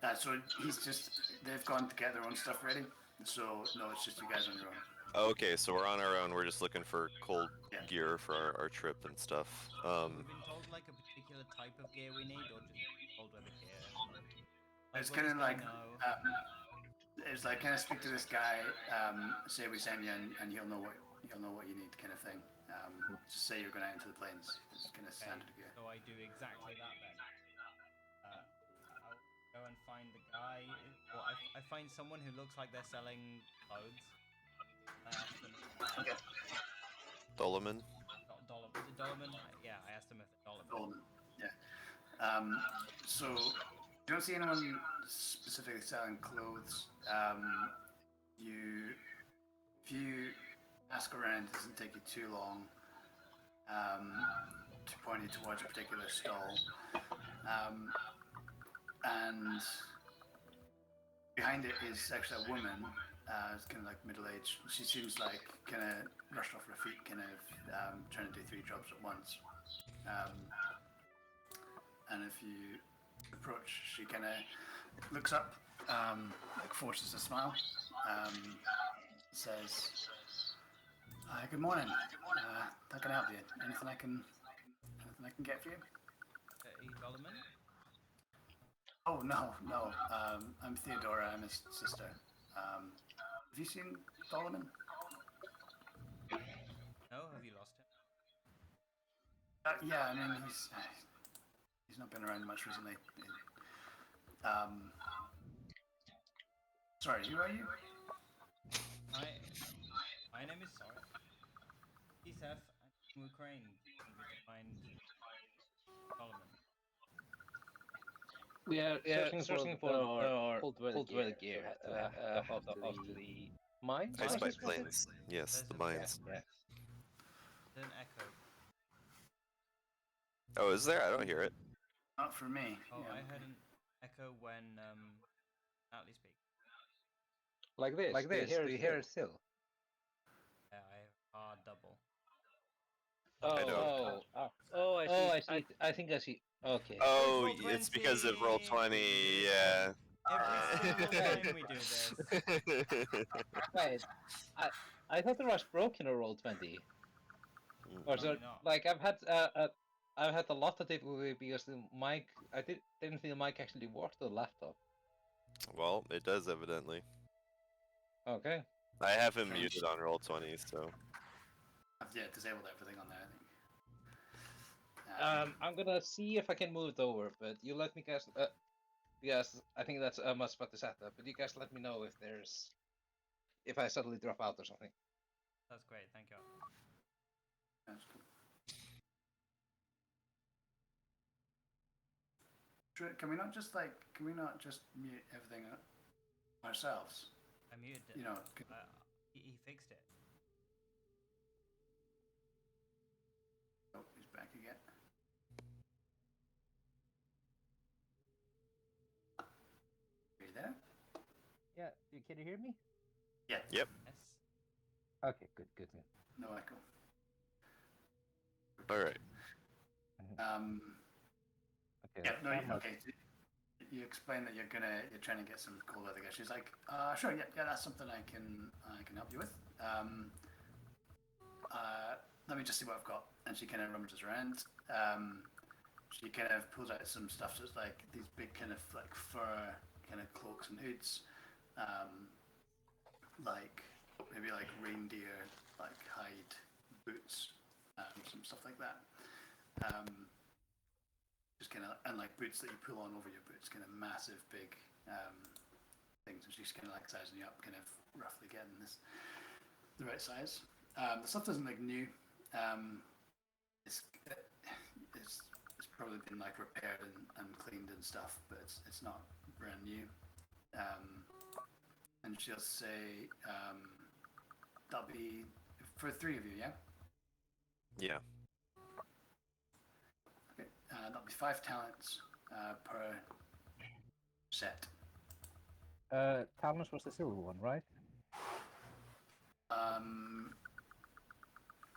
thanks. So they've gone to get their own stuff ready. So no, it's just you guys on your own. Okay, so we're on our own. We're just looking for cold Yeah. gear for our trip and stuff. We've been told like a particular type of gear we need, or just told where the gear. It's will kind this of guy like know? it's like, can I speak to this guy? Say we send you, and he'll know what you need, kind of thing. Just say you're going out into the plains. It's kind of standard gear. So I do exactly that then. I'll go and find the guy. Or I find someone who looks like they're selling clothes. I ask them. Okay. Doloman? Is it Dollarman? Yeah, I asked him if it's Dollarman. Dollarman. Yeah. So you don't see anyone specifically selling clothes. If you ask around, it doesn't take you too long to point you towards a particular stall. And behind it is actually a woman. It's kind of like middle-aged. She seems like kind of rushed off her feet, kind of trying to do 3 jobs at once. And if you approach, she kind of looks up, like forces a smile, says, "Hi, good morning. How can I help you? Anything I can get for you?" Are you Dollarman? Oh no. I'm Theodora. I'm his sister. Have you seen Dollarman? No, have you lost him? Yeah, I mean he's not been around much recently. Sorry, who are you? My name is Sorry. Seth and Ukraine find Solomon. We are searching for our cold weather gear to head off to the mines. Ice by plains. Yes, the mines. Yeah. There's an echo. Oh, is there? I don't hear it. Not for me. Oh, Yeah. I heard an echo when Natalie speaks. Like this. Do you hear it still? Yeah, I double. I see. I think I see. Okay. Oh, Roll it's because of 20. Roll20, yeah. Every single time we do this. Wait, I thought it was broken or Roll20. Or so, Probably not. like I've had a lot of difficulty because the mic. I didn't think the mic actually worked on the laptop. Well, it does evidently. Okay. I have him muted on Roll20, so. Yeah, disabled everything on there, I think. I'm gonna see if I can move it over, but you let me guys. Yes, I think that's a must about the setup. But you guys let me know if I suddenly drop out or something. That's great, thank you. That's cool. Can we not just mute everything ourselves? I muted it. You know, he fixed it. oh, he's back again. Are you there? Yeah, can you hear me? Yeah. Yep. Yes. Okay, good. No echo. Alright. Okay. Yeah. No. Okay. You explain that you're trying to get some cold weather gear. She's like, sure. Yeah. That's something I can help you with. Let me just see what I've got. And she kind of rummages around. She kind of pulls out some stuff. So it's like these big kind of like fur kind of cloaks and hoods, like maybe like reindeer like hide boots, some stuff like that. Just kind of, and like boots that you pull on over your boots, kind of massive big things. And she's kind of like sizing you up, kind of roughly getting the right size. The stuff isn't like new. It's probably been like repaired and cleaned and stuff, but it's not brand new. And she'll say, that'll be for 3 of you, yeah? Yeah. Okay, that'll be 5 talents per set. Talons was the silver one, right?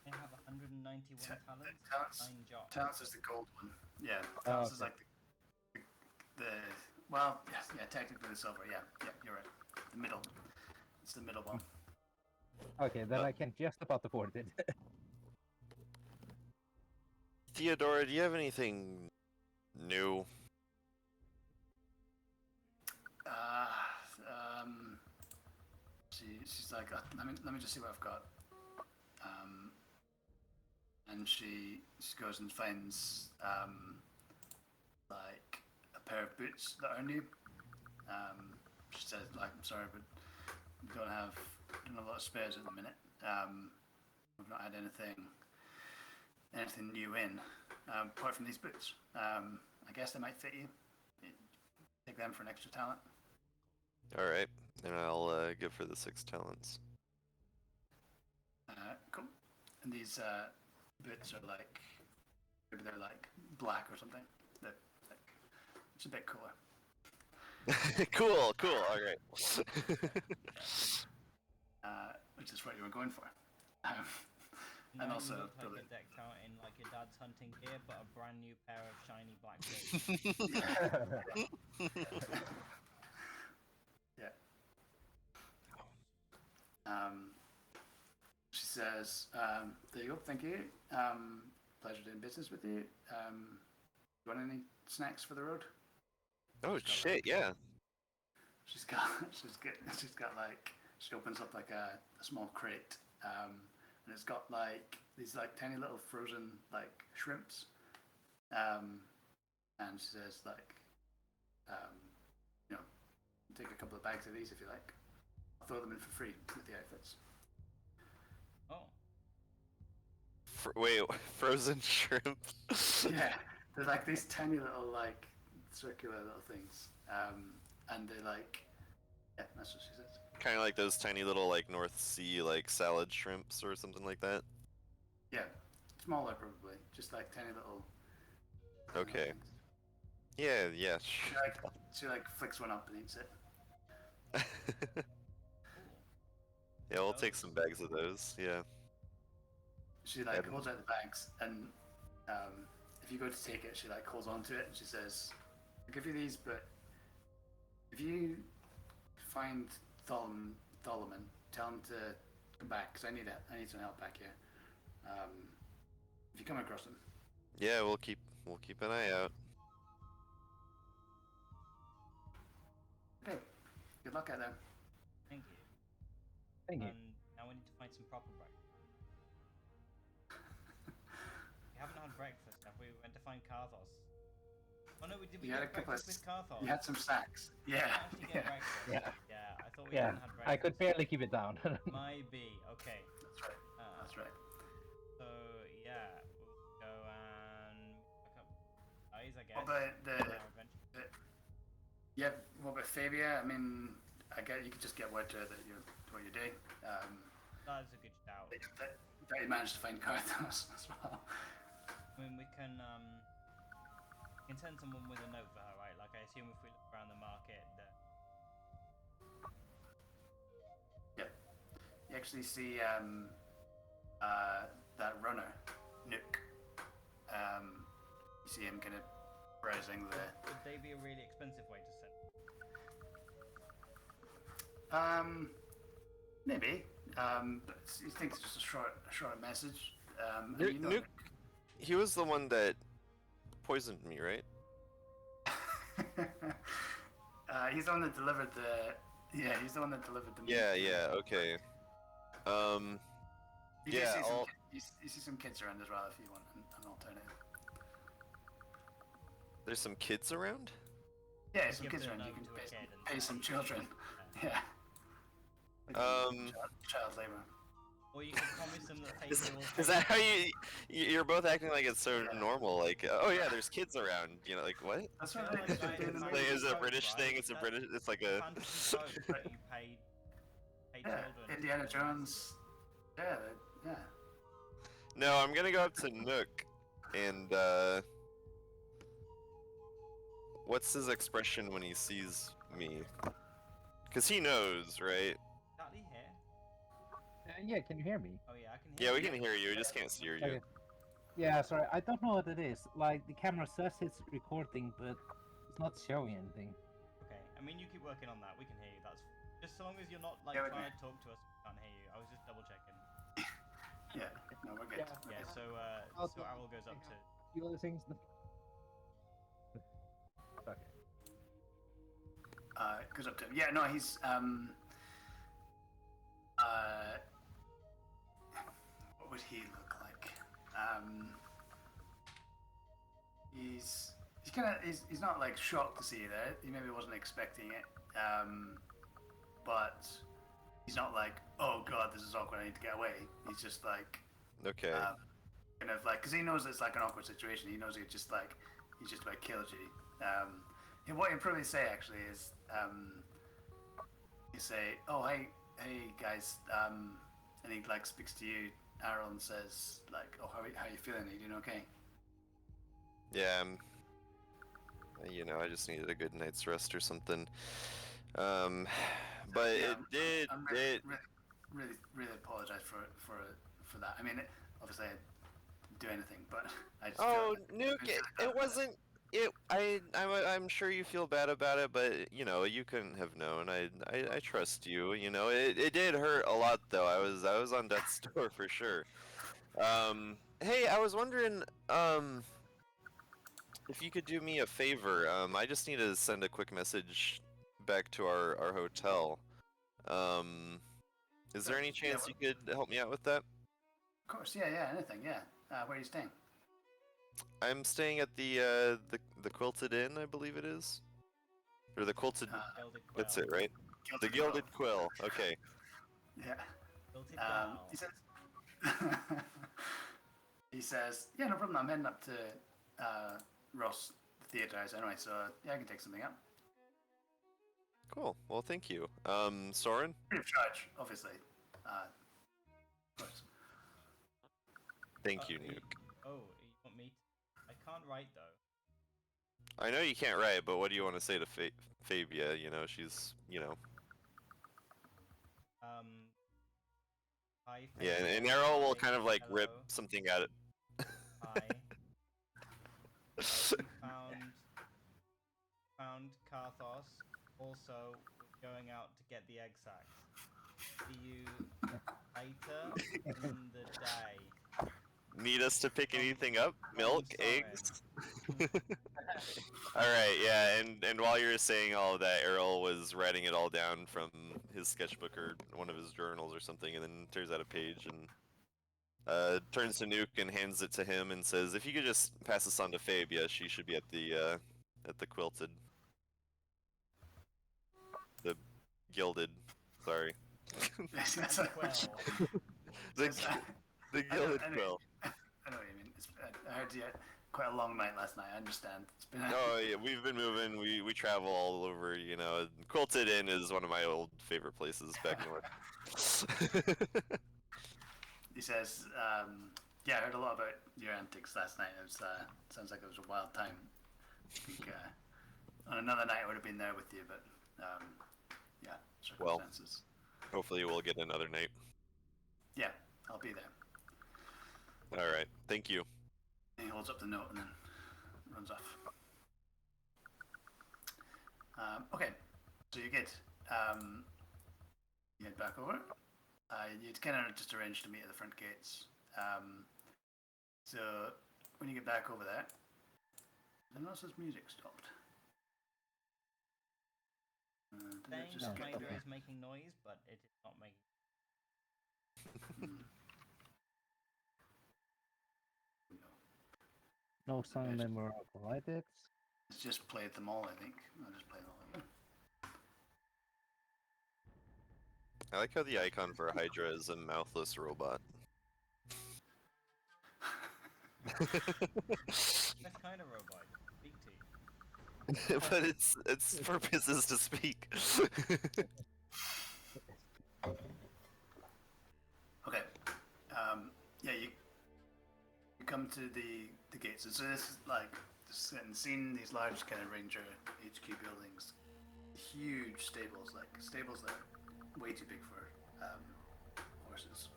They have 191 talents. Talents. 9 jobs. Talents is the gold one. Yeah, talents is like the Well, yes, yeah, technically the silver. Yeah, you're right. The middle. It's the middle one. Okay, then I can just about afford it. Theodora, do you have anything new? She's like, let me just see what I've got. And she goes and finds like a pair of boots that are new. She says, like, I'm sorry, but we don't have a lot of spares at the minute. We've not had anything new in, apart from these boots. I guess they might fit you. Take them for an extra talent. Alright, and I'll give her the 6 talents. Cool. And these boots are like, maybe they're like black or something. They're like, it's a bit cooler. Cool, alright. Which is what you were going for. And Now also, you look like probably- you're decked out in like your dad's hunting gear, but a brand new pair of shiny black boots. Yeah. She says, there you go, thank you. Pleasure doing business with you. You want any snacks for the road? Oh shit, yeah. She's got like, she opens up like a small crate, and it's got like these like tiny little frozen like shrimps, and she says like, you know, take a couple of bags of these if you like. I'll throw them in for free with the outfits. Oh, Wait, frozen shrimp? Yeah, they're like these tiny little like circular little things, and they like, yeah, that's what she says. Kind of like those tiny little like North Sea like salad shrimps or something like that. Yeah, smaller probably, just like tiny little. Okay. things. Yeah. She like flicks one up and eats it. cool. Yeah, we'll take some bags of those. Yeah. She like Yeah. holds out the bags, and if you go to take it, she like holds on to it, and she says, "I'll give you these, but if you find Tholoman, tell him to come back, because I need some help back here. If you come across him." Yeah, we'll keep an eye out. Okay, good luck out there. Thank you. Thank you. And now we need to find some proper breakfast. We haven't had breakfast, have we? We went to find Karthos. Oh no, did we You had get a couple of breakfast with Karthos? You had some snacks. We Yeah. didn't actually get breakfast. Yeah. I thought we Yeah, hadn't had breakfast. I could barely keep it down. Maybe. Okay. That's right. That's right. So yeah, we'll go and pick up guys, I guess. What about on our adventure. Yeah, what about Fabia? I mean, I get you could just get word to her that you're what you're doing. That is a good shout. That you managed to find Karthos as well. I mean, we can send someone with a note for her, right? Like, I assume if we look around the market, that You actually see that runner, Nook. You see him kind of browsing the. would they be a really expensive way to send? Maybe. But he thinks it's just a short message. And you know Nuke, he was the one that poisoned me, right? he's the one that delivered the. Yeah, he's the one that delivered the. Yeah, okay. You do yeah, see some, I'll- you see some kids around as well if you want an alternative. There's some kids around? Yeah, some Give kids the around. You note can to a kid and pay say, some children. Yeah. Yeah. Child labor. Or you could promise them that Is, Fabia will is take that how you're both acting like it's so normal? Like, oh yeah, there's kids around. You know, like what? That's Kinda what like they guys do in the in Like, movies. is it a Coke, British right? thing? It's a That British. It's like a. fantasy Coke that you pay Yeah, children. Indiana Jones. Yeah, yeah. No, I'm gonna go up to Nook, and what's his expression when he sees me? Cause he knows, right? Charlie here? Yeah, can you hear me? Oh yeah, I can hear Yeah, we you. can hear you. We just can't see you. Okay. Yeah, sorry, I don't know what it is. Like, the camera says it's recording, but it's not showing anything. I mean, you keep working on that. We can hear you. That's just so long as you're not like Yeah, we're trying to talk to us. We can't hear you. I was just double checking. Yeah, no, we're good. Yeah. We're Yeah. good. So Also, Errol goes up to. a few other things. Okay. Goes up to him. Yeah, no, he's what would he look like? He's he's not like shocked to see you there. He maybe wasn't expecting it. But he's not like, oh god, this is awkward, I need to get away. He's just like Okay. kind of like, because he knows it's like an awkward situation. He knows he's just about killed you. And what he'd probably say actually is, you say, oh hey guys, and he like speaks to you, Aaron, says like, oh how you feeling? Are you doing okay? Yeah. I just needed a good night's rest or something. But Yeah, it did. I'm It. really apologize for that. I mean, obviously I didn't do anything, but I just Oh, feel Nuke, it wasn't. I'm sure you feel bad about it, but you couldn't have known. I trust you. It did hurt a lot though. I was on death's door for sure. Hey, I was wondering, if you could do me a favor. I just need to send a quick message back to our hotel. Is there any chance you could help me out with that? Of course, yeah, anything, yeah. Where are you staying? I'm staying at the Quilted Inn, I believe it is, or the Quilted. Gilded That's Quell. it, right? The Gilded Quill. Okay. Yeah. Gilded He Quell. says, he says, yeah, no problem. I'm heading up to Ross Theatre House anyway, so yeah, I can take something up. Cool. Well, thank you. Soren? Free of charge, obviously. Of course. Thank you, You- Nuke. Oh, you want me? I can't write though. I know you can't write, but what do you want to say to Fabia? She's, Hi. Yeah, Fabian. and Errol will Hi, kind of like rip hello, something at it. Hi. You found Karthos. Also, we're going out to get the egg sacs. See you later in the day. Need us to pick anything up? Milk, Soren. eggs? Alright, yeah, and while you were saying all of that, Errol was writing it all down from his sketchbook or one of his journals or something, and then tears out a page and turns to Nuke and hands it to him and says, if you could just pass this on to Fabia, she should be at the Quilted. The Gilded, sorry. Quell. The Gilded Quill. I know what you mean. I heard you had quite a long night last night. I understand. It's been. Oh yeah, we've been moving. We travel all over. Quilted Inn is one of my old favorite places back north. He says, "Yeah, I heard a lot about your antics last night. It was sounds like it was a wild time. I think on another night I would have been there with you, but yeah, circumstances. Hopefully we'll get another night. Yeah, I'll be there." All right, thank you. And he holds up the note and then runs off. Okay, so you get you head back over. You'd kind of just arranged to meet at the front gates. So when you get back over there, I notice his music stopped. Did it Saying just that get my there? ear is making noise, but it is not making. No song member provided. It's just played them all, I think. I'll just play them all again. I like how the icon for Hydra is a mouthless robot. That's kind of robot. Big T. But its purpose is to speak. Okay. Yeah, you come to the gates. So this is like the scene. These large kind of Ranger HQ buildings, huge stables, like stables that are way too big for horses.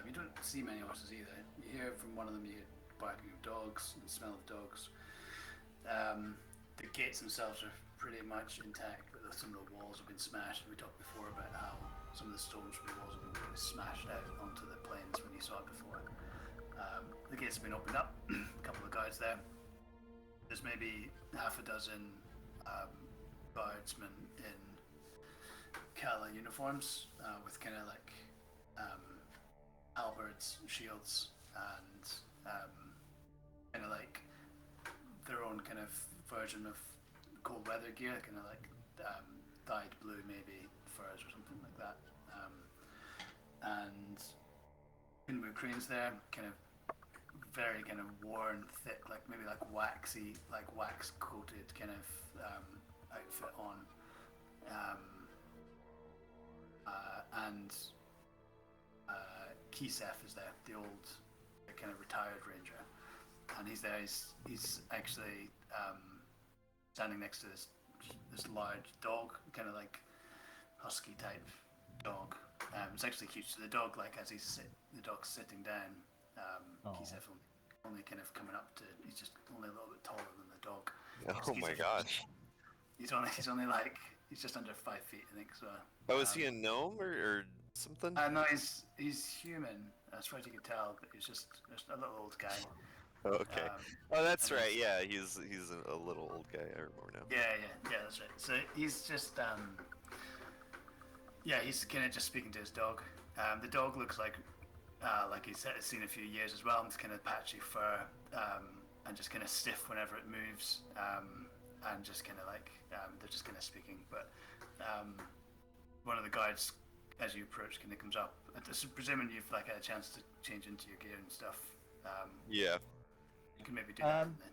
You don't see many horses either. You hear from one of them, you hear barking of dogs and smell of dogs. the gates themselves are pretty much intact, but some of the walls have been smashed. We talked before about how some of the stones from the walls have been really smashed out onto the plains when you saw it before. The gates have been opened up. A couple of guards there. There's maybe half a dozen guardsmen in Kala uniforms with kind of like halberds, shields, and kind of like their own kind of version of cold weather gear, kind of like dyed blue maybe furs or something like that. And Inmu cranes there, kind of very kind of worn, thick, like maybe like waxy, like wax coated kind of outfit on. And Kisef is there, the old kind of retired ranger, and he's there. He's actually standing next to this large dog, kind of like husky type dog. It's actually huge. So the dog, like as the dog's sitting down, Kisef only kind of coming up to. He's just only a little bit taller than the dog. Oh my gosh. He's only like he's just under 5 feet, I think. So. Oh, is he a gnome or something? No, he's human. As far as you can tell, but he's just a little old guy. Okay. Oh, that's right. Yeah, he's a little old guy. I remember now. Yeah, that's right. So he's just he's kind of just speaking to his dog. The dog looks like he's seen a few years as well. It's kind of patchy fur and just kind of stiff whenever it moves, and just kind of like they're just kind of speaking. But one of the guards, as you approach, kind of comes up. Presuming you've like had a chance to change into your gear and stuff. Yeah. You can maybe do that. And then.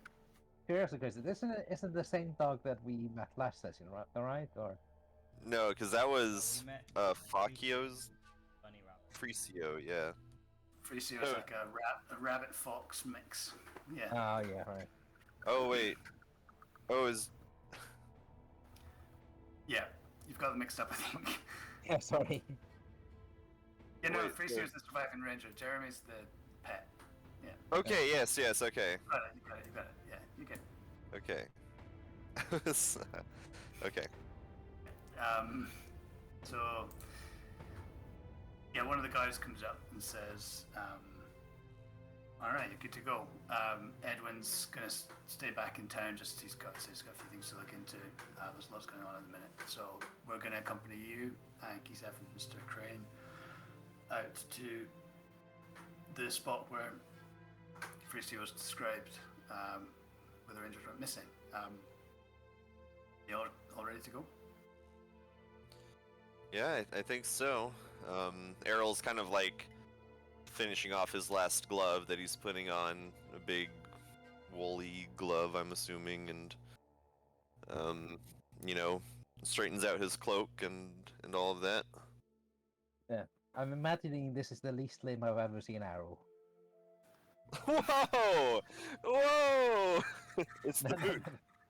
Curious question. Isn't the same dog that we met last session, right? All right, or No, because that was We met Fakio's bunny rabbit. Frecio, yeah. Freecio's like a rabbit fox mix. Yeah. oh yeah, right. Oh wait. Oh, Yeah. You've got them mixed up, I think. Yeah, sorry. Yeah, no, Wait, Freecio's the surviving ranger. Jeremy's the pet. Yeah. Okay. Yes. Okay. You got it. Yeah, you get it. Okay. Okay. So, yeah, one of the guys comes up and says, all right, you're good to go. Edwin's going to stay back in town, he's got a few things to look into. There's lots going on at the minute. So we're going to accompany you, and Kisef and Mr. Crane, out to the spot where Frecio was described, where the rangers went missing. You all ready to go? Yeah, I think so. Errol's kind of like finishing off his last glove that he's putting on, a big woolly glove, I'm assuming, and straightens out his cloak and all of that. Yeah, I'm imagining this is the least lame I've ever seen Arrow. Whoa! Whoa! It's the boot.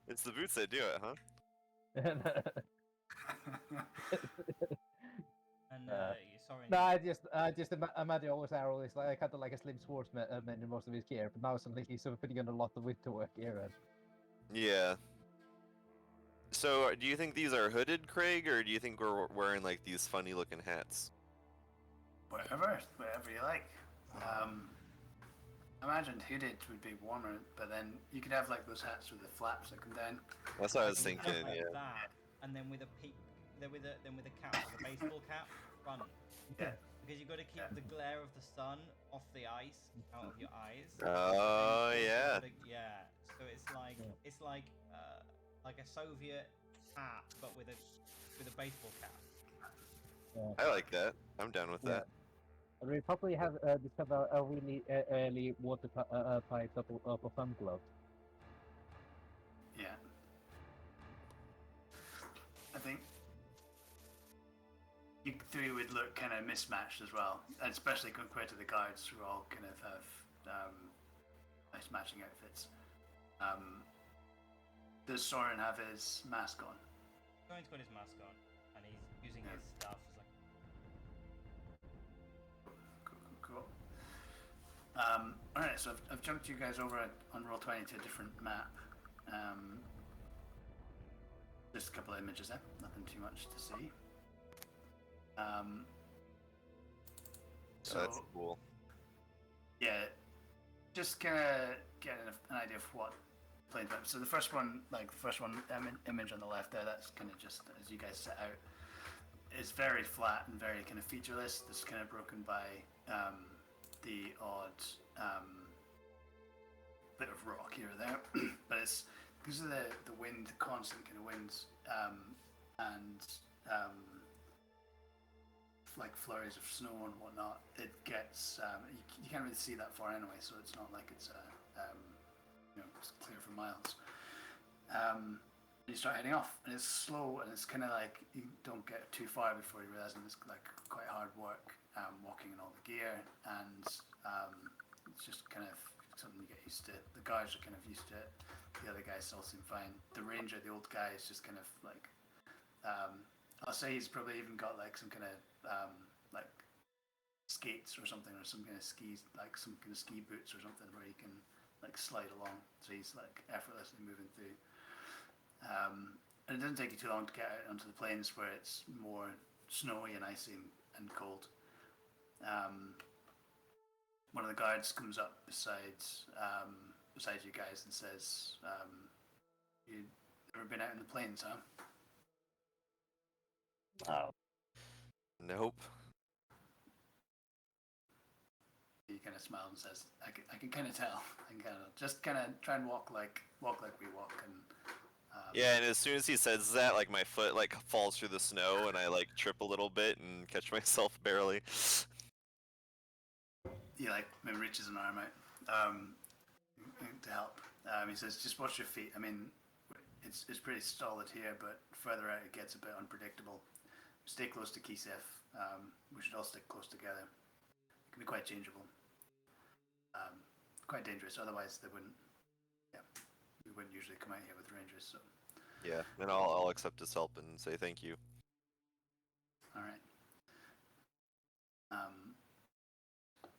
It's the boots that do it, huh? And sorry. No, I just imagine always Arrow is like kind of like a slim swordsman in most of his gear, but now suddenly he's sort of putting on a lot of winter work gear. Yeah. So, do you think these are hooded, Craig, or do you think we're wearing like these funny-looking hats? Whatever you like. I imagined hooded would be warmer, but then you could have like those hats with the flaps that come down. That's what I was You can thinking. have Yeah. That, and then with a peak, then with a cap, like a baseball cap, front. Yeah. Because you've got to keep the glare of the sun off the ice, out of your eyes. Oh yeah. Yeah. So it's like a Soviet hat, but with a baseball cap. I like that. I'm down with that. We probably have discovered a really early watertight upper thumb glove. Yeah. I think you three would look kind of mismatched as well, and especially compared to the guards who all kind of have nice matching outfits. Does Soren have his mask on? Soren's got his mask on, and he's using his stuff as like. Cool. Alright, so I've jumped you guys over on Roll20 to a different map. just a couple of images there, nothing too much to see. So That's cool. yeah, just kind of getting an idea of what planes are. So the first one, image on the left there, that's kind of just as you guys set out. It's very flat and very kind of featureless. It's kind of broken by the odd bit of rock here or there, but it's because of the wind, the constant kind of winds, and like flurries of snow and whatnot. It gets you can't really see that far anyway, so it's not like it's it's clear for miles. You start heading off, and it's slow, and it's kind of like you don't get too far before you realize it's like quite hard work walking in all the gear, and it's just kind of something you get used to. The guys are kind of used to it. The other guys still seem fine. The ranger, the old guy, is just kind of like I'll say he's probably even got like some kind of like skates or something, or some kind of skis, like some kind of ski boots or something, where he can like slide along. So he's like effortlessly moving through. And it doesn't take you too long to get out onto the plains where it's more snowy and icy and cold. One of the guards comes up beside you guys and says, "You ever been out in the plains, huh?" Oh, Nope. He kind of smiles and says, I can kind of tell. I can kind of try and walk like we walk." And Yeah, and as soon as he says that, like my foot like falls through the snow, and I like trip a little bit and catch myself barely. he like maybe reaches an arm out to help. He says, "Just watch your feet. I mean, it's pretty solid here, but further out it gets a bit unpredictable. Stay close to Kisef. We should all stick close together. It can be quite changeable, quite dangerous. Otherwise, we wouldn't usually come out here with rangers. So, Yeah, and I'll accept his help and say thank you. all right.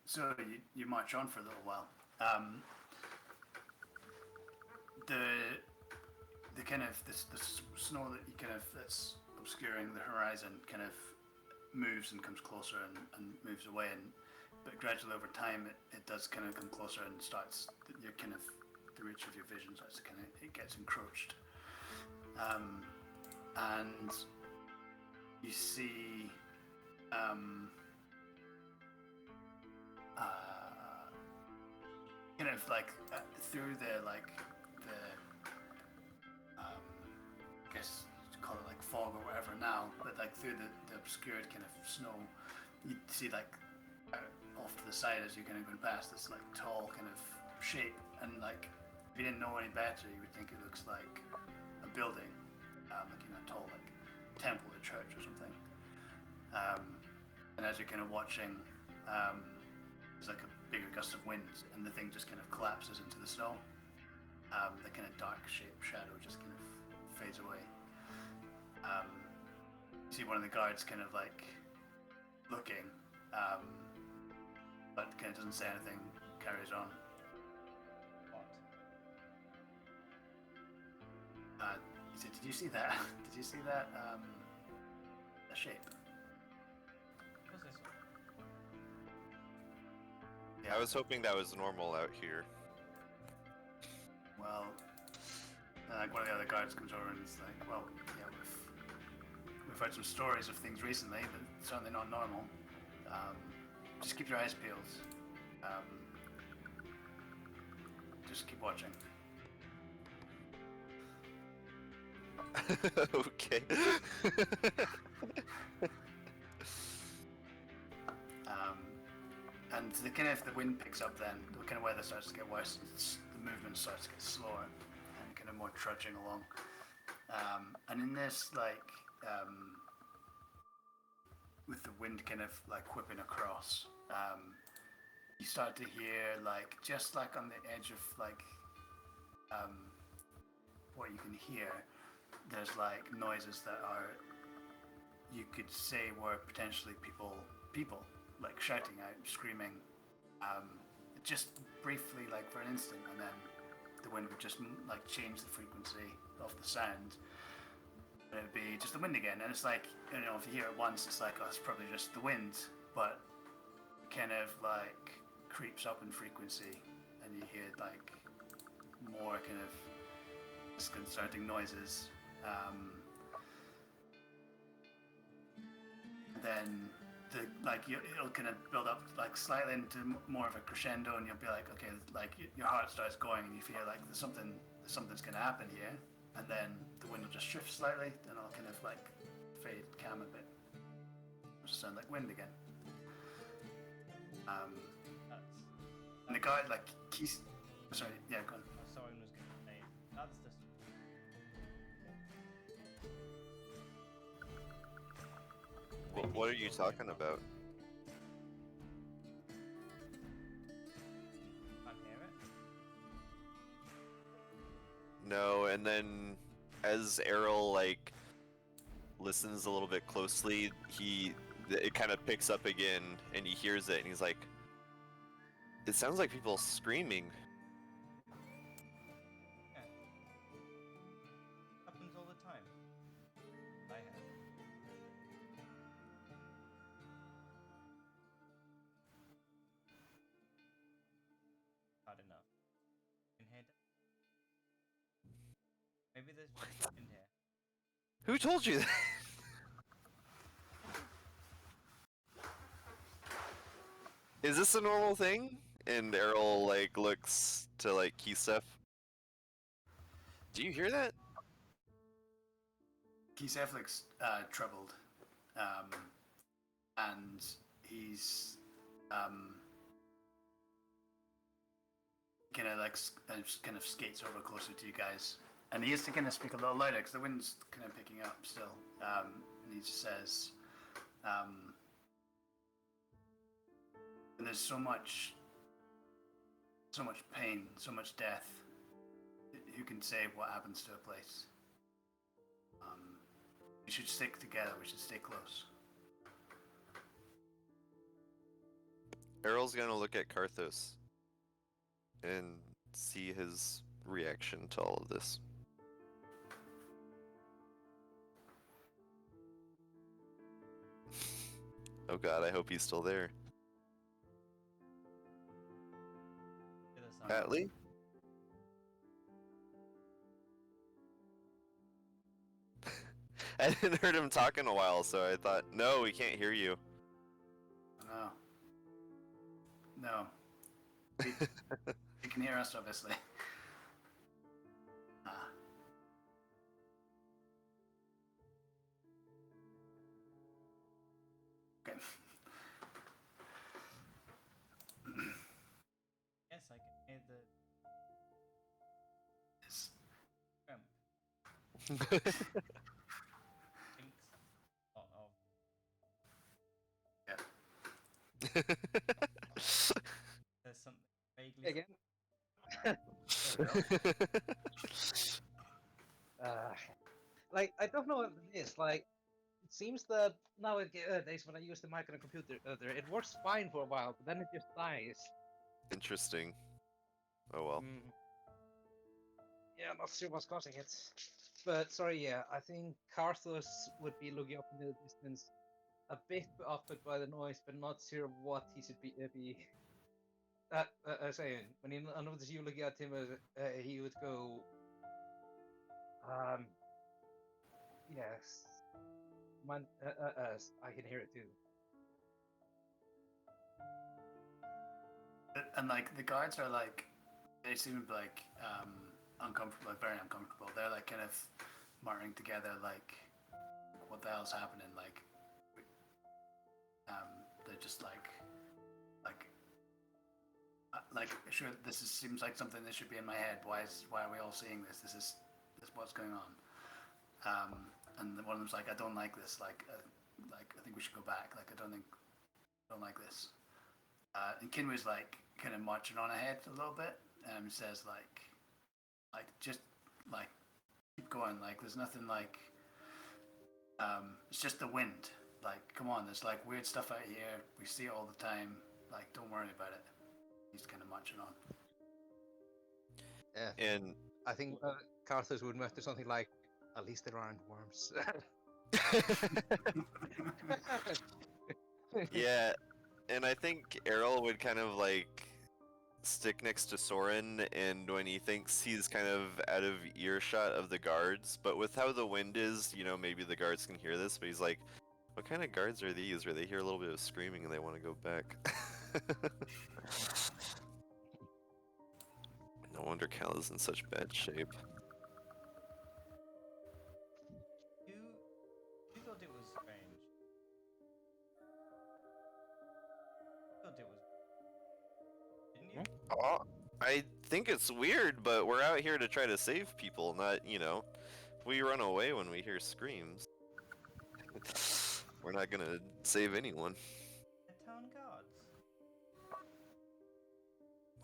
So you march on for a little while. The kind of the snow that you kind of that's obscuring the horizon kind of moves and comes closer and moves away, but gradually over time it does kind of come closer and starts you're kind of the reach of your vision starts to kind of it gets encroached, and you see kind of like through the I guess you call it like fog or whatever now, but like through the obscured kind of snow, you see like off to the side as you're kind of going past this like tall kind of shape, and like if you didn't know any better, you would think it looks like a building, like a tall like temple or church or something. And as you're kind of watching, there's like a bigger gust of wind, and the thing just kind of collapses into the snow. The kind of dark shape shadow just kind of fades away. You see one of the guards kind of like looking, but kind of doesn't say anything, carries on. What? He said, "Did you see that? Did you see that? That shape?" What's this one? I was hoping that was normal out here. Well, like one of the other guards comes over and is like, "Well, yeah, we've heard some stories of things recently, but certainly not normal. Just keep your eyes peeled. Just keep watching." Okay. And the wind picks up then, the kind of weather starts to get worse, and the movement starts to get slower and kind of more trudging along. And in this, with the wind kind of like whipping across, you start to hear just like on the edge of what you can hear, there's like noises that are, you could say were potentially people like shouting out, screaming, just briefly, like for an instant, and then the wind would just like change the frequency of the sound, And it would be just the wind again. And it's like, you know, if you hear it once, it's like, oh, it's probably just the wind. But it kind of like creeps up in frequency, and you hear like more kind of disconcerting noises. Then it'll kind of build up like slightly into more of a crescendo, and you'll be like, okay, like your heart starts going, and you feel like something's gonna happen here, and then the wind will just shift slightly, and it'll kind of like fade, calm a bit. It'll just sound like wind again. And the guy like he's sorry, yeah, go on. Someone was going to say that's the. What are you talking about? Can't hear it. No, and then as Errol like listens a little bit closely, it kind of picks up again, and he hears it, and he's like, "It sounds like people screaming." Yeah. Happens all the time. I have. Not enough. In here. Maybe there's in here. Who told you that? Is this a normal thing? And Errol like looks to like key stuff. Do you hear that? Kisef looks troubled, and he's kind of like kind of skates over closer to you guys, and he has to kind of speak a little louder because the wind's kind of picking up still. And he just says, "And there's so much pain, so much death. Who can say what happens to a place? We should stick together. We should stay close." Errol's gonna look at Karthos and see his reaction to all of this. Oh god, I hope he's still there. The other side. Atlee? I hadn't heard him talk in a while, so I thought, no, we can't hear you. No. You can hear us, obviously. Okay. Yes, I can hear the Yes. shrimp. Thinks. Oh. Yeah. There's something vaguely. Again. Like I don't know what it is. Like it seems that nowadays when I use the mic on a computer, it works fine for a while, but then it just dies. Interesting. Oh well. Yeah, not sure what's causing it. But sorry, yeah, I think Karthos would be looking up into the distance, a bit offended by the noise, but not sure what he should be saying. When he notices you looking at him, he would go, yes, I can hear it too. And like the guards are like, they seem to be like uncomfortable, like very uncomfortable. They're like kind of muttering together, like, what the hell's happening? Like, they're just like, sure, seems like something that should be in my head. Why are we all seeing this? This is what's going on. And one of them's like, I don't like this. Like I think we should go back. Like I don't like this. And Kinway's like kind of marching on ahead a little bit, and says like just like keep going. Like there's nothing like it's just the wind. Like come on, there's like weird stuff out here. We see it all the time. Like don't worry about it. He's kind of marching on. Yeah, And I think Karthos would mutter something like, At least there aren't worms. Yeah, and I think Errol would kind of like stick next to Soren, and when he thinks he's kind of out of earshot of the guards, but with how the wind is, you know, maybe the guards can hear this, but he's like, what kind of guards are these where they hear a little bit of screaming and they want to go back? No wonder Cal is in such bad shape. You thought it was strange. You thought it was. Didn't you? Oh, I think it's weird, but we're out here to try to save people, not, you know, we run away when we hear screams. We're not gonna save anyone. The town guards.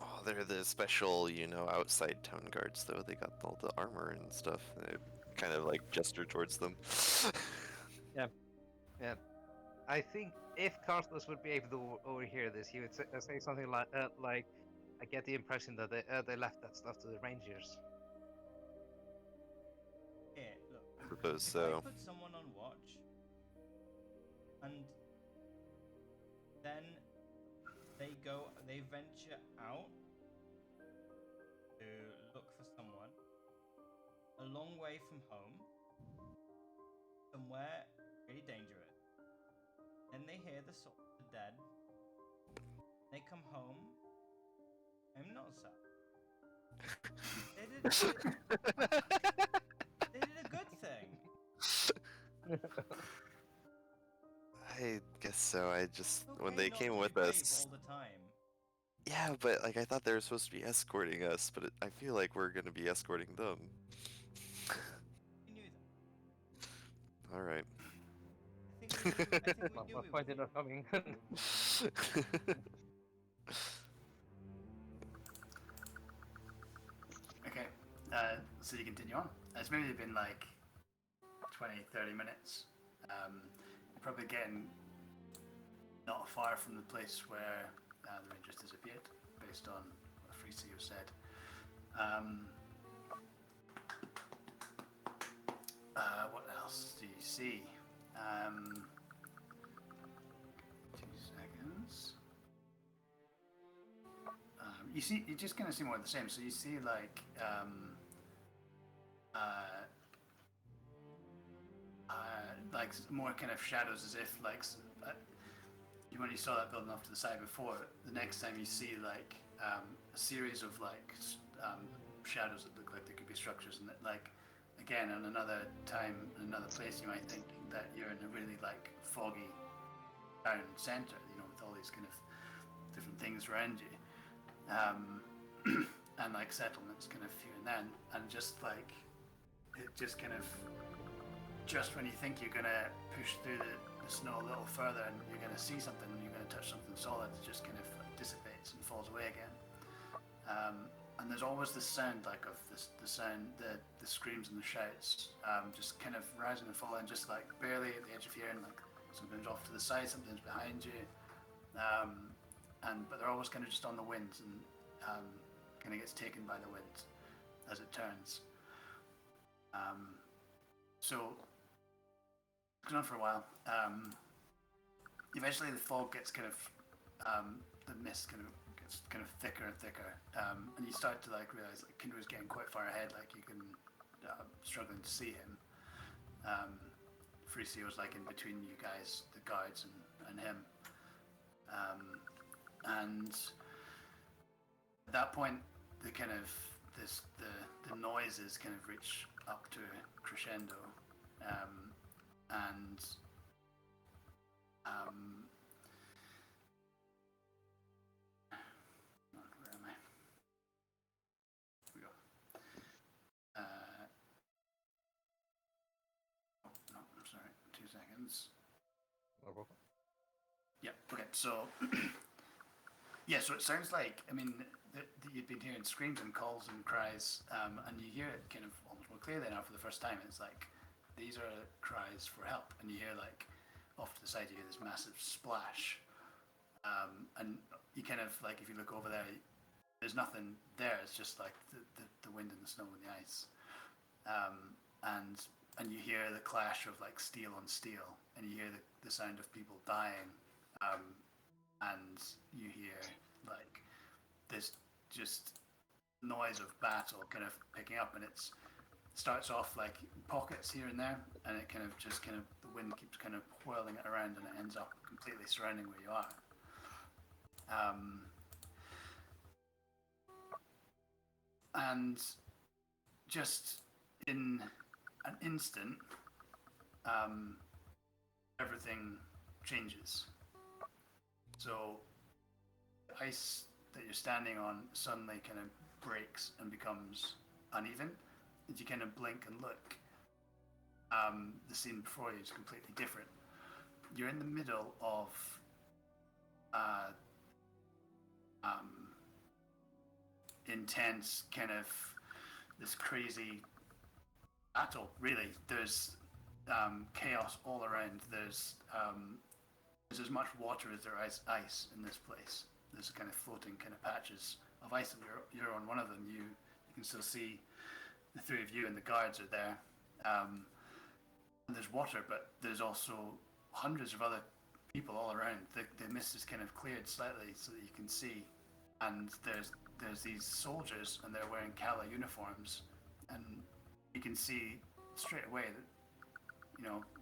Oh, they're the special, you know, outside town guards, though. They got all the armor and stuff. I kind of like gesture towards them. Yeah. I think if Carlos would be able to overhear this, he would say something like, "I get the impression that they left that stuff to the Rangers." Here, look. I suppose If so. I put someone on watch, and then they venture out to look for someone a long way from home, somewhere really dangerous. Then they hear the sort of the dead. They come home. I'm not sad. They did a good thing. I guess so. I just, when Okay they not came to be with brave us. all the time. Yeah, but like I thought they were supposed to be escorting us, but I feel like we're gonna be escorting them. We knew that. Alright. I think we knew What it point would in our coming? Okay, so you continue on. It's maybe been like 20, 30 minutes. You're probably getting not far from the place where the Rangers disappeared, based on what Freesio said. What else do you see? 2 seconds. You just kind of see more of the same. So you see like more kind of shadows, as if when you saw that building off to the side before, the next time you see like a series of shadows that look like they could be structures, and that, like, again, on another time, in another place, you might think that you're in a really like foggy town center, you know, with all these kind of different things around you, and like settlements kind of here and then, and just like it just kind of, just when you think you're gonna push through the snow a little further and you're gonna see something and you're gonna touch something solid, it just kind of dissipates and falls away again. And there's always this sound like of the screams and the shouts, just kind of rising and falling, just like barely at the edge of hearing, like sometimes off to the side, sometimes behind you, but they're always kind of just on the wind and kind of gets taken by the wind as it turns. So it's going on for a while. Eventually the fog gets kind of, the mist kind of gets kind of thicker and thicker, and you start to like realize like Kindra's getting quite far ahead, like you can struggling to see him. Freesio's like in between you guys, the guards, and him. And at that point, the kind of the noises kind of reach up to a crescendo, and where am I? Here we go. Oh no, I'm sorry. 2 seconds. Yeah. Okay. So yeah. So it sounds like, I mean, that you'd been hearing screams and calls and cries, and you hear it kind of almost more clearly now for the first time. It's like these are cries for help, and you hear like off to the side you hear this massive splash, and you kind of like, if you look over there, there's nothing there. It's just like the wind and the snow and the ice, and and you hear the clash of like steel on steel, and you hear the sound of people dying, and you hear like this just noise of battle kind of picking up, and it starts off like pockets here and there, and it kind of the wind keeps kind of whirling it around, and it ends up completely surrounding where you are. And just in an instant, everything changes. So the ice that you're standing on suddenly kind of breaks and becomes uneven. As you kind of blink and look, the scene before you is completely different. You're in the middle of intense kind of this crazy battle. Really, there's chaos all around. There's as much water as there is ice in this place. There's kind of floating kind of patches of ice, and you're on one of them. You can still see the three of you, and the guards are there. And there's water, but there's also hundreds of other people all around. The mist is kind of cleared slightly so that you can see, and there's these soldiers, and they're wearing Kala uniforms, and you can see straight away that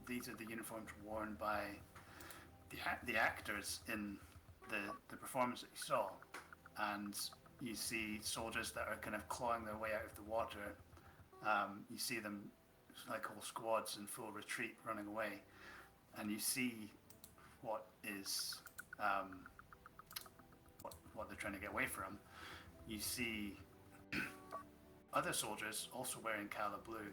these are the uniforms worn by the actors in the performance that you saw, and you see soldiers that are kind of clawing their way out of the water. You see them like whole squads in full retreat running away, and you see what is what they're trying to get away from. You see other soldiers also wearing Kala blue,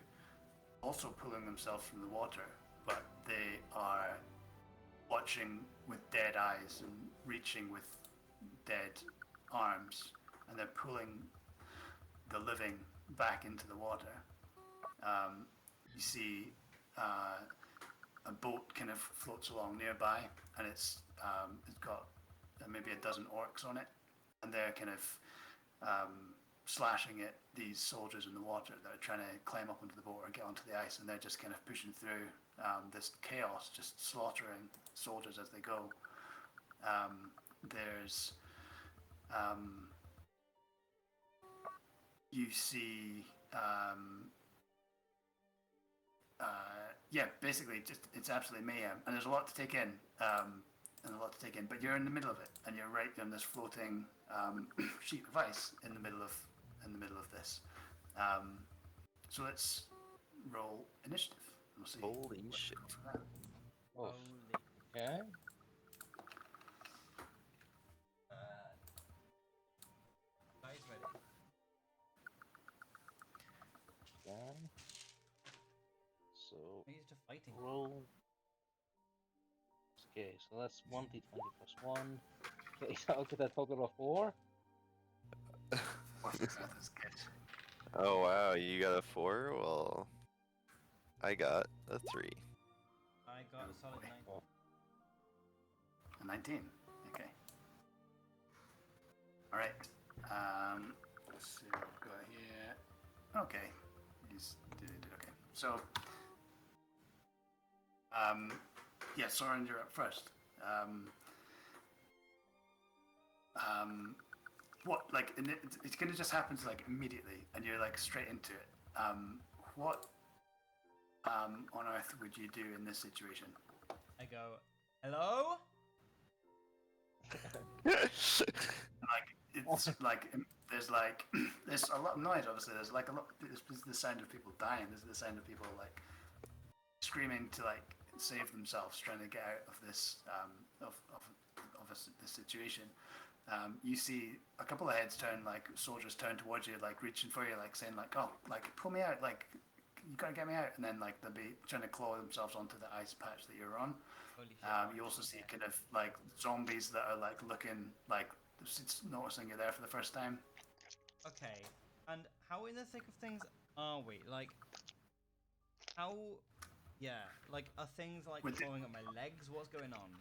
also pulling themselves from the water, but they are watching with dead eyes and reaching with dead arms, and they're pulling the living back into the water. You see a boat kind of floats along nearby, and it's got maybe a dozen orcs on it, and they're kind of slashing at these soldiers in the water that are trying to climb up onto the boat or get onto the ice, and they're just kind of pushing through this chaos, just slaughtering soldiers as they go. You see basically it's absolutely mayhem, and there's a lot to take in, but you're in the middle of it, and you're right on this floating sheet of ice in the middle of this. So let's roll initiative. We'll see. Holy shit. Holy. Okay. Guys, ready? Done. So I'm used to fighting. roll. Okay, so that's 1d20 plus 1. Okay, so I'll get a total of 4. That's good. Oh wow, you got a 4? Well, I got a 3. I got a solid 9. A 19. Okay. All right. Let's see what we've got here. Okay. He's did okay. So, Soren, you're up first. What like it's gonna just happen like immediately, and you're like straight into it. What on earth would you do in this situation? I go, hello? Like it's like there's a lot of noise. Obviously, there's like a lot. There's the sound of people dying. There's the sound of people like screaming to like save themselves, trying to get out of this this situation. You see a couple of heads turn, like soldiers turn towards you, like reaching for you, like saying like, "Oh, like pull me out, like you gotta get me out," and then like they'll be trying to claw themselves onto the ice patch that you're on. Holy shit. You also see kind of like zombies that are like looking like noticing you're there for the first time. Okay, and how in the thick of things are we? Like, how... Yeah, like, are things like crawling up my legs? What's going on?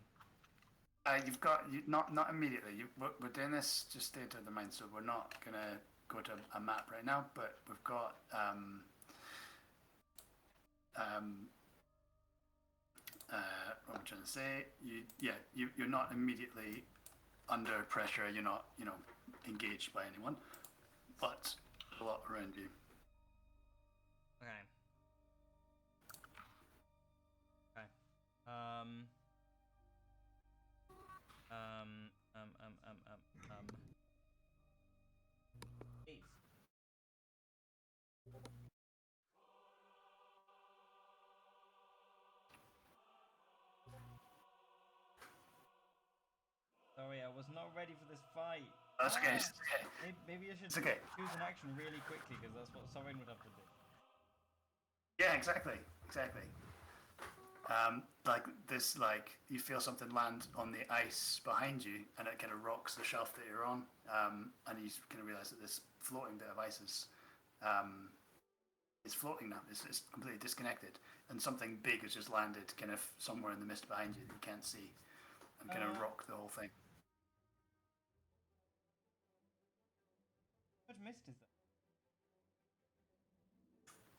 You've got not immediately. We're doing this just stay to the mind, so we're not gonna go to a map right now. But we've got what I'm trying to say, you're not immediately under pressure. You're not, engaged by anyone, but a lot around you. Okay. Okay. Um. Eve. Sorry, I was not ready for this fight. That's okay. It's okay. Maybe I should It's okay. choose an action really quickly because that's what Sorin would have to do. Yeah, exactly. Like this, like you feel something land on the ice behind you, and it kind of rocks the shelf that you're on, and you kind of realize that this floating bit of ice is floating now. It's completely disconnected, and something big has just landed, kind of somewhere in the mist behind you that you can't see, and kind of rock the whole thing. How much mist is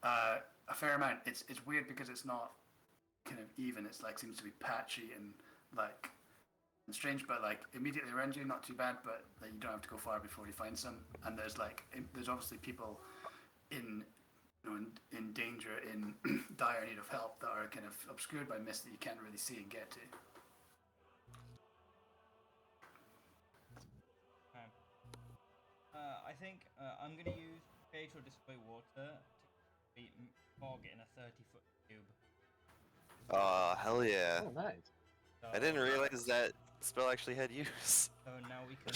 that? A fair amount. It's weird because it's not kind of even. It's like seems to be patchy and like and strange, but like immediately around you, not too bad. But like, you don't have to go far before you find some. And there's obviously people in in danger, in dire need of help that are kind of obscured by mist that you can't really see and get to. Okay. I think I'm gonna use create or destroy water to create fog in a 30-foot cube. Oh, hell yeah. Oh, nice. So, I didn't realize that spell actually had use. So now we can.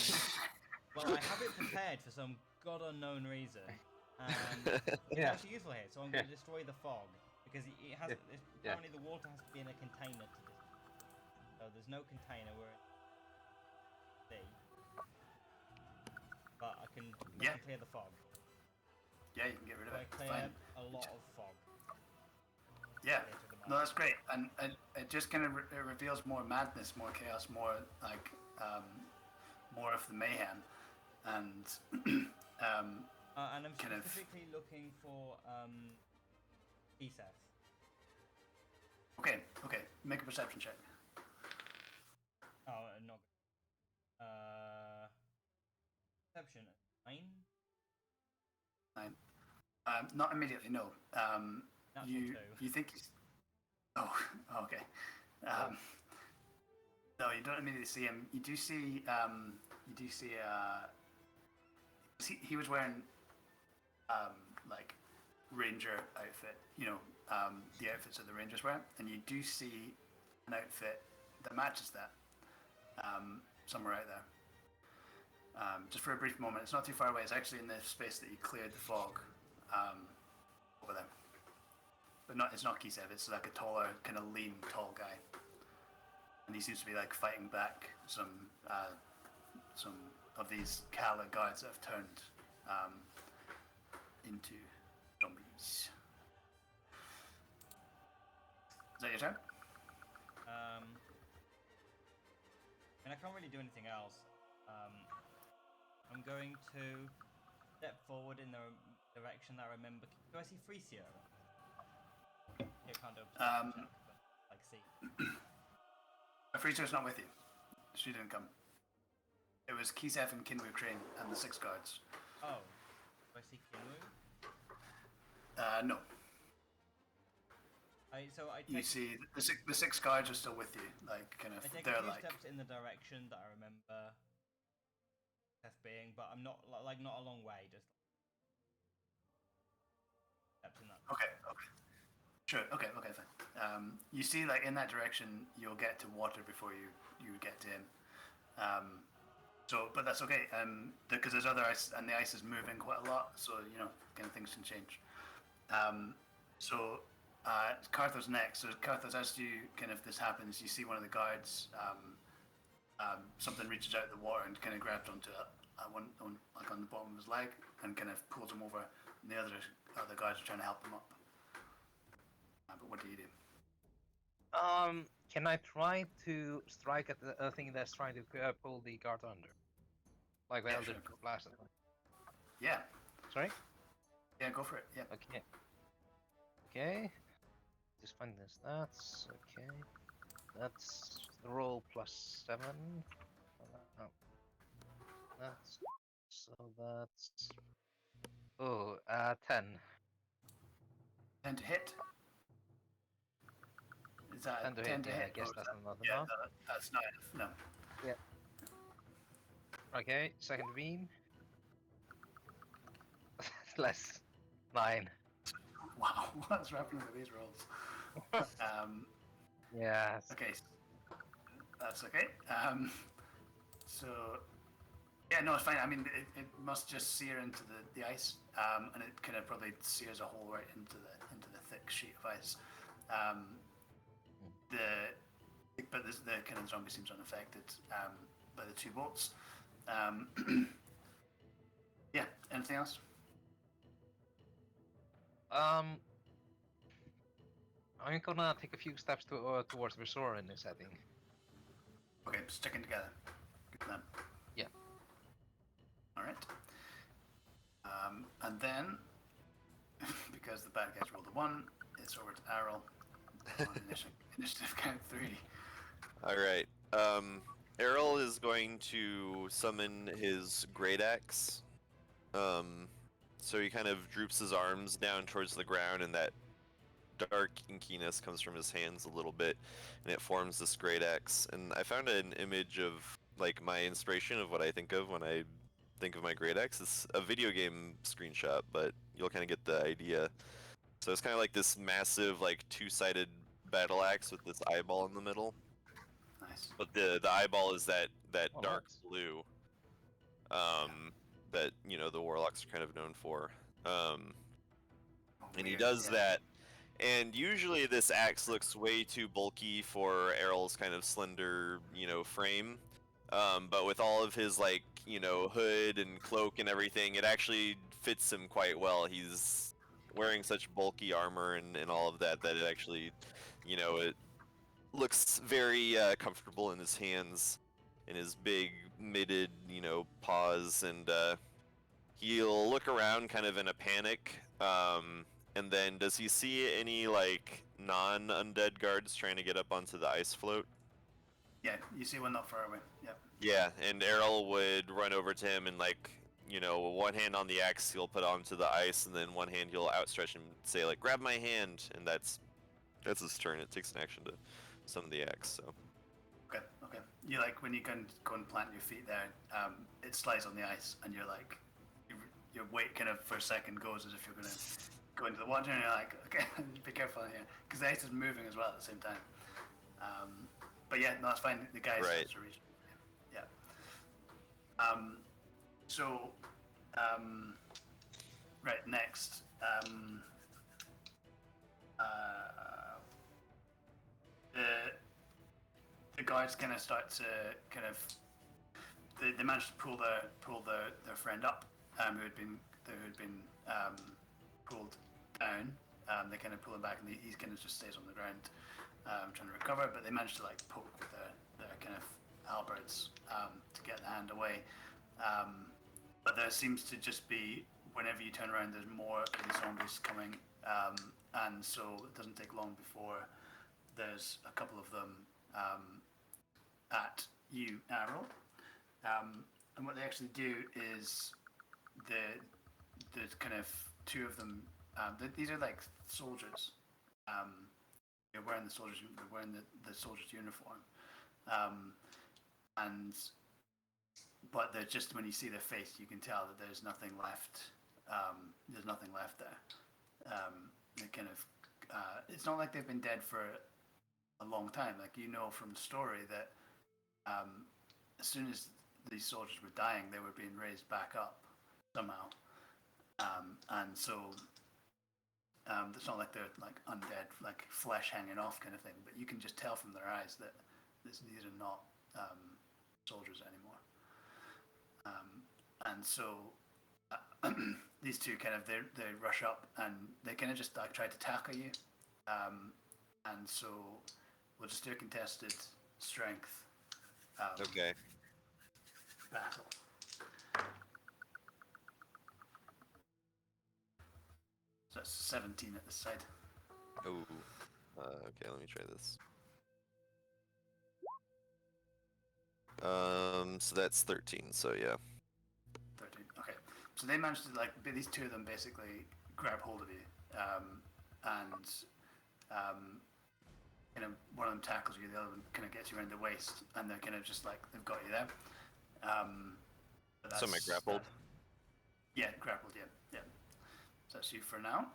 Well, I have it prepared for some god unknown reason, and it's Yeah. actually useful here. So I'm going to destroy the fog because it has. Yeah. Apparently, the water has to be in a container to destroy. So there's no container where it's sea. But I can clear the fog. Yeah, you can get rid of So I it. cleared Fine. a lot of fog. Yeah. Clear to the No, map. that's great, and it just kind of it reveals more madness, more chaos, more like more of the mayhem, and And I'm kind of- specifically looking for Eseth. okay, make a perception check. Oh, not good. Perception 9. 9. Not immediately, no. Natural You 2. you think he's okay. No, you don't immediately see him. You do see he was wearing like ranger outfit, the outfits that the rangers wear, and you do see an outfit that matches that somewhere out there. Just for a brief moment, it's not too far away. It's actually in the space that you cleared the fog over there. But it's not Kisev. It's like a taller, kind of lean, tall guy, and he seems to be like fighting back some of these Kala guards that have turned into zombies. Is that your turn? And I can't really do anything else. I'm going to step forward in the direction that I remember. Do I see Freesia? I can't do a perception check, but like see. Freester's not with you. She didn't come. It was Kisef and Kinwu Crane and the 6 guards. Oh, do I see Kinwu? No. So I You take, see the six guards are still with you, like kind of. I take They're a few like steps in the direction that I remember Seth being, but I'm not like not a long way, just steps in that. okay. Sure. Okay. Fine. You see, like in that direction, you'll get to water before you get to him. But that's okay. Because there's other ice, and the ice is moving quite a lot, so kind of things can change. Cartho's next. So Cartho's, as this happens, you see one of the guards. Something reaches out of the water and kind of grabs onto on the bottom of his leg and kind of pulls him over. And the other guards are trying to help him up. But what do you do? Can I try to strike at the thing that's trying to pull the guard under? Like the Yeah, Elder sure, go. Blast. Yeah. Sorry? Yeah, go for it. Yeah. Okay. Okay. just find the stats. Okay, that's the roll plus 7. Oh, that's so that's 10. 10 to hit. Is that 10 to 10 hit. to Yeah, I hit? guess or is that's that- not yeah, enough. that's not enough. No. Okay, second beam. Less 9. Wow, what's happening with these rolls? Yeah. Okay, that's okay. So yeah, no, it's fine. I mean, it must just sear into the ice, and it kind of probably sears a hole right into the thick sheet of ice. But the kind of zombie seems unaffected by the 2 bolts. Yeah. Anything else? I'm gonna take a few steps towards Visora in this setting. Okay, sticking together. Good plan. Yeah. All right. And then, because the bad guys rolled a 1, it's over to Errol on initiative count 3. All right. Errol is going to summon his great axe. So he kind of droops his arms down towards the ground, and that dark inkiness comes from his hands a little bit, and it forms this great axe. And I found an image of like my inspiration of what I think of when I think of my great axe. It's a video game screenshot, but you'll kind of get the idea. So it's kind of like this massive, like 2-sided battle axe with this eyeball in the middle. Nice. But the eyeball is that Oh, dark nice. blue. That the warlocks are kind of known for. And he Weird, does yeah. that. And usually this axe looks way too bulky for Errol's kind of slender, frame. But with all of his hood and cloak and everything, it actually fits him quite well. He's wearing such bulky armor and all of that it actually, it looks very comfortable in his hands, in his big mitted, paws, and he'll look around kind of in a panic. And then does he see any non-undead guards trying to get up onto the ice float? Yeah, you see one not far away. Yep. Yeah, and Errol would run over to him and one hand on the axe he'll put onto the ice, and then one hand he'll outstretch and say grab my hand, and that's his turn. It takes an action to summon the axe. So. Okay. You when you can go and plant your feet there, it slides on the ice, and you're your weight kind of for a second goes as if you're going to go into the water, and you're like, okay, be careful here, because the ice is moving as well at the same time. But yeah, no, it's fine. The guys Right. to reach. Yeah. So, right next. The guards kind of start to they managed to pull their friend up, who had been pulled down. They kind of pull him back, and he kind of just stays on the ground, trying to recover. But they managed to poke with their kind of halberds to get the hand away. But there seems to just be, whenever you turn around, there's more of these zombies coming, and so it doesn't take long before there's a couple of them at you, Errol. And what they actually do is the kind of 2 of them. These are like soldiers. They're wearing the soldiers. They're wearing the soldiers' uniform. But they're just, when you see their face, you can tell that there's nothing left. There's nothing left there. They kind of. It's not like they've been dead for a long time. From the story that as soon as these soldiers were dying, they were being raised back up somehow, and so it's not like they're undead, flesh hanging off kind of thing. But you can just tell from their eyes that these are not soldiers anymore. And so these 2 kind of they rush up, and they kind of just try to tackle you. And so we'll just do a contested strength. Okay. Battle. So that's 17 at the side. Ooh. Okay, let me try this. So that's 13. So yeah. 13. Okay. So they managed to these two of them basically grab hold of you, and kind of one of them tackles you, the other one kind of gets you around the waist, and they're kind of just like they've got you there. So am I grappled? Yeah, grappled. Yeah, yeah. So that's you for now,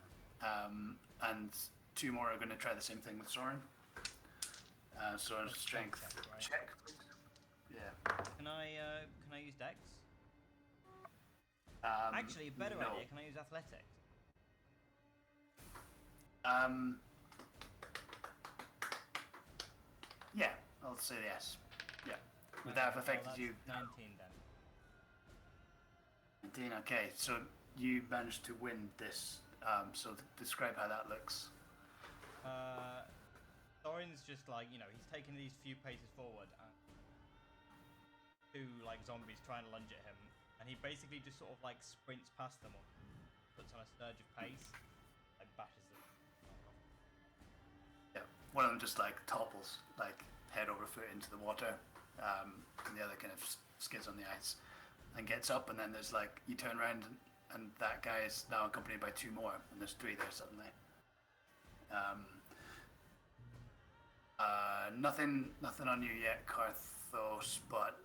and two more are going to try the same thing with Soren. So a strength check, please. Yeah. Can I use Dex? Actually, a better no. idea. Can I use Athletics? Yeah, I'll say yes. Yeah. Would that have affected that's you? 19 then. 19, okay, so you managed to win this. So describe how that looks. Soren's just like, he's taking these few paces forward and two zombies trying to lunge at him, and he basically just sort of sprints past them or puts on a surge of pace, bashes them. Yeah, one of them just topples, head over foot into the water, and the other kind of skids on the ice and gets up, and then there's you turn around and that guy is now accompanied by two more, and there's three there suddenly. Nothing on you yet, Karthos, but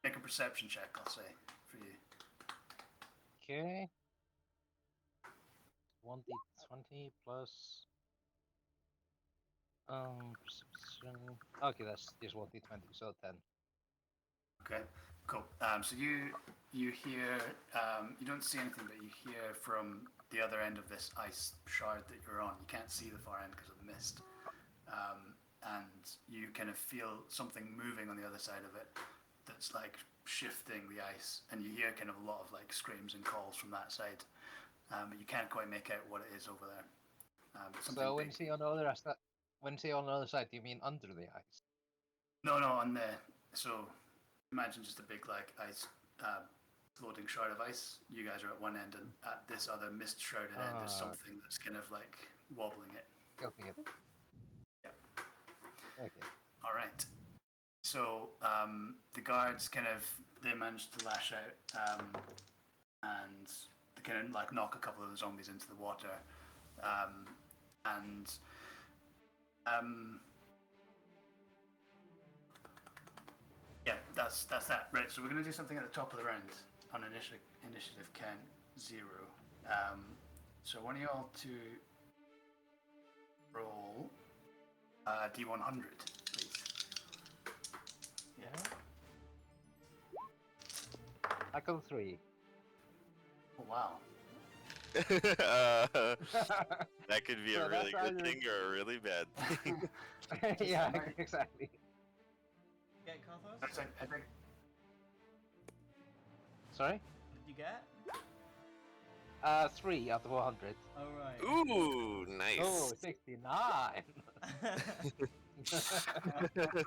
make a perception check, I'll say, for you. Okay. 1d20 plus. Perception. Okay, that's just 1d20, so 10. Okay, cool. So you hear, you don't see anything, but you hear from the other end of this ice shard that you're on. You can't see the far end because of the mist. And you kind of feel something moving on the other side of it that's shifting the ice, and you hear kind of a lot of screams and calls from that side, but you can't quite make out what it is over there. So when you see on the other side, do you mean under the ice? No, on the, so imagine just a big ice floating shard of ice. You guys are at one end, and at this other mist shrouded end is something that's kind of wobbling it. Okay. Yeah. Okay. All right. So the guards they managed to lash out, and they kind of knock a couple of the zombies into the water, and yeah, that's that. Right. So we're gonna do something at the top of the round on initiative count 0. So I want you all to roll D100, please. Yeah. I got 3. Oh, wow. That could be So a really that's good either- thing or a really bad thing. Yeah, exactly. Get Karthos? That's I think. Sorry? What did you get? 3 out of 100. Oh right. Ooh, nice. Oh, 69. I got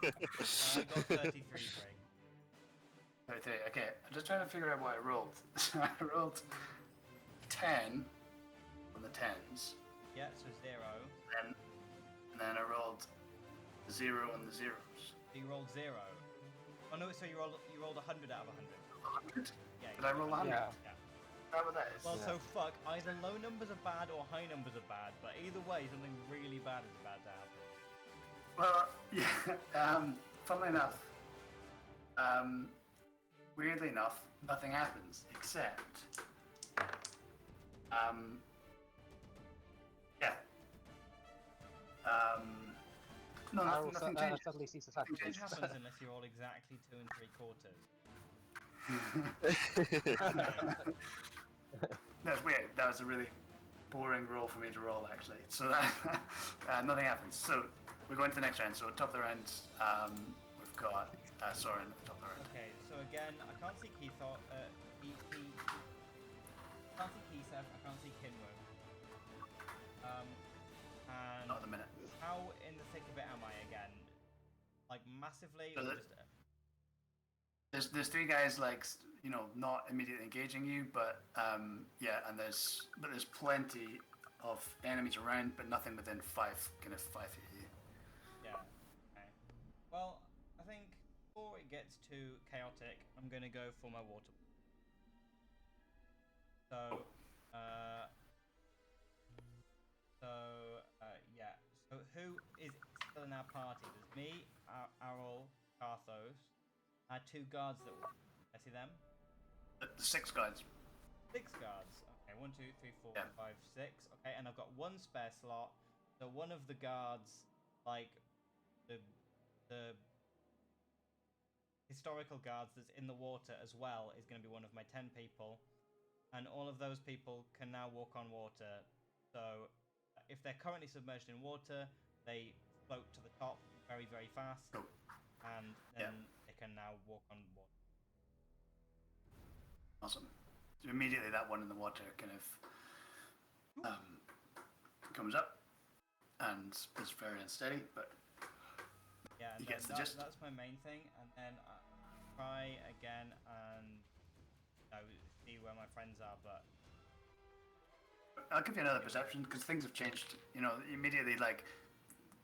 33, Craig. 33. Okay, I'm just trying to figure out what I rolled. So I rolled 10 on the 10s, Yeah, so 0. and then I rolled 0 on the 0s. So you rolled 0. Oh no, so you rolled 100 out of 100. 100? Yeah. Did I roll 100? Yeah. Yeah. How about that? Well, so fuck. Either low numbers are bad or high numbers are bad, but either way, something really bad is about to happen. Well, yeah. Funnily enough, weirdly enough, nothing happens except, yeah. No, nothing changes. Suddenly ceases Nothing happening. happens unless you roll exactly 2 3/4. That's weird. That was a really boring roll for me to roll, actually. So that, nothing happens. So we're going to the next round. So top of the round, we've got Soren at the top of the round. Okay, so again, I can't see Keith. I can't see Keith. I can't see Kinwo. And Not at the minute. how in the thick of it am I again? Massively, So or the- just There's 3 guys not immediately engaging you, but yeah, and there's plenty of enemies around, but nothing within 5 feet of you. Yeah. Okay. Well, I think before it gets too chaotic, I'm gonna go for my water. So, yeah. So who is still in our party? There's me, Arol, Karthos, our 2 guards that I see them. The 6 guards. 6 guards. Okay, 1, 2, 3, 4, Yeah. 5, 6. Okay, and I've got 1 spare slot. So one of the guards, like the historical guards that's in the water as well, is going to be one of my 10 people, and all of those people can now walk on water. So if they're currently submerged in water, they float to the top very, very fast, Cool. and then they can now walk on water. Awesome. So immediately that one in the water kind of comes up and is very unsteady, but Yeah, and he gets the that, gist. that's my main thing, and then I try again and see where my friends are, but I'll give you another perception because things have changed. You know, immediately like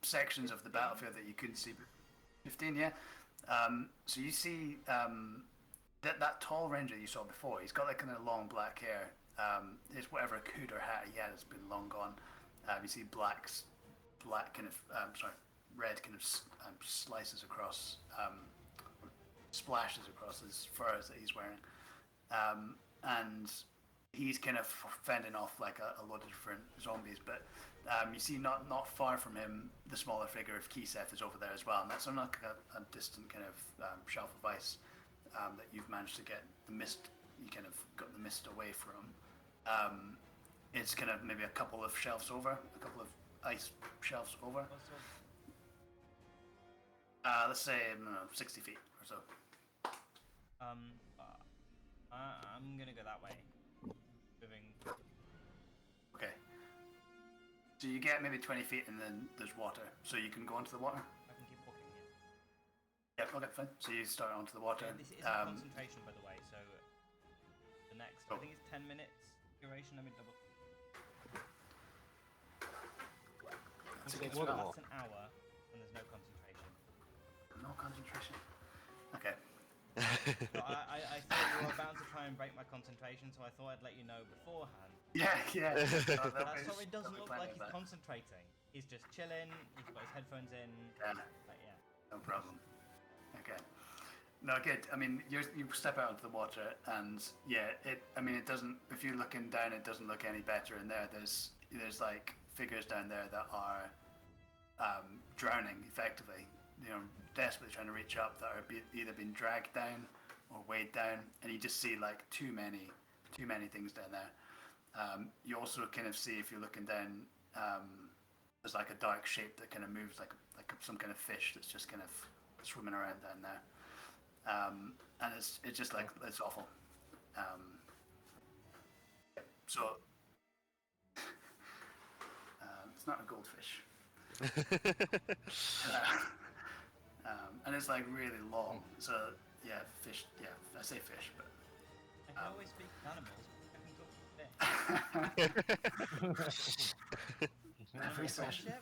sections of the battlefield that you couldn't see. 15, yeah. So you see that tall ranger you saw before. He's got like kind of long black hair. His whatever hood or hat he had has been long gone. You see red kind of slices across, splashes across his furs that he's wearing, and he's kind of fending off like a lot of different zombies. But you see not far from him, the smaller figure of Kiseth is over there as well, and that's on like a distant kind of shelf of ice that you've managed to get the mist. You kind of got the mist away from. It's kind of maybe a couple of shelves over, a couple of ice shelves over. Let's say, I don't know, 60 feet or so. I'm gonna go that way. Moving. Okay. So you get maybe 20 feet and then there's water. So you can go onto the water? I can keep walking. Yep, okay, fine. So you start onto the water. Yeah, this is a concentration, by the way, so the next, I Oh. think it's 10 minutes duration. Let me double. That's a So good that's spell. an hour, and there's no concentration. No concentration. Okay. So I thought you were bound to try and break my concentration, so I thought I'd let you know beforehand. Yeah. No, That sorry doesn't look like he's that. concentrating. He's just chilling. He's got his headphones in. Yeah, But yeah. no problem. Okay. No, good. I mean, you step out into the water, and yeah, it doesn't. If you're looking down, it doesn't look any better in there. There's like figures down there that are drowning effectively. You know, desperately trying to reach up, that are either being dragged down or weighed down, and you just see like too many things down there. You also kind of see, if you're looking down, there's like a dark shape that kind of moves like some kind of fish that's just kind of swimming around down there. And it's just like, it's awful. So it's not a goldfish. And it's like really long. So yeah, fish. Yeah, I say fish, but I can always speak to animals. I can talk to fish. every session.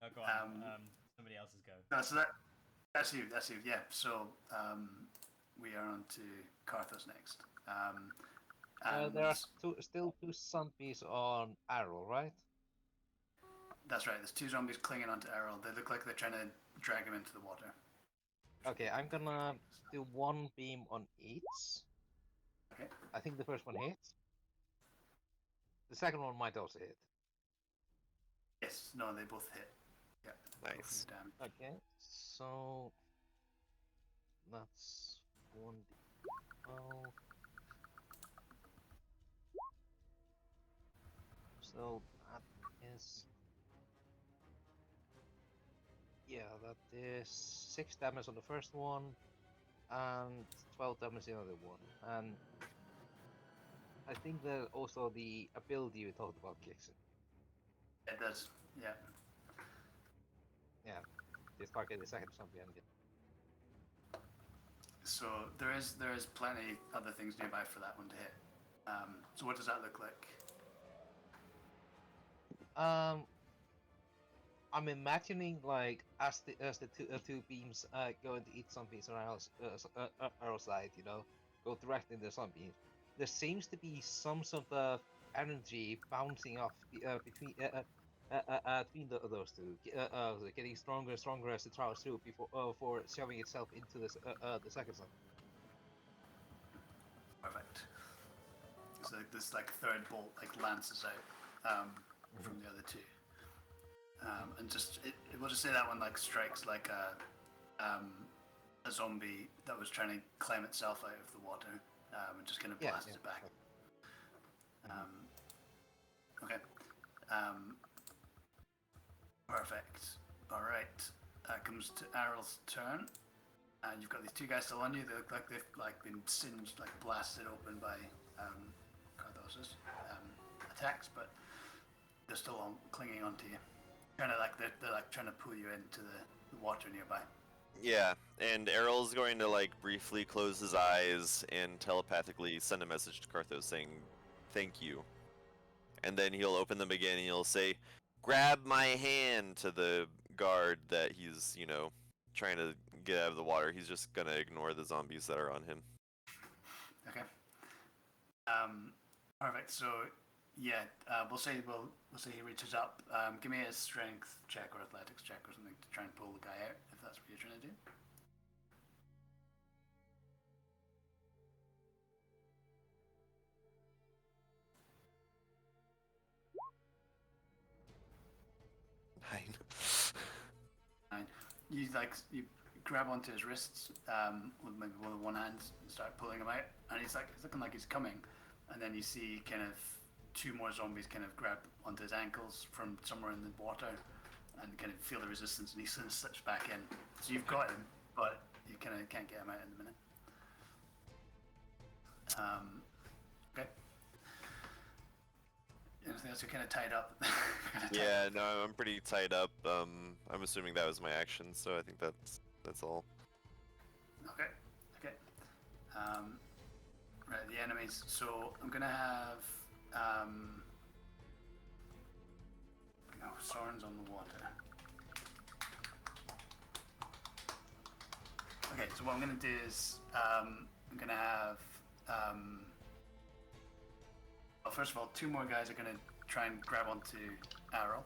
Oh, go on. Somebody else's go. No, so that's you. Yeah. So we are on to Karthos next. There are still 2 zombies on Arrow, right? That's right. There's 2 zombies clinging onto Errol. They look like they're trying to drag him into the water. Okay, I'm gonna do 1 beam on each. Okay. I think the first one hits. The second one might also hit. Yes. No, they both hit. Yeah. Nice. Both damage. Okay, so that's 1d12. So that is, yeah, that is 6 damage on the first one and 12 damage on the other one. And I think that also the ability you talked about kicks in. It does. Yeah. Yeah, just target the second zombie and get. So there is plenty other things nearby for that one to hit. So what does that look like? I'm imagining like as the two beams going to eat zombies on our side, you know, go directly into zombies. There seems to be some sort of energy bouncing off between those two, getting stronger and stronger as it travels through before shoving itself into the second zombie. Perfect. So this like third bolt like lances out from the other two, and just we'll just say that one like strikes like a zombie that was trying to climb itself out of the water, and just kind of blasts it back. Okay. Perfect. All right. That comes to Errol's turn, and you've got these two guys still on you. They look like they've like been singed, like blasted open by Carthos's attacks, but they're still clinging onto you. Kind of like they're like trying to pull you into the water nearby. Yeah, and Errol's going to like briefly close his eyes and telepathically send a message to Carthos saying, "Thank you." And then he'll open them again and he'll say, "Grab my hand," to the guard that he's, you know, trying to get out of the water. He's just gonna ignore the zombies that are on him. Okay. Perfect. So yeah, we'll say he reaches up. Give me a strength check or athletics check or something to try and pull the guy out if that's what you're trying to do. Nine. You grab onto his wrists with maybe one hand and start pulling him out, and he's looking like he's coming, and then you see kind of two more zombies kind of grab onto his ankles from somewhere in the water, and kind of feel the resistance, and he sort of slips back in. So you've got him, but you kind of can't get him out in the minute. Okay. Anything else? You're kind of tied up. Yeah, no, I'm pretty tied up. I'm assuming that was my action, so I think that's all. Okay. Right, the enemies. So I'm gonna have Soren's on the water. Okay, so what I'm gonna do is I'm gonna have well, first of all, two more guys are gonna try and grab onto Arrow.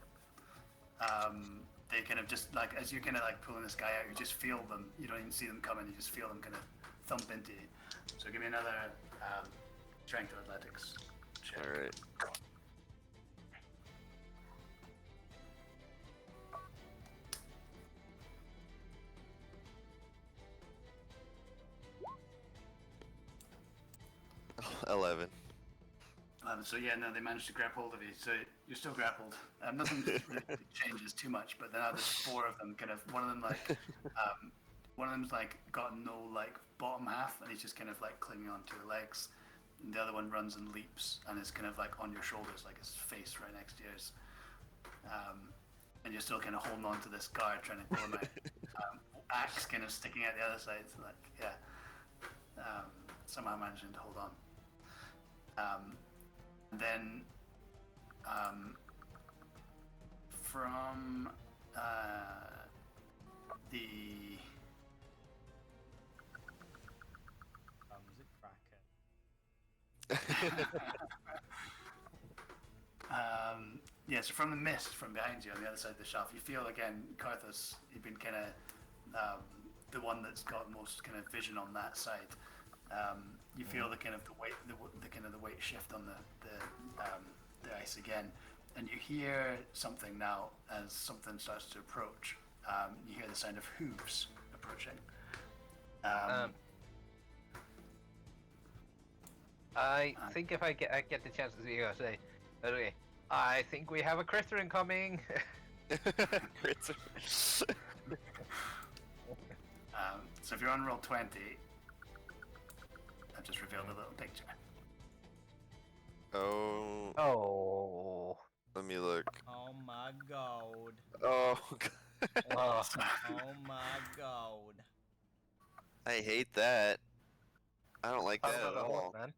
They kind of just like as you're kind of like pulling this guy out, you just feel them. You don't even see them coming. You just feel them kind of thump into you. So give me another strength or athletics check. All right. Oh, 11. So yeah, no, they managed to grab hold of you. So you're still grappled. Nothing really changes too much, but now there's four of them. Kind of one of them like, one of them's like got no like bottom half, and he's just kind of like clinging onto your legs. And the other one runs and leaps, and is kind of like on your shoulders, like his face right next to yours. And you're still kind of holding on to this guard, trying to pull him out. Axe kind of sticking out the other side, so like yeah, somehow managing to hold on. And then from the Is it Kraken? yeah, so from the mist from behind you on the other side of the shelf, you feel again, Carthos, you've been kind of the one that's got most kind of vision on that side. You feel the kind of the weight, the kind of the weight shift on the ice again, and you hear something now as something starts to approach. You hear the sound of hooves approaching. I think if I get the chance to see you, I'll say, okay, I think we have a critter incoming. Critter. So if you're on roll 20, I've just revealed a little picture. Oh. Oh. Let me look. Oh my god. Oh. Oh. Oh my god. I hate that. I don't like How that about at a horse, all. man?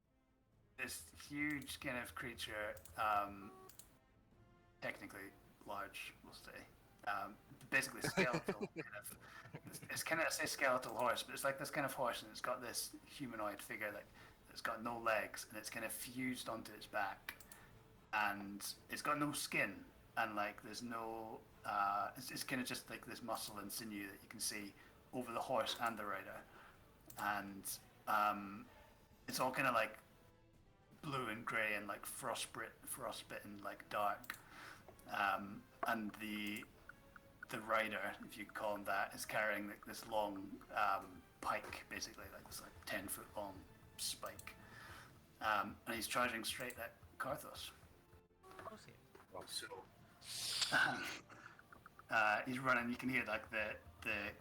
this huge kind of creature, technically large, we'll say. Basically skeletal kind of. It's kind of, I say skeletal horse, but it's like this kind of horse, and it's got this humanoid figure that's got no legs, and it's kind of fused onto its back, and it's got no skin, and like there's no. It's kind of just like this muscle and sinew that you can see over the horse and the rider, and it's all kind of like blue and grey and like frostbitten, like dark, and the rider, if you call him that, is carrying like this long pike, basically like this like 10-foot long spike, and he's charging straight at Karthos. Of course he is. So he's running. You can hear like the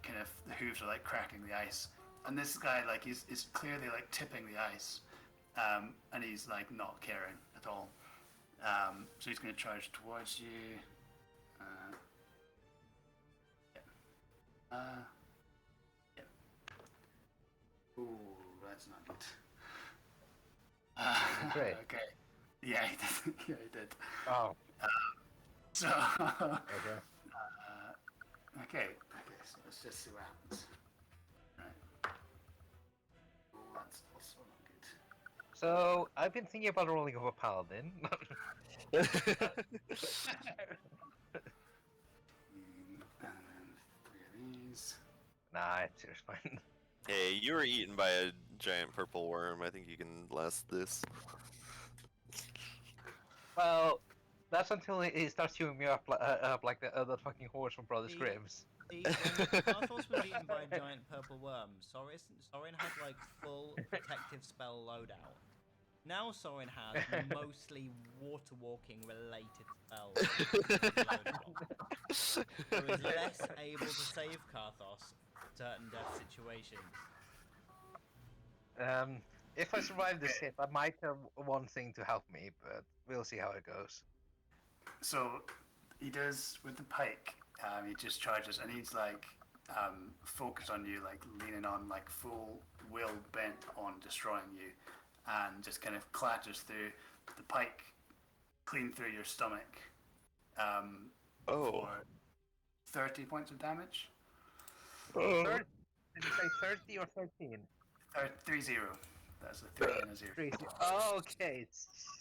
kind of the hooves are like cracking the ice, and this guy like is clearly like tipping the ice, and he's like not caring at all. So he's going to charge towards you. Yeah. Ooh, that's not good. Great. Okay. Yeah, he did. Yeah, he did. Oh. So. Okay. Okay. So let's just see what happens. Right. Ooh, that's also not good. So I've been thinking about rolling of a paladin. And then 3 of these. Nah, it's fine. Hey, you were eaten by a giant purple worm. I think you can last this. Well, that's until he starts chewing me up like that fucking horse from Brothers Grimm's. See, when Karthos was eaten by a giant purple worm, Sorin had like full protective spell loadout. Now Sorin has mostly water walking related spells loadout. So he's less able to save Karthos in certain death situations. If I survive this hit, I might have one thing to help me, but we'll see how it goes. So he does with the pike. He just charges, and he's like focused on you, like leaning on, like full will bent on destroying you, and just kind of clatters through the pike, clean through your stomach. For 30 points of damage. Oh. Did you say 30 or 13? 3-0. That's a 3 and a 0. 3. Okay,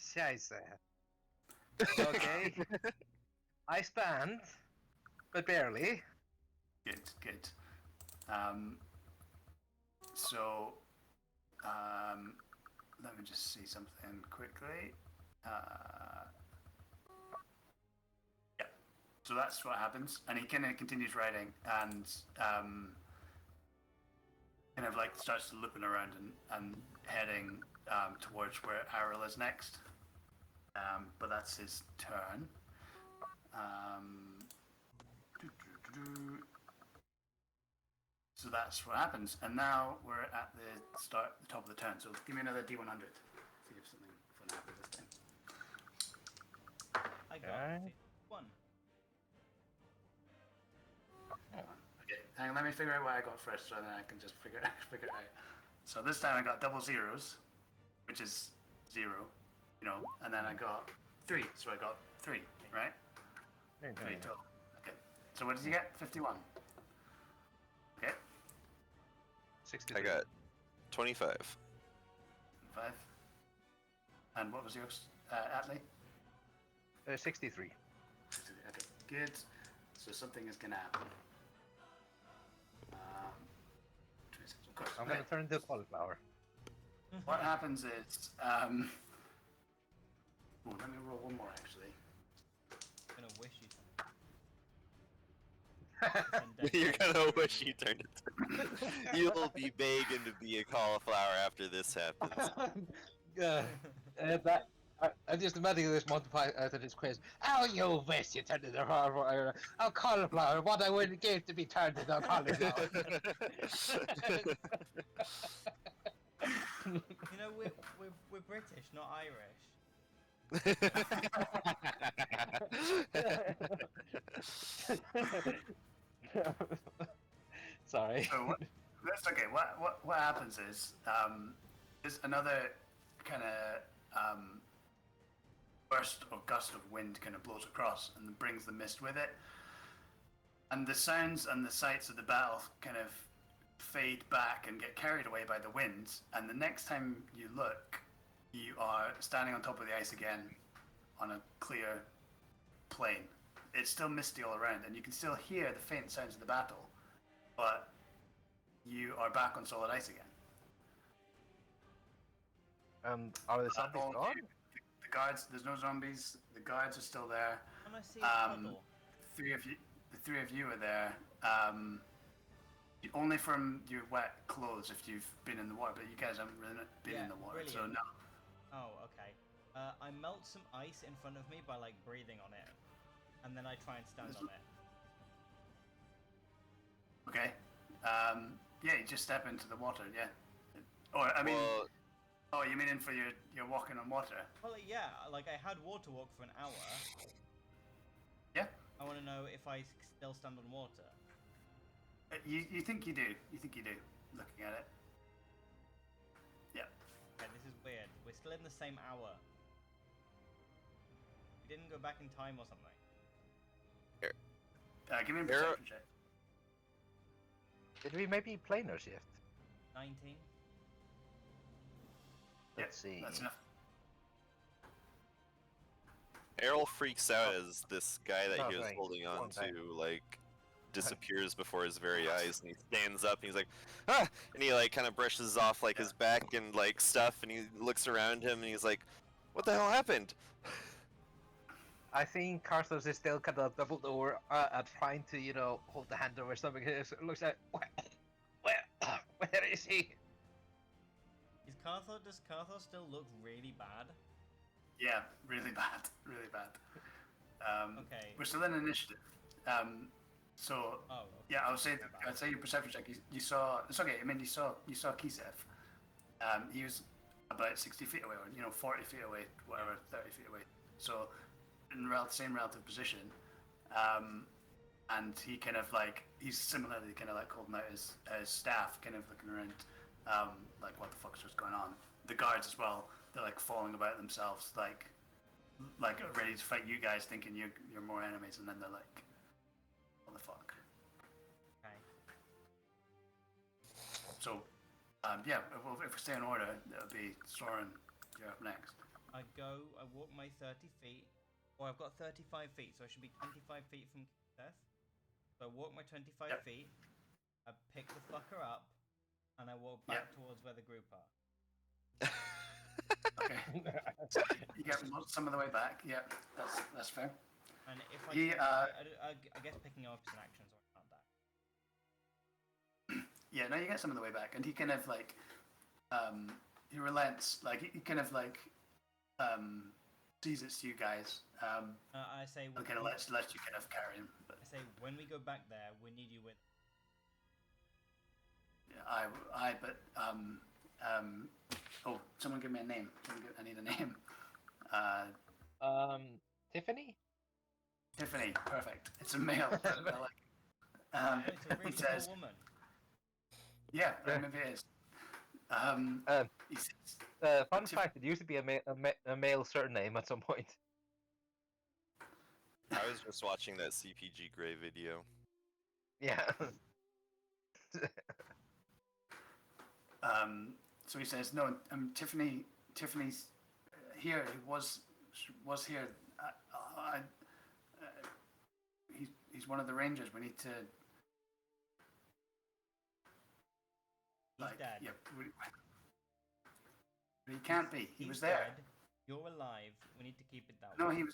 scheiße. Okay. I stand, but barely. Good. So, let me just see something quickly. Yeah. So that's what happens, and he kind of continues riding, and kind of like starts looping around and heading towards where Aril is next. But that's his turn. So that's what happens, and now we're at the top of the turn. So give me another D100. See if something fun happens this time. I got Okay. 1. Okay, hang on, let me figure out what I got first, so then I can just figure it out. So this time I got double zeros, which is 0, and then I got 3, so I got 3, right? 3 total. Okay. So what did you get? 51. Okay. 63. I got 25. 5. And what was yours, Atlee? 63. Okay, good. So something is gonna happen. 26, of course. I'm Okay. gonna turn into a cauliflower. What happens is, let me roll one more actually. I'm gonna wish you You're gonna wish you turned it. You'll be begging to be a cauliflower after this happens. I just imagine this multiply to this quiz. Oh, you wish you turned into a cauliflower. Oh, cauliflower, what I wouldn't give to be turned into a cauliflower. You know, we're British, not Irish. Sorry. So that's okay. What happens is there's another kind of burst or gust of wind kind of blows across and brings the mist with it. And the sounds and the sights of the battle kind of fade back and get carried away by the winds. And the next time you look, you are standing on top of the ice again on a clear plain. It's still misty all around, and you can still hear the faint sounds of the battle, but you are back on solid ice again. Are the zombies all gone? The guards, there's no zombies. The guards are still there. Can I see a puddle? The three of you are there. Only from your wet clothes if you've been in the water, but you guys haven't really been in the water, so brilliant. no. Oh, okay. I melt some ice in front of me by like breathing on it, and then I try and stand on it. Okay. Yeah, you just step into the water. Yeah. Or I mean, Well, oh, you mean in for your walking on water? Well, yeah, like I had water walk for an hour. Yeah. I want to know if I still stand on water. You think you do? You think you do? Looking at it. Yeah. Okay, this is weird. We're still in the same hour. We didn't go back in time or something. Give me a Arrow- perception check. Did we maybe planar shift? 19. Let's see. That's enough. Errol freaks out as this guy that he was Sorry. holding on One time. to, like, disappears before his very eyes, and he stands up, and he's like, ah! And he, like, kind of brushes off, like, his back and, like, stuff, and he looks around him, and he's like, what the hell happened? I think Carlos is still kind of doubled over, trying to, you know, hold the hand over something. It looks like, where is he? Does Carthos still look really bad? Yeah, really bad, really bad. Okay. We're still in initiative. So Oh, okay. yeah, I'd say your perception check. You saw. It's okay. I mean, you saw Kisef. He was about 60 feet away, or 40 feet away, whatever, 30 feet away. So in same relative position, and he kind of like he's similarly kind of like holding out his staff, kind of looking around, like what the fuck's just going on. The guards as well. They're like falling about themselves, like ready to fight you guys, thinking you're more enemies, and then they're like, what the fuck? Okay. So, yeah, if we stay in order, it'll be Soren. You're up next. I walk my 30 feet, or I've got 35 feet, so I should be 25 feet from Seth. So I walk my 25 Yep. feet, I pick the fucker up, and I walk back towards where the group are. Okay. You get some of the way back. Yeah, that's fair. And if I, He, I guess picking up is an action, so I can't die. Yeah, no, you get some of the way back, and he kind of like, he relents, like he kind of like, sees it's you guys, I say, and kind of lets you kind of carry him. But I say, when we go back there, we need you with. yeah, oh, someone give me a name. I need a name. Tiffany? Tiffany, perfect. It's a male. It's a He reasonable says, woman. yeah, Yeah. maybe it is. He says, Fun fact, it used to be a male surname at some point. I was just watching that CPG Grey video. Yeah. So he says, no, Tiffany's here. He was here. He's one of the rangers. We need to. He's dead. Yeah, but he can't be. He He's was there. dead. You're alive. We need to keep it that No, way. he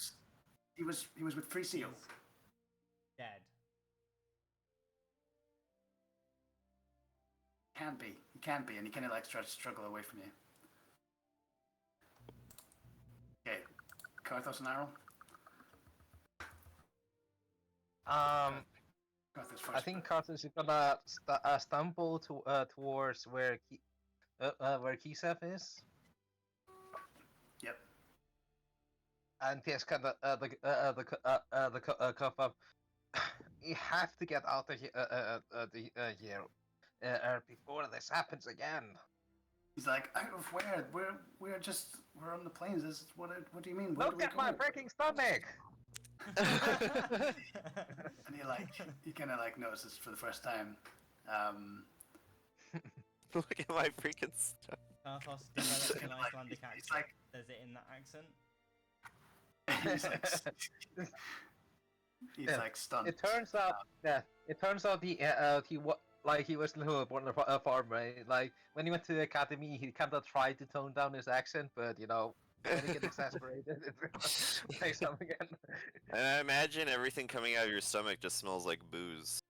was with Free Seal. He's dead. He can't be, and he kind of like tries to struggle away from you. Okay, Carthos and Arrow. Carthos first. I think Carlos is gonna stumble towards where Kisef is, Yep. and just kind of the cuff up. You have to get out of here, here before this happens again. He's like, out of where? We're on the plains. What do you mean? Where Look do we at my go? freaking stomach! And he kind of like notices for the first time. Look at my freaking stuff. Karthos developed an Like, Icelandic he's accent. like- Says it in that accent. he's like, he's Yeah. like stunned. It turns out, he was little born a farmer. Like when he went to the academy, he kind of tried to tone down his accent, but when he gets exasperated, it takes up again. And I imagine everything coming out of your stomach just smells like booze.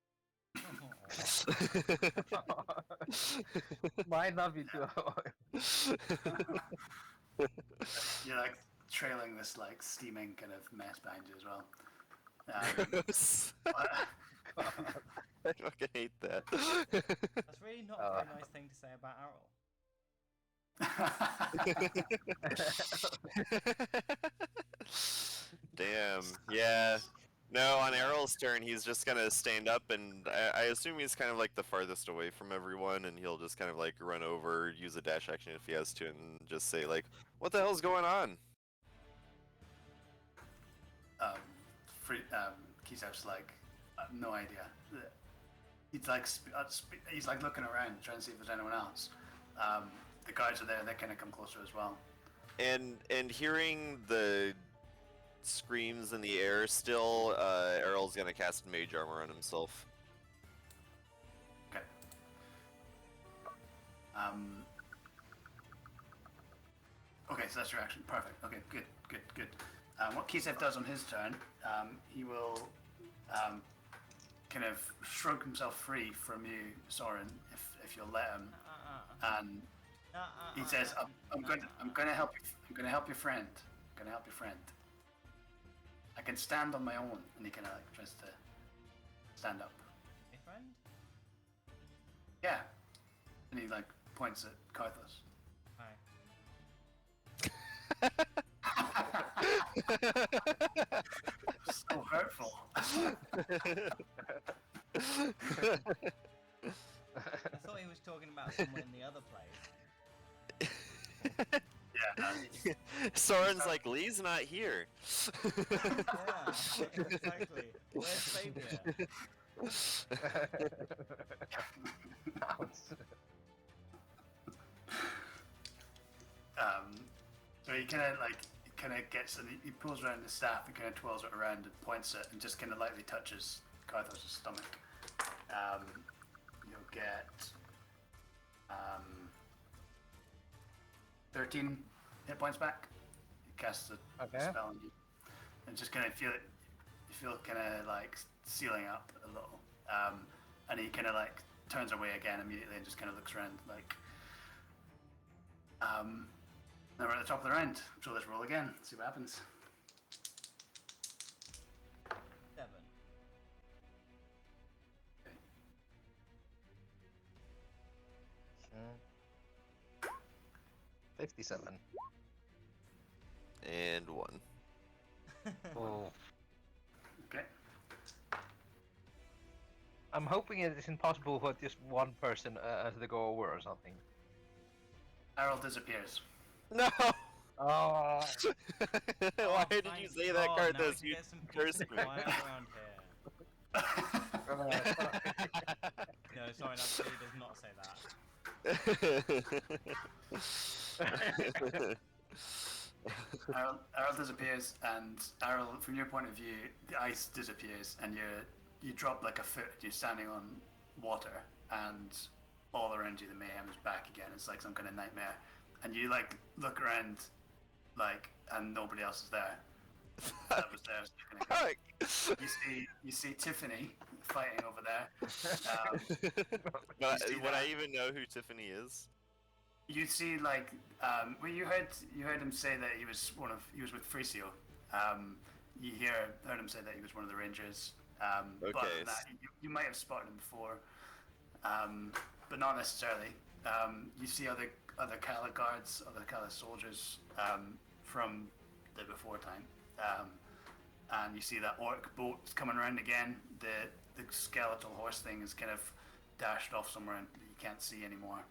Might not be too. You're like trailing this like steaming kind of mess behind you as well. Gross. I fucking hate that. That's really not a very nice thing to say about Errol. Damn. Yeah. No, on Errol's turn, he's just gonna stand up, and I assume he's kind of like the farthest away from everyone, and he'll just kind of like run over, use a dash action if he has to, and just say like, "What the hell's going on?" Kisev's like, no idea. He's like, he's like looking around, trying to see if there's anyone else. The guards are there; they kind of come closer as well. And hearing the screams in the air still, Errol's gonna cast Mage Armor on himself. Okay. Okay, so that's your action. Perfect. Okay, good. What Kisev does on his turn, he will kind of shrug himself free from you, Soren, if you'll let him, and he says, "I'm going to help you. I'm going to help your friend. I'm going to help your friend. I can stand on my own." And he kind of like tries to stand up. My friend? Yeah, and he like points at Karthos. Hi. So hurtful. I thought he was talking about someone in the other place. Yeah. Soren's like, Lee's not here. Yeah, exactly. Where's Savior? So he kind of gets and he pulls around the staff and kind of twirls it around and points it and just kind of lightly touches Karthos' stomach. You'll get 13 hit points back. He casts a spell on you, and just kind of feel it. You feel it kind of like sealing up a little, and he kind of like turns away again immediately and just kind of looks around like. Now we're at the top of the round, so let's roll again. See what happens. 7. Okay. 57. And 1. Oh. Okay. I'm hoping it is impossible for just one person to go over or something. Harold disappears. No! Oh. Why did you say that, Karthos? You cursed me. Quiet around here. No, sorry, he does not say that. Harold disappears, and Harold, from your point of view, the ice disappears, and you drop like a foot. You're standing on water, and all around you, the mayhem is back again. It's like some kind of nightmare, and you like look around, like, and nobody else is there. That was there. So you see Tiffany fighting over there. But see would that? I even know who Tiffany is? You see, like, well, you heard him say that he was with Frisio. You heard him say that he was one of the Rangers. But Okay. that, you might have spotted him before, but not necessarily. You see other Kala guards, other Kala soldiers from the before time, and you see that orc boat coming around again. The skeletal horse thing is kind of dashed off somewhere and you can't see anymore.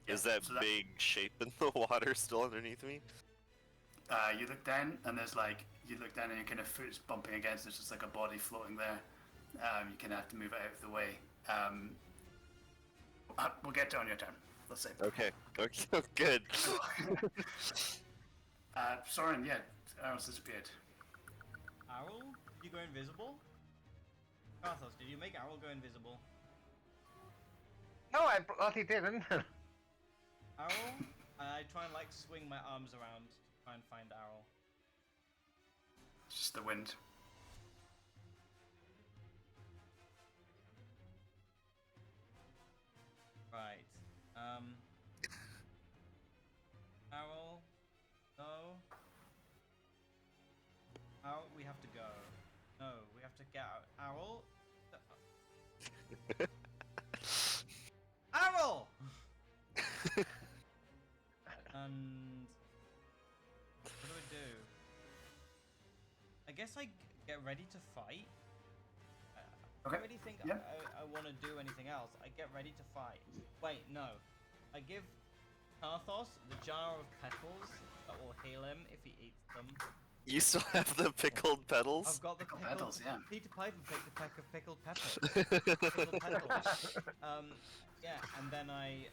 Is that so big shape in the water still underneath me? You look down, and there's like, you look down and your kind of foot's bumping against, there's just like a body floating there. You kind of have to move it out of the way. We'll get to it on your turn. Let's say. Okay. Okay. Good. Soren, yeah, arrows disappeared. Arrol, did you go invisible? Karthos, did you make Arrol go invisible? No, I bloody didn't. Arrol, I try and like swing my arms around to try and find Arrol. It's just the wind. Right. Arrol, no. Arrol, we have to go. No, we have to get out. Arrol? Arrol! And what do? I guess I get ready to fight. I Okay. don't really think Yeah. I want to do anything else. I get ready to fight. Wait, no. I give Karthos the jar of petals that will heal him if he eats them. You still have the pickled petals? I've got the Pickled pickled petals, yeah. Peter Piper picked a peck of pickled peppers. Pickled petals. Yeah, and then I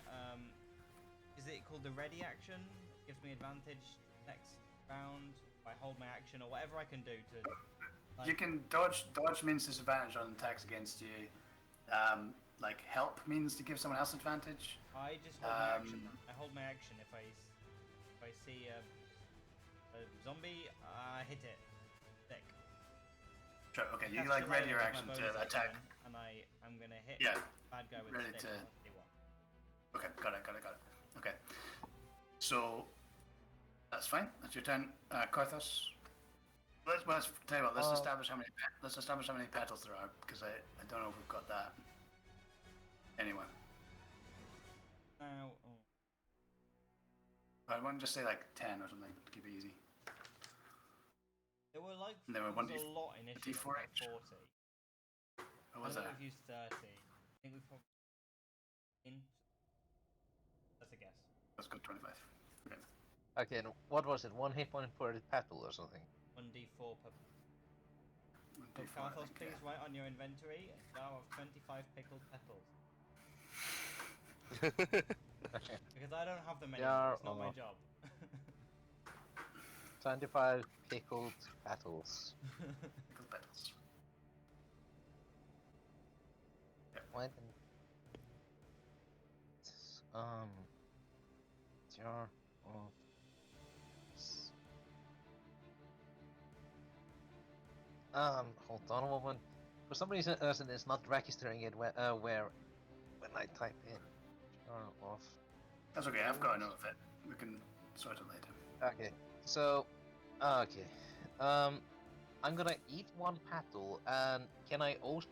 is it called the ready action? It gives me advantage next round. I hold my action or whatever I can do to. Like, You can dodge. Dodge means disadvantage on attacks against you. Like help means to give someone else advantage. I just hold my action. I hold my action if I see a zombie, I hit it. Sick. Sure. Okay. You Cast like Survival ready your with my action bonus to attack. action, and I'm gonna hit Yeah. bad guy with Ready a stick. to- on D1. Okay. Got it. Okay. So that's fine. That's your turn, Karthos. Let's tell you what. Let's establish how many. Let's establish how many petals there are, because I don't know if we've got that. Anyway, Now, I want to just say like 10 or something to keep it easy. there were like And there were there was 1d4 a lot initially. D4 Like each. 40. What was I that? think we've used 30. I think we've probably that's a guess. Let's go 25. Okay. Okay, and what was it? 1 hit point per petal or something? 1d4 per. So D4, I Karthos, think, please yeah. write on your inventory a jar of 25 pickled petals. Because I don't have them anymore. Jar It's not my of- job. 25 pickled petals. Pickled petals. Why didn't... Jar of... Hold on a moment. For some reason, it's not registering it when I type in jar of... That's okay. I've got a note of it. We can sort it later. Okay, so... Okay. I'm gonna eat 1 petal, and can I also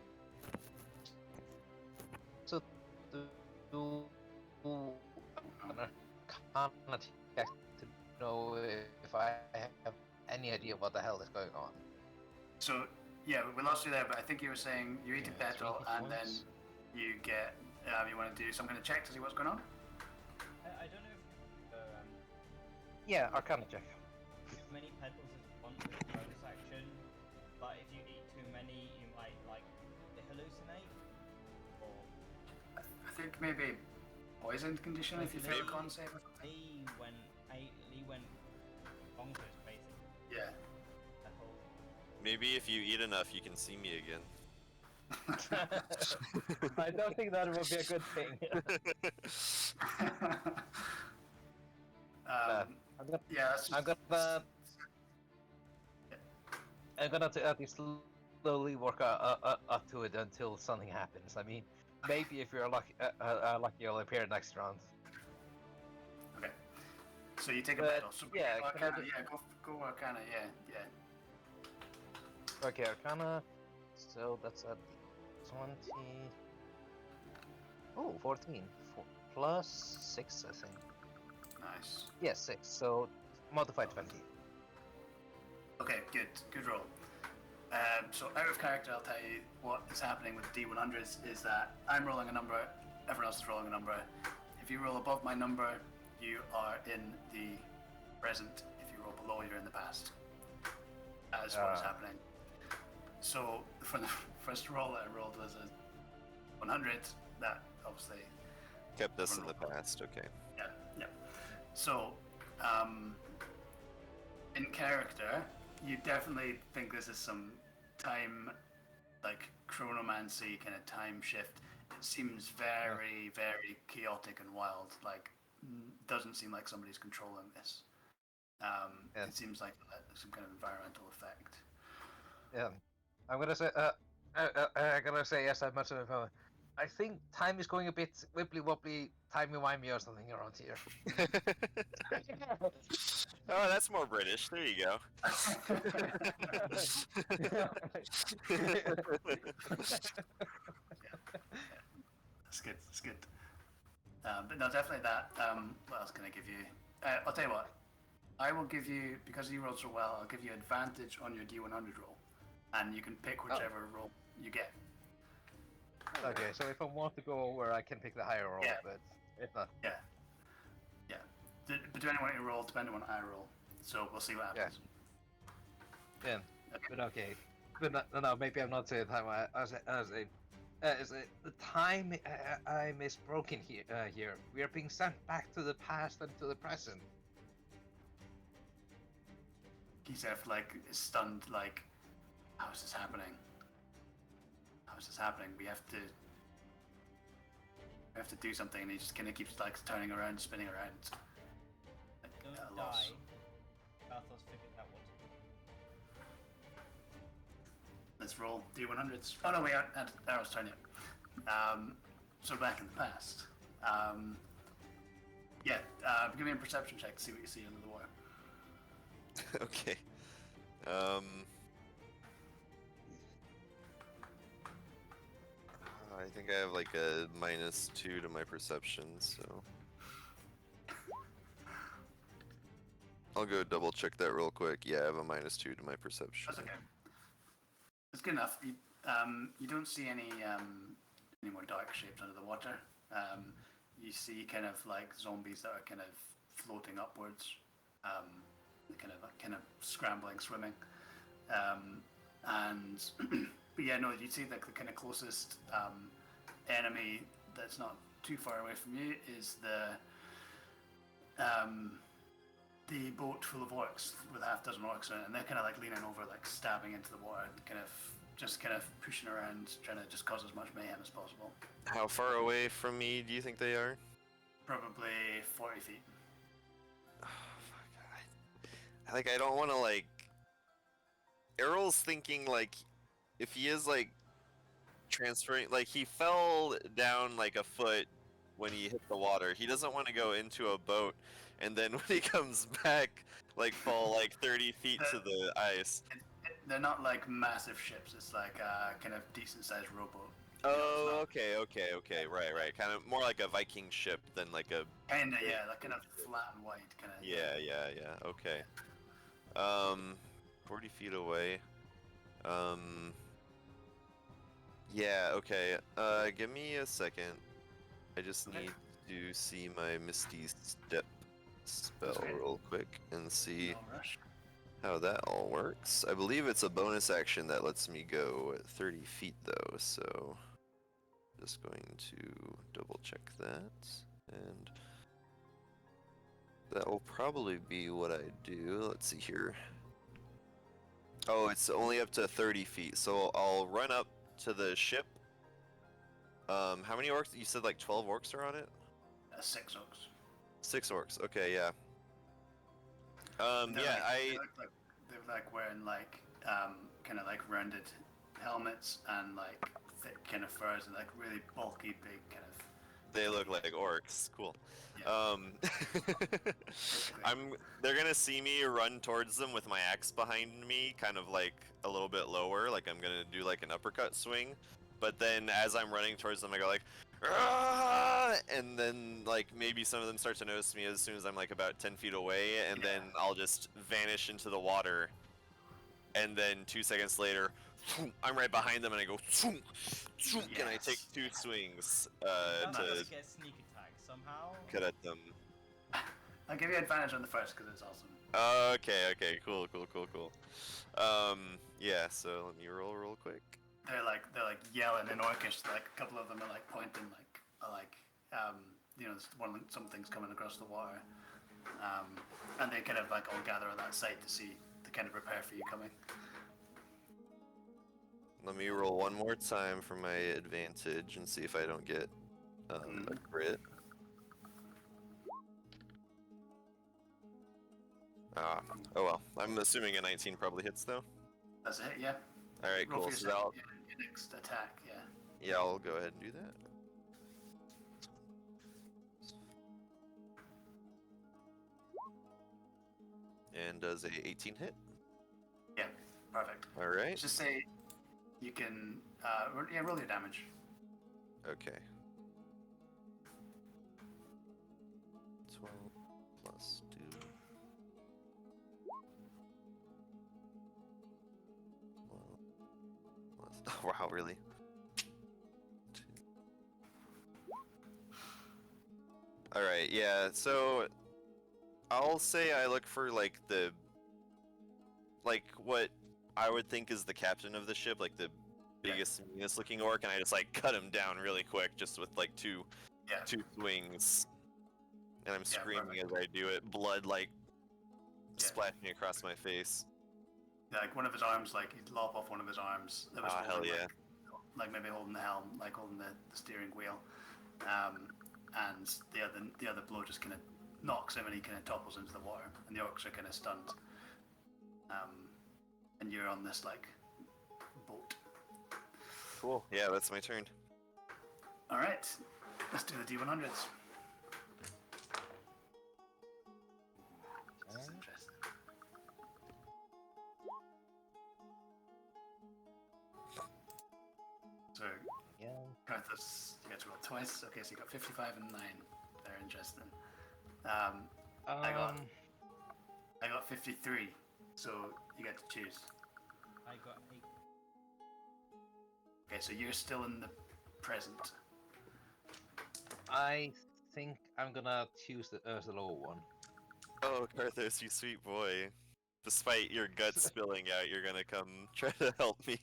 do Arcana check to know if I have any idea what the hell is going on? So yeah, we lost you there, but I think you were saying you eat a Yeah, petal 3 hit and then points. you get. You want to do some kind of check to see what's going on? I don't know if Yeah, Arcana check. as many petals as you want with bonus action, but if you eat too many, you might like hallucinate. Or I think maybe poisoned condition if you fail a con save or something. Lee went bonkers basically. Yeah. The whole Maybe if you eat enough, you can see me again. I don't think that would be a good thing. I'm gonna, Yeah, that's just, I'm gonna at least slowly work up to it until something happens. I mean, maybe if you're lucky, you'll appear next round. okay. So you take a But, petal. So yeah, go can I Arcana, do- yeah, go Arcana, yeah. Okay, Arcana. So that's a 20. Oh, 14. Plus 6, I think. Nice. Yes, 6. So modified 20. Okay, good roll. So out of character, I'll tell you what is happening with D100s is that I'm rolling a number, everyone else is rolling a number. If if you roll above my number, you are in the present. If you roll below, you're in the past. That is what is happening. So for the first roll that I rolled was a 100. That obviously Kept us in the past. Okay. yeah. So in character, you definitely think this is some time, like chronomancy kind of time shift. It seems very, very chaotic and wild. Like, doesn't seem like somebody's controlling this. It seems like some kind of environmental effect. Yeah, I'm gonna say. I'm gonna say yes. I mentioned it. I think time is going a bit wibbly wobbly, timey wimey or something around here. Oh, that's more British. There you go. That's good. That's good. But no, definitely that. What else can I give you? I'll tell you what. I will give you, because you rolled so well, I'll give you advantage on your D100 roll, and you can pick whichever roll you get. Okay, so if I want to go over, I can pick the higher roll, Yeah. but if not, Yeah. But depending on what you roll, depending on what I roll. So we'll see what happens. yeah. But okay. But no, maybe I'm not saying time. The time is broken here. Here we are being sent back to the past and to the present. Kisef is stunned, like, how is this happening? How is this happening? We have to do something, and he just kind of keeps turning around, spinning around. Don't At a die. loss. Barthos figured out what to do. Let's roll D100s. Oh no, wait, Arrow's turn yet. So back in the past. Give me a perception check to see what you see under the water. Okay. I think I have like a -2 to my perception, so I'll go double check that real quick. Yeah, I have a -2 to my perception. That's okay. It's good enough. You don't see any more dark shapes under the water. You see kind of like zombies that are kind of floating upwards, kind of scrambling, swimming, and but yeah, no, you'd see the kind of closest enemy that's not too far away from you is the boat full of orcs with half dozen orcs in it, and they're kind of like leaning over, like stabbing into the water, and kind of pushing around, trying to just cause as much mayhem as possible. How far away from me do you think they are? Probably 40 feet. Oh, fuck. I don't want to like. Errol's thinking like, if he is like transferring, like he fell down like a foot when he hit the water. He doesn't want to go into a boat and then when he comes back, like fall like 30 feet to the ice. They're not like massive ships. It's like a kind of decent sized rowboat. Oh, okay, right. Kind of more like a Viking ship than like a. Kinda, yeah, like kind of flat and wide, kind of. Yeah. Okay. 40 feet away. Yeah. Okay. Give me a second. I just need to see my Misty Step spell Okay. real quick and see No rush. how that all works. I believe it's a bonus action that lets me go at 30 feet though, so just going to double check that, and that will probably be what I do. Let's see here. Oh, it's only up to 30 feet, so I'll run up to the ship. How many orcs? You said like 12 orcs are on it? 6 orcs. 6 orcs, okay, yeah. They're Yeah, they're like wearing like kind of like rounded helmets and like thick kind of furs and like really bulky, big kind of. they look like orcs, cool. Yeah. They're gonna see me run towards them with my axe behind me, kind of like a little bit lower, like I'm gonna do like an uppercut swing. But then as I'm running towards them, I go like, "Ah!" And then like maybe some of them start to notice me as soon as I'm like about 10 feet away, and then I'll just vanish into the water. And then 2 seconds later, I'm right behind them, and I go, and I take 2 swings Barthos to. gets sneak attack, so somehow. Good at them. I'll give you advantage on the first because it's awesome. Okay, cool. Yeah, so let me roll quick. They're like yelling in Orcish. Like a couple of them are like pointing, something's coming across the water, and they kind of like all gather on that side to kind of prepare for you coming. Let me roll one more time for my advantage and see if I don't get a crit. Oh well. I'm assuming a 19 probably hits though. That's it, yeah. All right, Roll cool. for So yourself, your next attack, yeah. yeah, I'll go ahead and do that. And does a 18 hit? Yeah, perfect. All right. Just say you can, roll your damage. Okay. 12 plus 2. Oh, wow, really? 2. Alright, yeah, so I'll say I look for like what I would think is the captain of the ship, like the biggest, meanest looking orc, and I just like cut him down really quick, just with like two swings. And I'm screaming as I do it, blood like splashing across my face. Yeah, like one of his arms, like he'd lop off one of his arms. That was hell yeah. Like maybe holding the helm, like holding the steering wheel. And the other blow just kind of knocks him and he kind of topples into the water. And the orcs are kind of stunned. And you're on this like boat. Cool. Yeah, that's my turn. All right, let's do the D100s. This is interesting. So, Yeah. Carthus, you get to roll twice. Okay, so you got 55 and 9. They're interesting. I got 53. So you get to choose. I got 8. Okay, so you're still in the present. I think I'm gonna choose the lower one. Oh, Carthos, you sweet boy. Despite your guts spilling out, you're gonna come try to help me.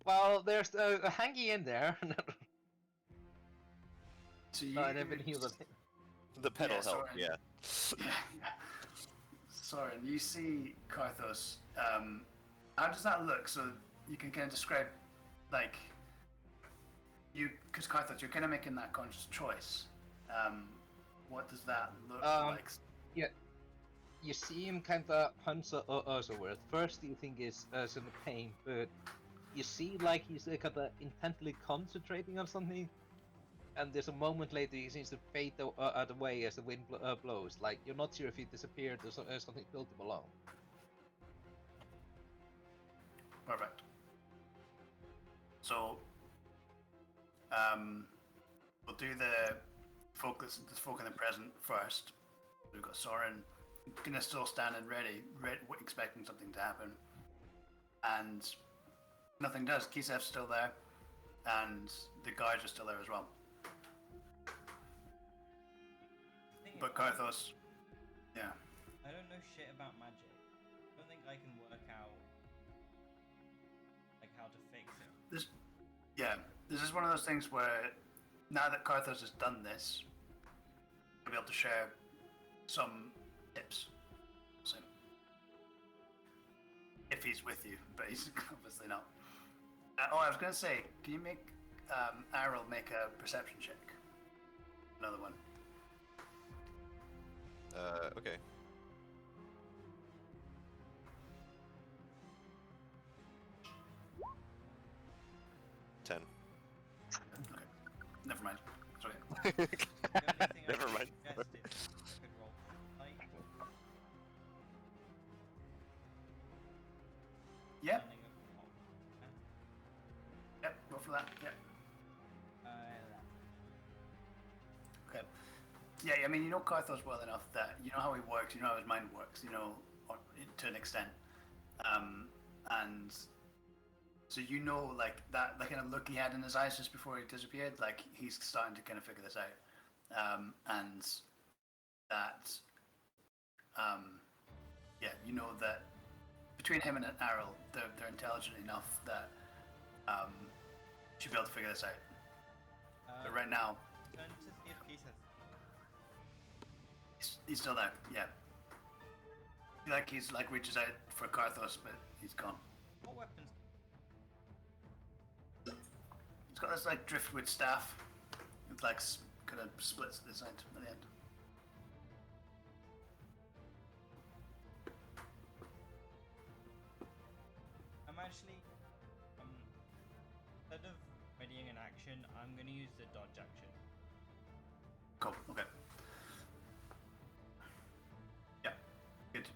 Well, there's a hangy in there. So No, I never knew that. The pedal help, Soren. yeah. Yeah. Soren, you see Carthos. How does that look? So you can kind of describe, like, because Carthos, you're kind of making that conscious choice. What does that look like? Yeah, you see him kind of hunch us over. At first, you think it's some pain, but you see like he's kind of intently concentrating on something. And there's a moment later he seems to fade away as the wind blows. Like, you're not sure if he disappeared or something killed him alone. Perfect. So, we'll do the folk in the present first. We've got Soren, gonna still standing ready, expecting something to happen, and nothing does. Kisev's still there, and the guards are still there as well. But Carthos, yeah. I don't know shit about magic. I don't think I can work out like how to fix it. This is one of those things where now that Carthos has done this, you'll be able to share some tips. So, if he's with you, but he's obviously not. I was going to say, can you make Errol make a perception check? Another one. Okay. Ten. Okay. Never mind. Sorry. The only thing I Never could mind. suggest is you could roll like Yep. something of Yep. Go for that. Yep. Okay. Yeah, I mean, you know Carthos well enough that you know how he works, you know how his mind works, you know, to an extent. And So you know, like that, the kind of look he had in his eyes just before he disappeared, like he's starting to kind of figure this out, and that, yeah, you know that between him and Errol, they're intelligent enough that should be able to figure this out. But right now, Turn to see if Keith has. he's still there. Yeah, like he's like reaches out for Karthos, but he's gone. What weapons? He's got this like driftwood staff. It like kind of splits at the side at the end. I'm actually, instead of readying an action, I'm going to use the dodge action. Cool. Okay. Yeah. Good.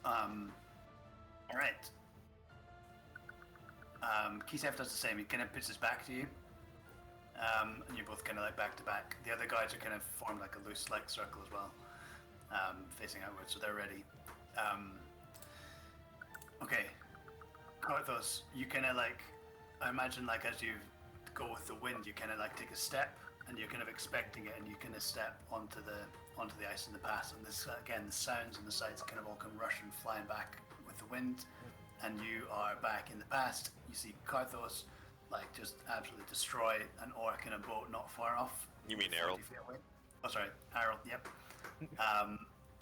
All right. Kisef does the same. He kind of puts his back to you, and you're both kind of like back to back. The other guys are kind of formed like a loose like circle as well, facing outwards, so they're ready. Okay. Karthos, you kind of like, I imagine like as you go with the wind, you kind of like take a step, and you're kind of expecting it, and you kind of step onto the ice in the pass, and this again, the sounds and the sights kind of all come rushing, flying back with the wind, and you are back in the past. You see Karthos like just absolutely destroy an orc in a boat not far off. You mean 40 Errol? feet away. Oh, sorry, Errol. Yep.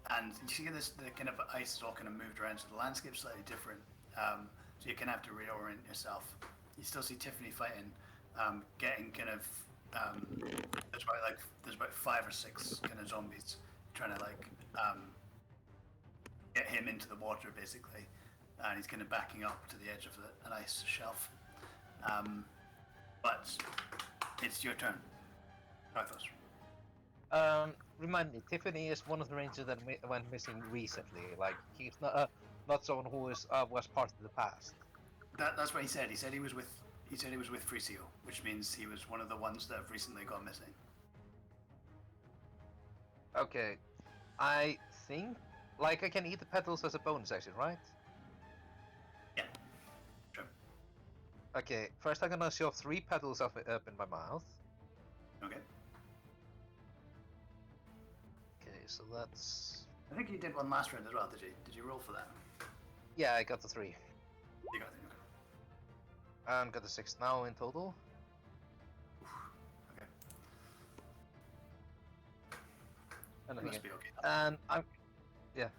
And you see this, the kind of ice is all kind of moved around, so the landscape's slightly different. So you kind of have to reorient yourself. You still see Tiffany fighting, getting kind of there's about 5 or 6 kind of zombies trying to like get him into the water basically, and he's kind of backing up to the edge of an ice shelf. But it's your turn, Karthos. Remind me, Tiffany is one of the rangers that went missing recently. Like he's not someone who was part of the past. That's what he said. He said he was with Frisio, which means he was one of the ones that have recently gone missing. Okay, I think like I can eat the petals as a bonus action, right? Yeah. Sure. Okay, first I'm gonna shove 3 petals up in my mouth. Okay. Okay, so that's I think you did one last round as well, did you? Did you roll for that? yeah, I got the 3. You got it. Okay. And got the 6 now in total. Okay. And, Must be okay. and I'm yeah.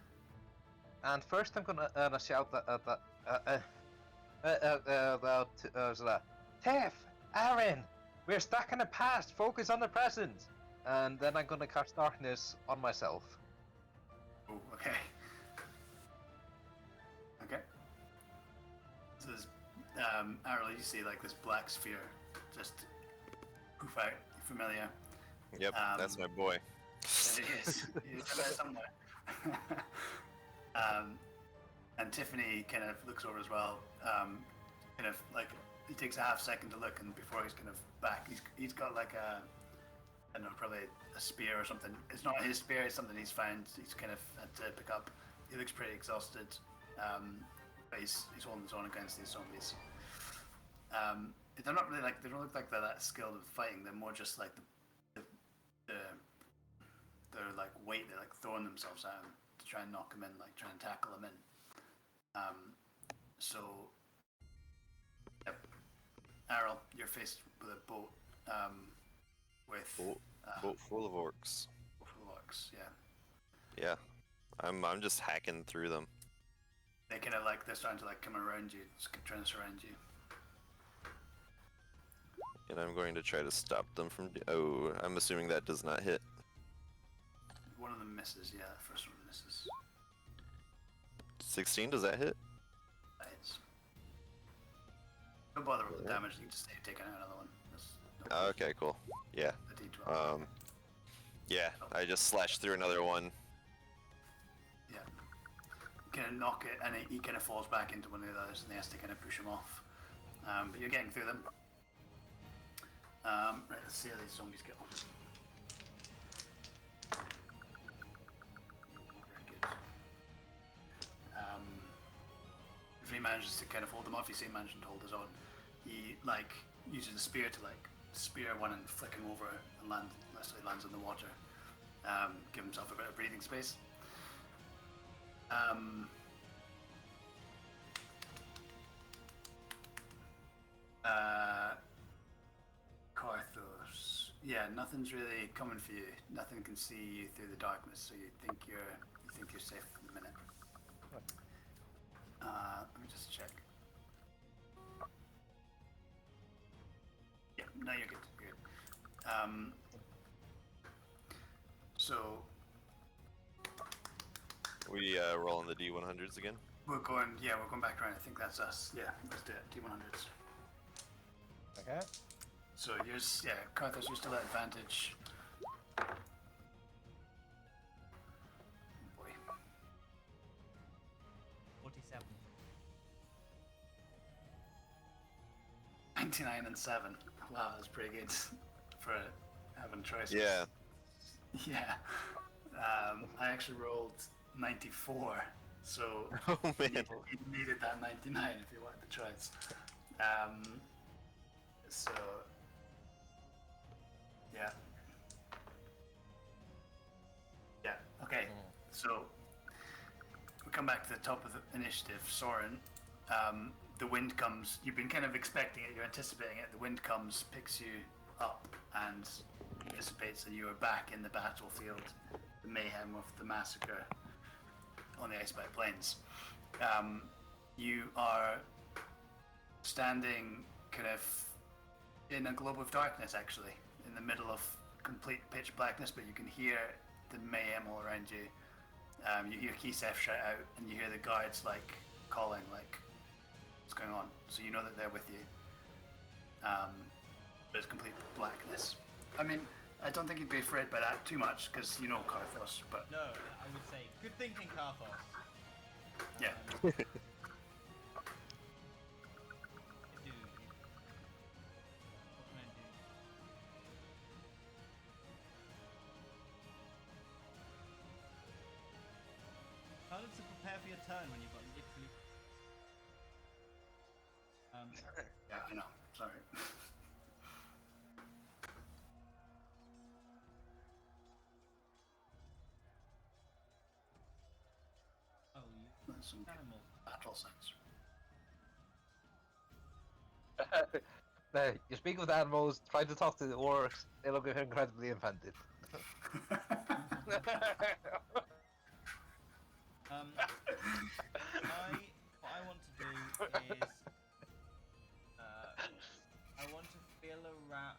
And first I'm gonna shout that Tiff, Aaron, we're stuck in the past. Focus on the present. And then I'm gonna cast darkness on myself. Oh, okay. Okay. So this, Errol, you see like this black sphere just poof out. Familiar? Yep, that's my boy. It is. It is there somewhere. And Tiffany kind of looks over as well. Kind of like he takes a half second to look, and before he's kind of back, he's got like a, I don't know, probably a spear or something. It's not his spear; it's something he's found. He's kind of had to pick up. He looks pretty exhausted, but he's holding his own against these zombies. They're not really like, they don't look like they're that skilled at fighting. They're more just like they're like they're like throwing themselves at him to try and knock him in, like trying to tackle him in. So, yep. Errol, you're faced with a boat with Boat full of orcs. full of orcs. Yeah, Yeah, I'm just hacking through them. they kind of like, they're starting to like come around you, just trying to surround you. And I'm going to try to stop them from. Oh, I'm assuming that does not hit. One of them misses. Yeah, the first one misses. 16, does that hit? That hits. Don't bother with the Yeah. damage. You can just take out another one. That's Oh, okay, cool. Yeah. a D12. Yeah, I just slashed through another one. Yeah. You kind of knock it, and he kind of falls back into one of the others, and he has to kind of push him off. But you're getting through them. Right, let's see how these zombies get on. Very good. manages to kind of hold them off. You see him managing to hold his own. He like uses a spear to like spear one and flick him over and land. So he lands in the water. Give himself a bit of breathing space. Karthos. Yeah, nothing's really coming for you. Nothing can see you through the darkness, so you think you're safe for the minute. Let me just check. Yeah, no, you're good. You're good. So We roll on the D100s again. we're going back around. I think that's us. Yeah, let's do it. D100s. Okay. So here's, Karthos, you're still at advantage. Oh boy. 47. 99 and 7. Wow, that's pretty good for having choices. Yeah. Yeah. I actually rolled 94, so Oh man. you needed that 99 if you wanted the choice. So, yeah. Yeah, okay. So, we come back to the top of the initiative. Soren, the wind comes. You've been kind of expecting it, you're anticipating it. The wind comes, picks you up, and dissipates, and you are back in the battlefield. The mayhem of the massacre on the Icebite Plains. You are standing kind of in a globe of darkness, actually, in the middle of complete pitch blackness, but you can hear the mayhem all around you. You hear Kisef shout out, and you hear the guards like calling, like, what's going on? So you know that they're with you. But it's complete blackness. I mean, I don't think you'd be afraid by that too much, because you know Karthos, but No, I would say, good thinking, Karthos. yeah. I do. What can I do? How to prepare for your turn when you've got literally... Yeah, I know. Sorry. Oh, you That's some animal. battle sense. You speak with animals, try to talk to the orcs, they look incredibly offended. What I want to do is, I want to feel around.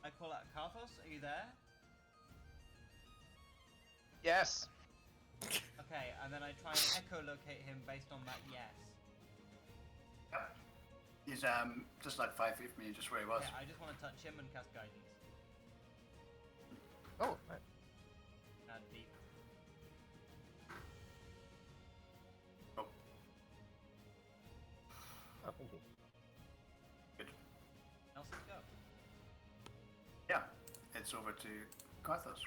I call out Karthos. Are you there? Yes. Okay, and then I try and echolocate him based on that yes. He's just like 5 feet from you, just where he was. Okay, I just want to touch him and cast guidance. Oh, right. Deep. Oh, Oh, thank you. good. Nelson, go. Yeah, it's over to Karthos.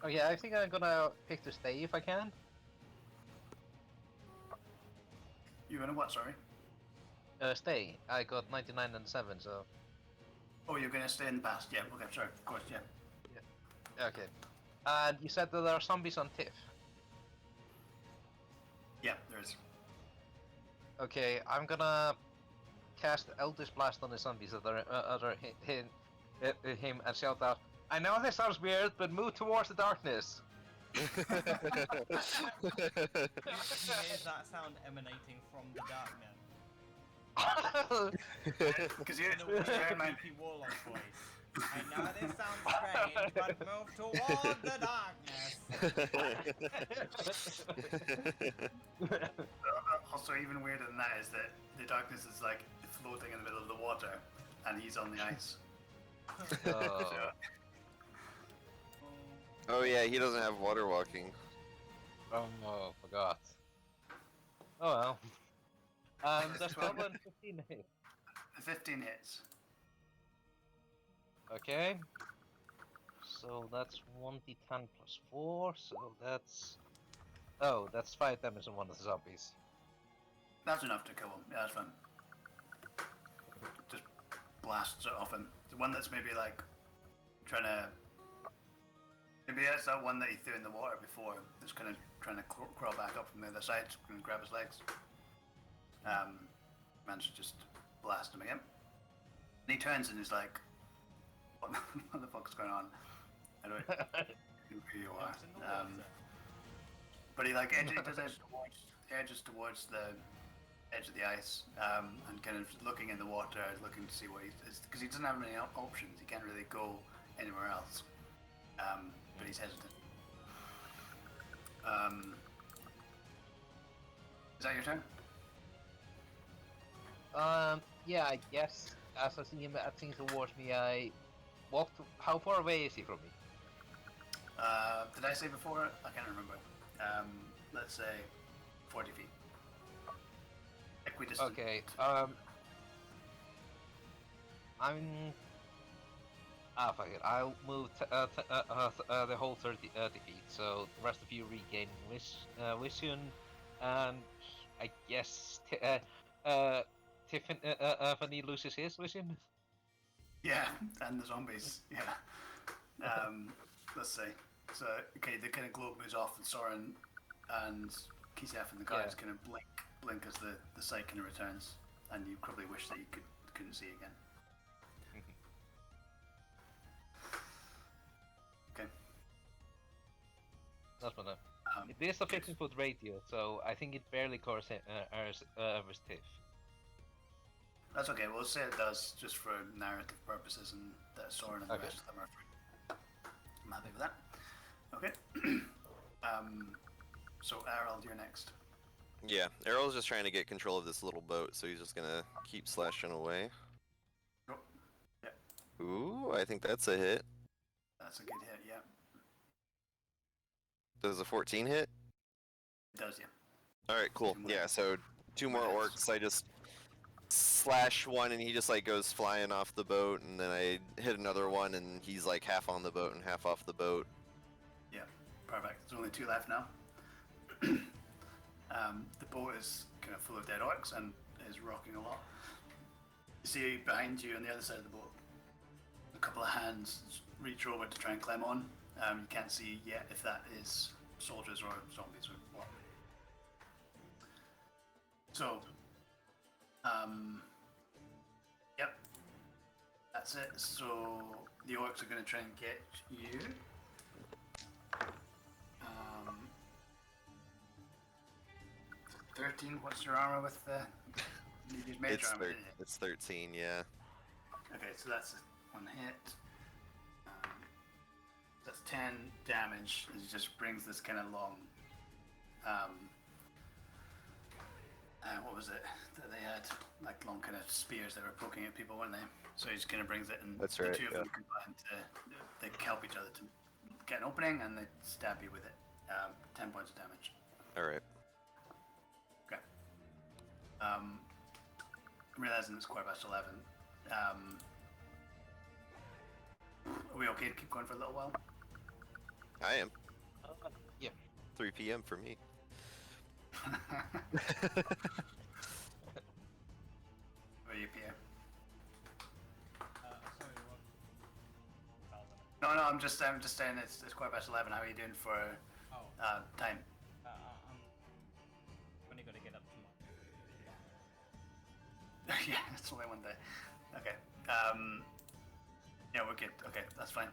Oh yeah, I think I'm gonna pick to stay if I can. You gonna what? Sorry. Stay. I got 99 and 7, so... Oh, you're gonna stay in the past. Yeah. Okay. Sorry. Of course. Yeah. Okay. And you said that there are zombies on Tiff. Yeah. There is. Okay, I'm gonna cast Eldritch Blast on the zombies that are him and shout out, I know this sounds weird, but move towards the darkness. He hears that sound emanating from the darkness. Because you In a weird, bear in mind, creepy warlock voice. I know this sounds strange, but move toward the darkness. also even weirder than that is that the darkness is like floating in the middle of the water, and he's on the ice. Oh. Oh yeah, he doesn't have water walking. Oh, forgot. Oh well. There's 12 and 15 hit. 15 hits. Okay. So that's 1d10 plus 4, so that's Oh, that's 5 damage on one of the zombies. That's enough to kill him. Yeah, that's fine. Just blasts it off him. The one that's maybe like trying to. Maybe that's that one that he threw in the water before. That's kind of trying to crawl back up from the other side and grab his legs. Managed to just blast him again. And he turns and is like, "What the fuck's going on? I don't know who you are." Jumps in the water. But he like edges towards the edge of the ice, and kind of looking in the water, looking to see what he's, because he doesn't have any options. He can't really go anywhere else. But he's hesitant. Is that your turn? Yeah, I guess. As I see him acting towards me, I walked. How far away is he from me? Did I say before? I can't remember. Let's say 40 feet. Equidistant. Okay. Fuck it. I'll move the whole 30 feet, so the rest of you regain vision, and I guess Tiffany loses his vision. Yeah, and the zombies. Yeah. Let's see. So, okay, the kind of globe moves off, and Soren and Kisef and the guards kind of blink as the sight kind of returns, and you probably wish that you couldn't see again. Okay. That's what it is a 15-foot radio, so I think it barely covers Tiff. That's okay. We'll say it does, just for narrative purposes, and that Soren and the rest of them are free. I'm happy with that. Okay. So Errol, you're next. Yeah, Errol's just trying to get control of this little boat, so he's just gonna keep slashing away. Oh, yeah, Ooh, I think that's a hit. that's a good hit. Yeah, Does a 14 hit? it does. Yeah. Alright, cool. Yeah, so 2 more orcs. I just slash one and he just like goes flying off the boat, and then I hit another one and he's like half on the boat and half off the boat. Yeah, perfect. There's only 2 left now. The boat is kind of full of dead orcs and is rocking a lot. You see behind you on the other side of the boat, a couple of hands reach over to try and climb on. You can't see yet if that is soldiers or zombies or what. So, yep, that's it. So the orcs are going to try and get you. 13. What's your armor with the? You use mage armor, didn't you? It's 13, yeah. Okay, so that's 1 hit. That's 10 damage. It just brings this kind of long. What was it that they had? Like long kind of spears that were poking at people, weren't they? So he just kind of brings it, and That's the right, 2 of them combine to they help each other to get an opening, and they stab you with it. 10 points of damage. Alright. Okay. Realizing it's 11:15. Are we okay to keep going for a little while? I am. Yeah. 3 p.m. for me. Are you, Pierre? Sorry, what? No, I'm just saying it's 11:15. How are you doing for Oh, time? I'm only gonna get up tomorrow. Yeah, it's only 1 day. Okay. Yeah, we're good. Okay, that's fine.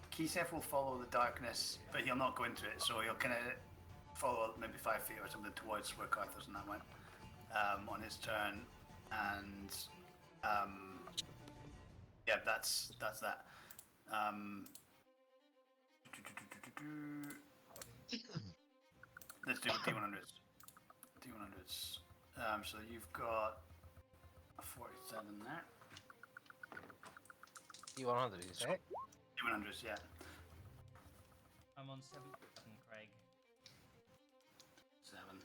Kisef will follow the darkness, but he'll not go into it. So he'll kind of follow maybe 5 feet or something towards where Carthos and that went on his turn, and yeah, that's that. Let's do D100s. So you've got a 47 there. D100, you say? D100s, yeah. I'm on 7, Craig. 7.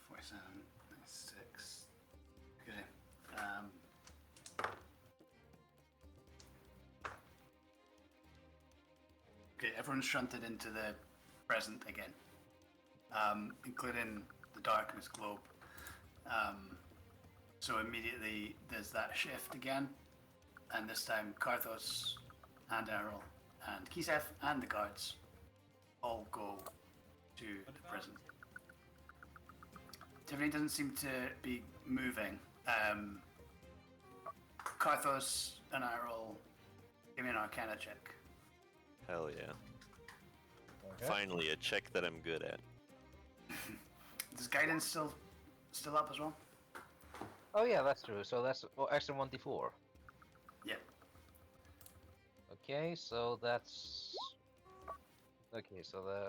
47. 6. Okay. Okay, everyone's shunted into the present again, including the darkness globe. So immediately there's that shift again, and this time Karthos and Errol and Kisef and the guards all go to the present. Tiffany doesn't seem to be moving. Karthos and Errol, give me an Arcana check. Hell yeah. Okay. Finally, a check that I'm good at. Is guidance still up as well? Oh yeah, that's true. So that's extra 1d4. Yeah. Okay, so that's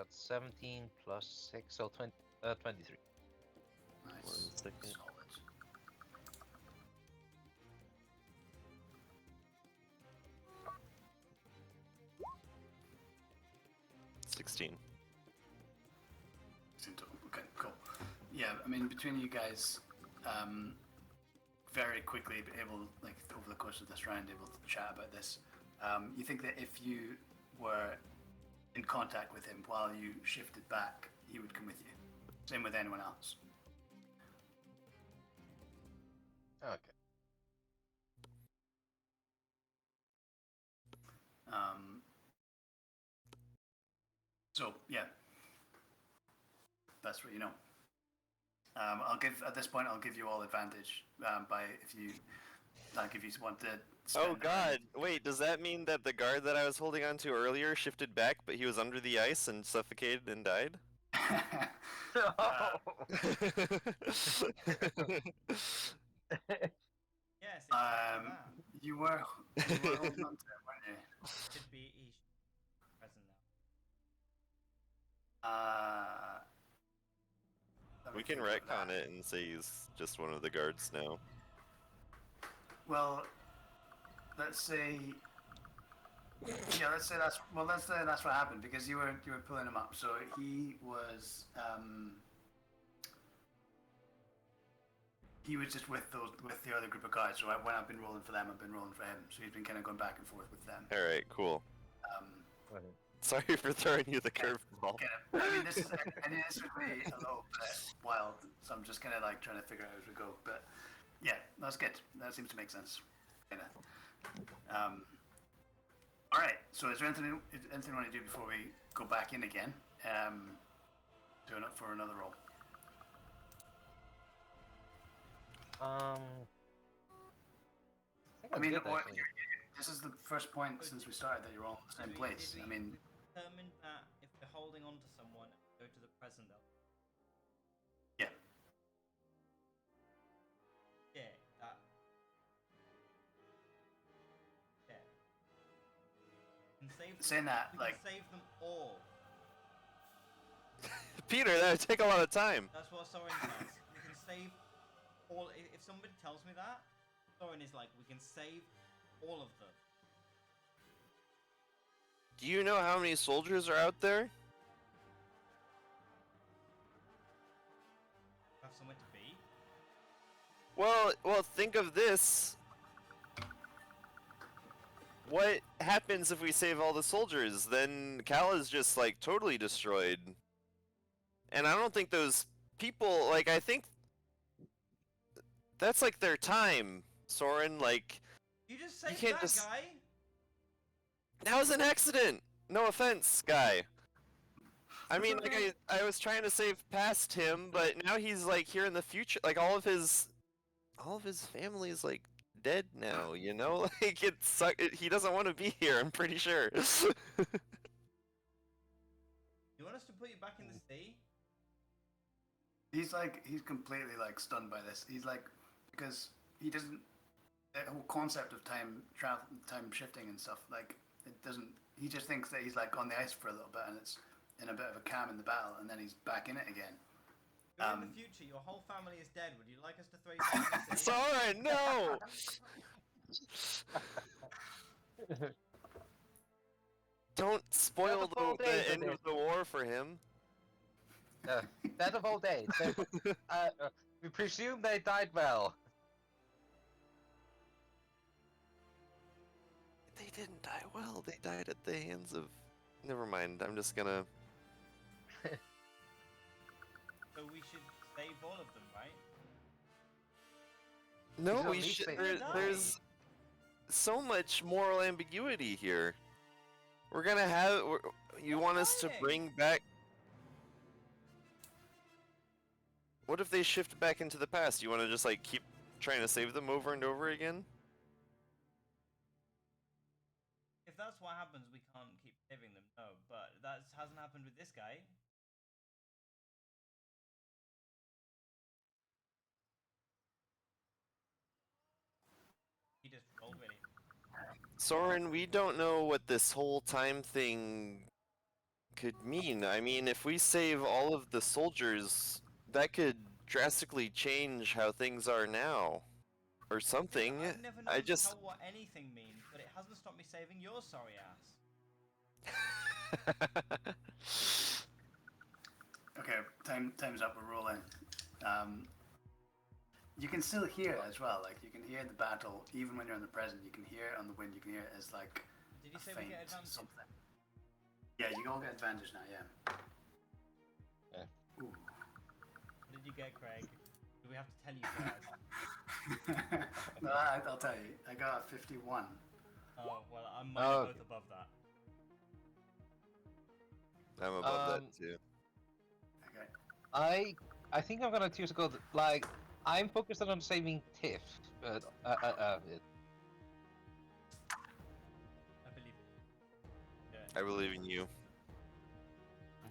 17 plus 6, so 23. Nice. 1 second. Solid. 16. Okay, cool. Yeah, I mean, between you guys, very quickly able, like over the course of this round, able to chat about this. You think that if you were in contact with him while you shifted back, he would come with you. Same with anyone else. Okay. So yeah, that's what you know. I'll give you all advantage by if you want to. Oh spend god, wait, does that mean that the guard that I was holding on to earlier shifted back, but he was under the ice and suffocated and died? Yes, exactly that. You were holding on to it, weren't you? Should be he should be present now. We can retcon it and say he's just one of the guards now. Well, let's say that's what happened because you were pulling him up. So he was just with the other group of guys. So when I've been rolling for them, I've been rolling for him. So he's been kind of going back and forth with them. All right, cool. Okay. Sorry for throwing you the curveball. I mean, this would be a little bit wild. So I'm just kind of like trying to figure out as we go. But yeah, that's good. That seems to make sense. Kind of. All right. So is there anything you want to do before we go back in again? Doing it for another roll. I mean, this is the first point since we started that you're all in the same place. I mean, Determined that if we're holding on to someone, go to the present. yeah. Yeah, that. Yeah. We can save them, Saying that, we like, can save them all. Peter, that would take a lot of time. That's what Soren says. We can save all. If somebody tells me that, Soren is like, we can save all of them. Do you know how many soldiers are out there? Have somewhere to be. Well, think of this. What happens if we save all the soldiers? Then Cal is just like totally destroyed. And I don't think those people, like, I think that's like their time, Soren. Like, You just saved can't that just- guy. that was an accident. No offense, guy. I mean, like, I was trying to save past him, but now he's like here in the future. Like, all of his family is like dead now. You know, like he doesn't want to be here. I'm pretty sure. You want us to put you back in the sea? he's completely like stunned by this. He's like, because he doesn't, the whole concept of time travel, time shifting and stuff, like it doesn't. He just thinks that he's like on the ice for a little bit and it's in a bit of a calm in the battle, and then he's back in it again. You're in the future. Your whole family is dead. Would you like us to throw you back in the sea? Soren, no. Don't spoil the end of the war for him. Dead of old age. We presume they died well. They didn't die well. They died at the hands of Never mind. I'm just gonna. So we should save all of them, right? No, He's at we least should. saying- There's so much moral ambiguity here. We're gonna have. You They're want us to dying. bring back? What if they shift back into the past? You want to just like keep trying to save them over and over again? If that's what happens, we can't keep saving them. No, but that hasn't happened with this guy. He just rolled really. Soren, we don't know what this whole time thing could mean. I mean, if we save all of the soldiers, that could drastically change how things are now. Or something. I've never known what anything means, but it hasn't stopped me saving your sorry ass. Okay, time's up. We're rolling. You can still hear it as well. Like you can hear the battle even when you're in the present. You can hear it on the wind. You can hear it as like Did you a say we faint get advantage? something. Yeah, you all get advantage now. Yeah. Yeah. Ooh. What did you get, Craig? Do we have to tell you first? No, I'll tell you. I got a 51. Oh, well, I'm Oh, both above that. I'm above Um, that too. Okay. I think I'm gonna choose to go like I'm focused on saving Tiff, but I believe it. Yeah. I believe in you.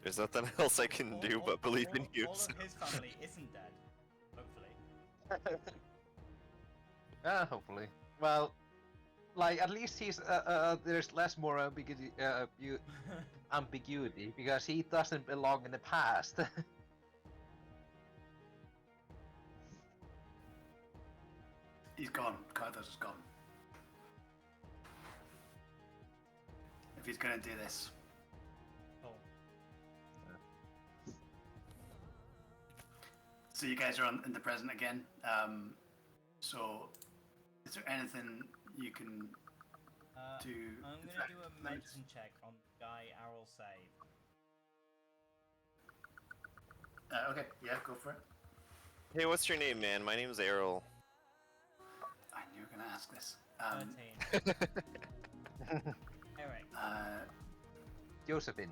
There's nothing else I can do but believe in you. All so- of his family isn't dead, hopefully. hopefully. Well, like at least he's there's less more ambiguity because he doesn't belong in the past. He's gone. Carthos is gone. If he's gonna do this. Oh. So you guys are in the present again. So is there anything you can do? I'm gonna do a medicine check on the guy Errol saved. Okay, yeah, go for it. Hey, what's your name, man? My name's Errol. I knew you were gonna ask this. 13. Eric. Josephine.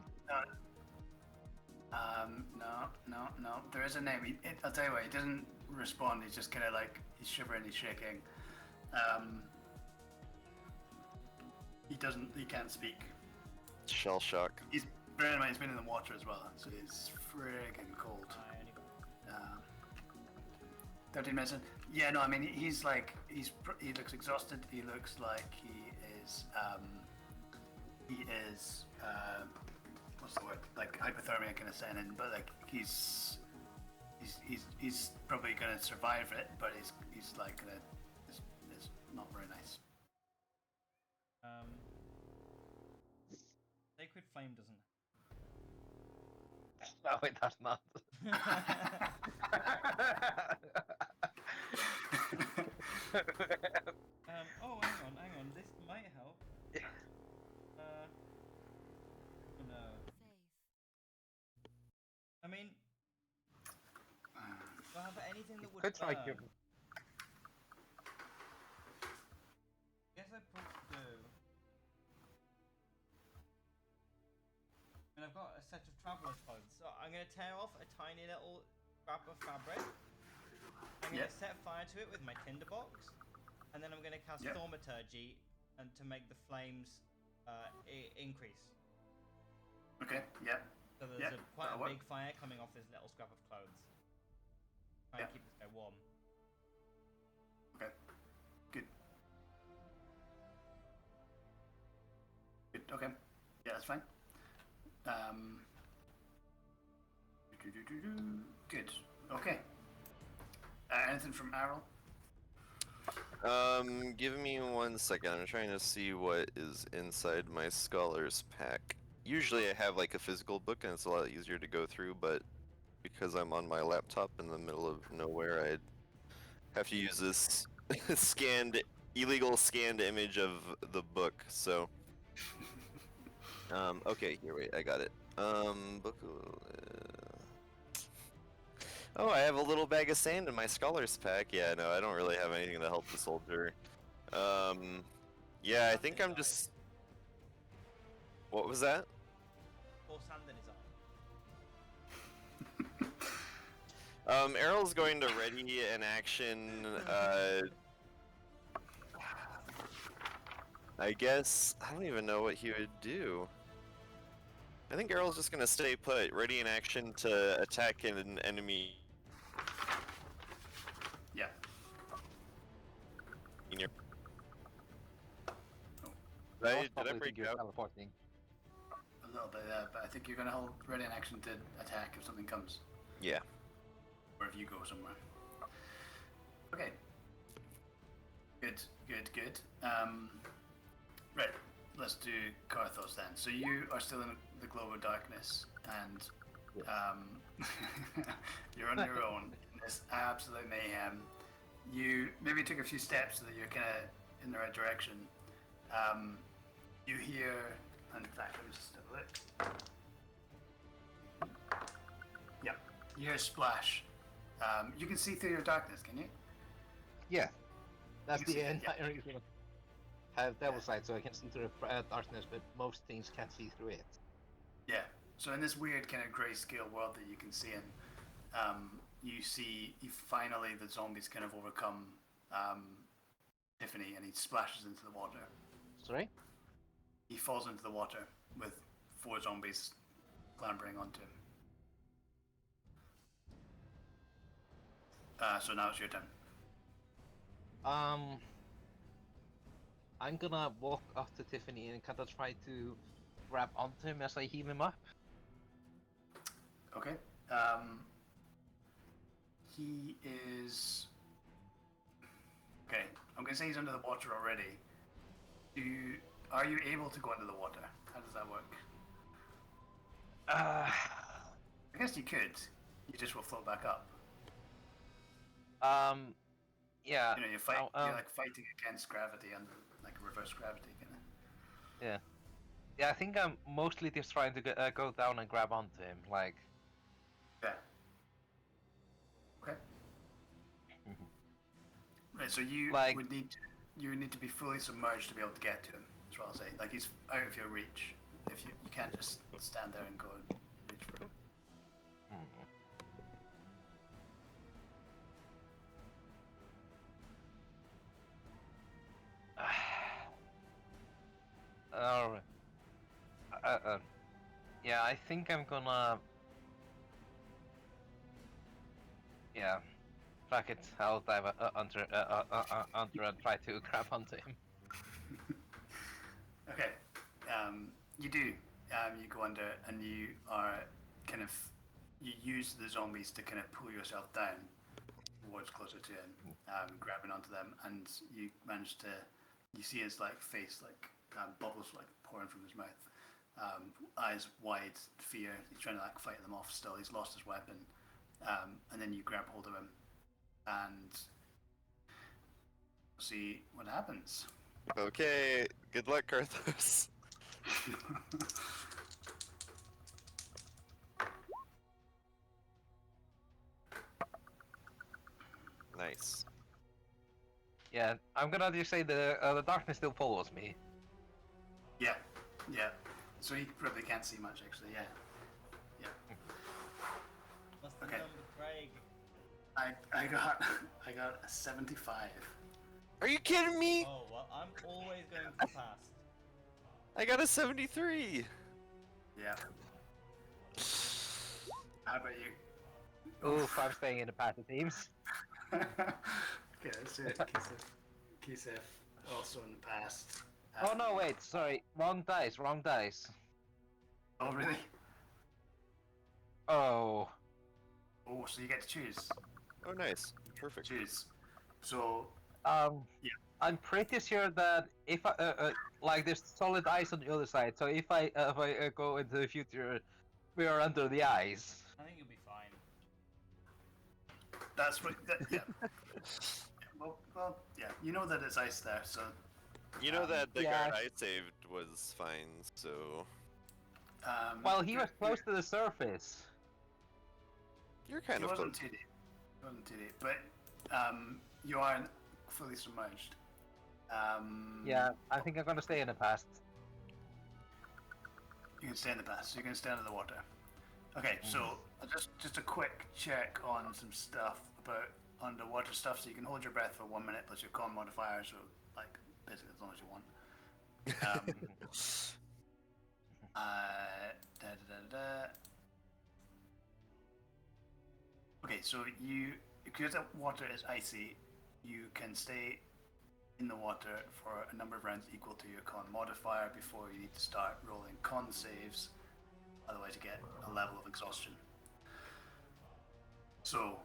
No. There is a name. I'll tell you what. He doesn't respond. He's just kind of like he's shivering. He's shaking. He can't speak. Shell shock. He's bear in mind he's been in the water as well, so he's friggin' cold. I only got 13 minutes in. Yeah, no, I mean he's like he looks exhausted. He looks like he is what's the word? Like hypothermia kind of setting in, but like he's probably gonna survive it, but he's like gonna it's not very nice. Sacred Flame doesn't. No, it does not. Oh, hang on. This might help. Oh no. I mean, do I have anything that would Could try burn? to. Guess I probably do. And I've got a set of traveler's clothes, so I'm gonna tear off a tiny little scrap of fabric. I'm gonna set fire to it with my tinderbox, and then I'm gonna cast thaumaturgy and to make the flames increase. Okay. Yeah. So there's quite that'll a work. big fire coming off this little scrap of clothes. Try and keep this guy warm. Okay. Good. Good. Okay. Yeah, that's fine. Good. Okay. Anything from Errol? Give me 1 second. I'm trying to see what is inside my scholar's pack. Usually I have like a physical book and it's a lot easier to go through, but because I'm on my laptop in the middle of nowhere, I'd have to use this illegal scanned image of the book, so Okay, here, wait, I got it. Oh, I have a little bag of sand in my scholar's pack. Yeah, no, I don't really have anything to help the soldier. Yeah, I think I'm just... What was that? Or sand in his eye. Errol's going to ready an action, I guess, I don't even know what he would do. I think Errol's just gonna stay put, ready in action to attack an enemy. Yeah. In your... I Did I probably break think you're out? teleporting. A little bit, but I think you're going to hold ready in action to attack if something comes. Yeah. Or if you go somewhere. Okay. Good. Right, let's do Karthos then. So you are still in the globe of darkness, and you're on your own in this absolute mayhem. You maybe took a few steps so that you're kind of in the right direction. You hear, in fact, let me just have a look. Yeah, you hear a splash. You can see through your darkness, can you? Yeah, that's You can the see it, yeah. entire reason I have Devil's Sight, so I can see through darkness, but most things can't see through it. Yeah. So in this weird kind of grayscale world that you can see in, you see finally the zombies kind of overcome Tiffany, and he splashes into the water. Sorry? He falls into the water with 4 zombies clambering onto him. So now it's your turn. I'm gonna walk up to Tiffany and kind of try to grab onto him as I heave him up. Okay. He is. Okay, I'm gonna say he's under the water already. Are you able to go under the water? How does that work? I guess you could. You just will float back up. Yeah. You know, you're like fighting against gravity and like reverse gravity, kind of. Yeah, I think I'm mostly just trying to go down and grab onto him, like. Yeah. Okay. Right. So you would need to be fully submerged to be able to get to him. That's what I'll say. Like he's out of your reach. If you can't just stand there and go and reach for him. Alright. Yeah, I think I'm gonna. Yeah, fuck it. I'll dive under and try to grab onto him. Okay. You do. You go under, and you are kind of. You use the zombies to kind of pull yourself down towards closer to him, grabbing onto them, and you manage to. You see his like face like bubbles like pouring from his mouth, eyes wide, fear. He's trying to like fight them off. Still, he's lost his weapon, and then you grab hold of him, and see what happens. Okay, good luck, Karthos. Nice. Yeah, I'm gonna just say the darkness still follows me. Yeah. So he probably can't see much actually. Yeah. What's the Okay. number, Craig? I got a 75. Are you kidding me? Oh, well, I'm always going for the past. I got a 73. Yeah. How about you? Oof, I'm staying in the party teams. Okay, let's do it. Kisef also in the past. Oh no, wait, sorry, wrong dice. Oh really? Oh. Oh, so you get to choose. Oh, nice. Perfect. Choose. So Yeah. I'm pretty sure that if I like there's solid ice on the other side, so if I go into the future, we are under the ice. I think you'll be fine. that's what. Yeah. Well, yeah. You know that it's ice there, so. You know that the Yeah. guard I saved was fine, so... Well, he was you're- close to the surface. You're kind It of wasn't close. too deep. It wasn't too deep, but you aren't fully submerged. Yeah, I think I'm gonna stay in the past. You can stay in the past, so you can stay under the water. Okay, so just a quick check on some stuff about underwater stuff. So you can hold your breath for 1 minute plus your con modifier, so like basically as long as you want. Da, da, da, da. Okay, so because the water is icy, you can stay in the water for a number of rounds equal to your con modifier before you need to start rolling con saves. Otherwise, you get a level of exhaustion. So,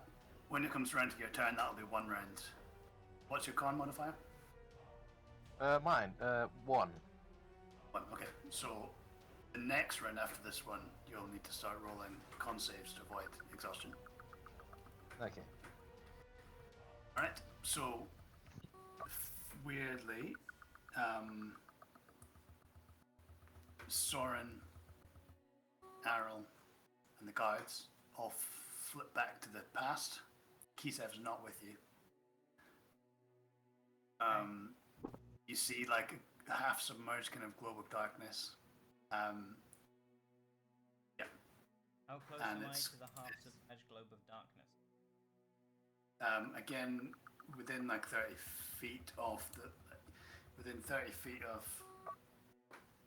when it comes around to your turn, that'll be 1 round. What's your con modifier? Mine, 1. 1. Okay, so the next round after this one, you'll need to start rolling con saves to avoid exhaustion. Okay. Alright, so weirdly, Soren, Errol, and the guards all flip back to the past. Kisev's not with you. You see like a half submerged kind of globe of darkness. Yeah. How close And am I it's- to the half submerged globe of darkness? Again, within like 30 feet of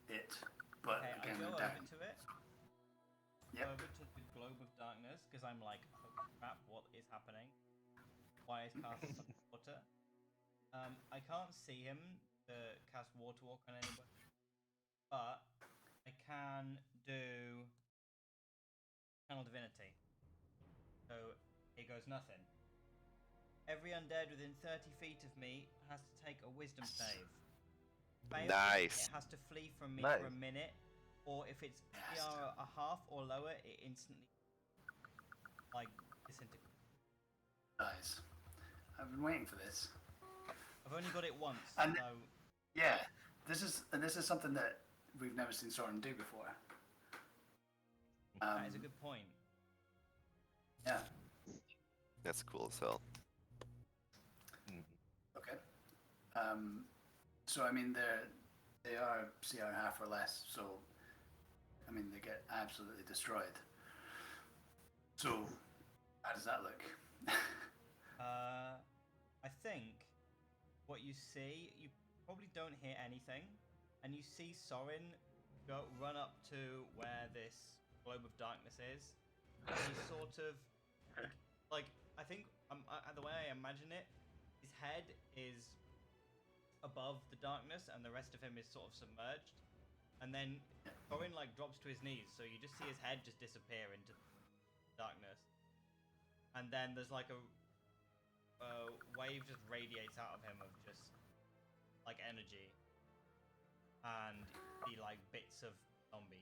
it, but Okay, I again, go over down. to it. Yep. Over to the globe of darkness because I'm like, oh crap, what is happening? Why is Castle underwater? I can't see him to cast Water Walk on anybody, but I can do Channel Divinity. So it goes nothing. Every undead within 30 feet of me has to take a Wisdom save. Fails, Nice. It has to flee from me Nice. for a minute, or if it's Yes. CR a half or lower, it instantly like disintegrates. Nice. I've been waiting for this. I've only got it once, And- so Yeah, this is something that we've never seen Soren do before. that is a good point. Yeah. That's cool as hell. Okay. So I mean they are CR half or less, so I mean they get absolutely destroyed. So how does that look? I think what you see, you probably don't hear anything, and you see Sorin run up to where this globe of darkness is, and he's sort of like I think the way I imagine it, his head is above the darkness, and the rest of him is sort of submerged, and then Sorin like drops to his knees, so you just see his head just disappear into darkness, and then there's like a wave just radiates out of him of just like energy and the like bits of zombie.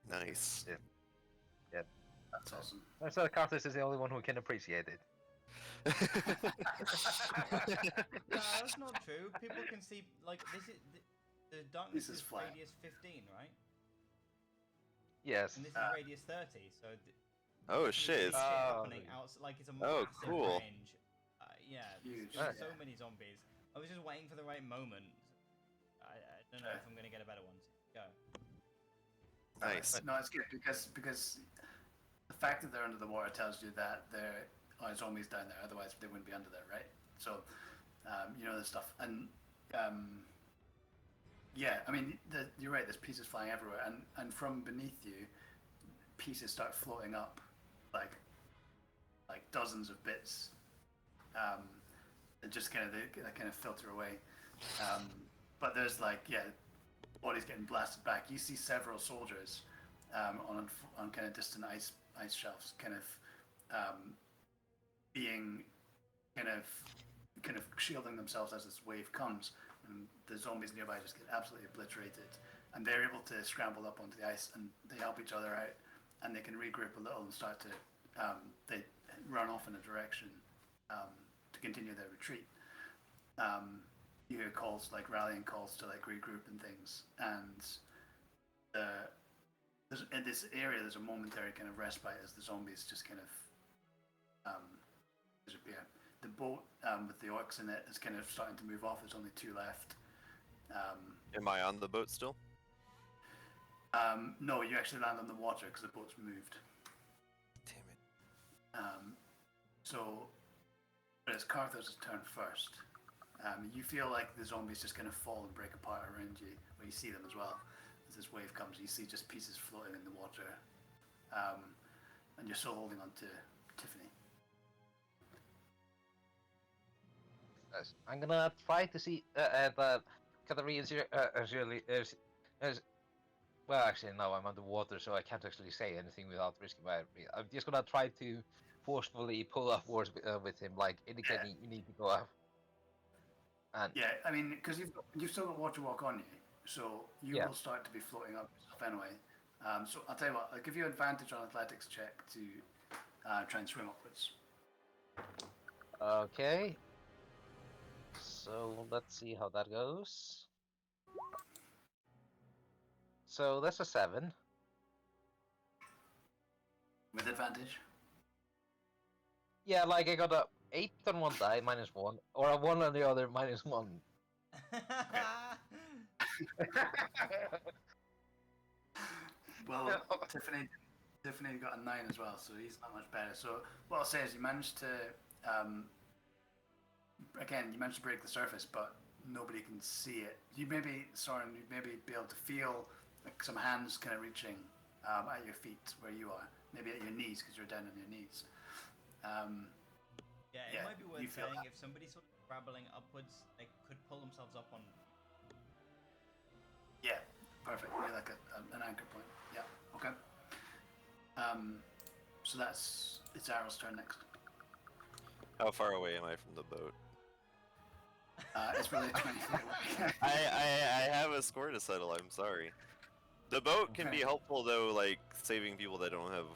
Nice. That's awesome. So Carthus is the only one who can appreciate it. No, that's not true. People can see like this is the darkness This is is flat. radius 15, right? Yes. And this is radius 30, so Oh there's shit. shit happening like it's a Oh, massive cool. range. Yeah, Huge. there's Yeah. so many zombies. I was just waiting for the right moment. I don't know if I'm gonna get a better one. Go. Nice. No, it's good because the fact that they're under the water tells you that there are zombies down there. Otherwise, they wouldn't be under there, right? So, you know this stuff, and yeah, I mean, you're right. There's pieces flying everywhere, and from beneath you, pieces start floating up, like dozens of bits. And just kind of they kind of filter away. But there's like bodies getting blasted back. You see several soldiers on kind of distant ice shelves, kind of being kind of shielding themselves as this wave comes, and the zombies nearby just get absolutely obliterated. And they're able to scramble up onto the ice, and they help each other out, and they can regroup a little and start to they run off in a direction to continue their retreat. You hear calls like rallying calls to like regroup and things, and in this area, there's a momentary kind of respite as the zombies just kind of disappear. The boat with the orcs in it is kind of starting to move off. There's only 2 left. Am I on the boat still? No, you actually land on the water because the boat's moved. Damn it. So, but it's Carthur's turn first. You feel like the zombies just kind of fall and break apart around you. Well, you see them as well. As this wave comes, you see just pieces floating in the water. And you're still holding on to Tiffany. Yes, I'm gonna try to see Katarina's here as well. Actually, no, I'm underwater, so I can't actually say anything without risking my. I'm just gonna try to forcefully pull up words with him, like indicating you need to go up. And Yeah, I mean, because you've still got water walk on you, so you Yeah. will start to be floating up yourself anyway. So I'll tell you what, I'll give you advantage on athletics check to try and swim upwards. okay, so let's see how that goes. So that's a 7. With advantage. Yeah, like I got a 8 on one die, -1, or a 1 on the other, -1. Well, Tiffany got a 9 as well, so he's not much better. So what I'll say is you managed to, again, you managed to break the surface, but nobody can see it. You maybe, Soren, you'd maybe be able to feel like some hands kind of reaching at your feet where you are, maybe at your knees because you're down on your knees. Yeah, it Yeah, might be you worth feel saying that. if somebody's sort of grappling upwards, they could pull themselves up on. Yeah, perfect. You're like an anchor point. Yeah, okay. So it's Arrow's turn next. How far away am I from the boat? It's really 20 feet away. I have a score to settle. I'm sorry. The boat can be Okay. helpful though, like saving people that don't have,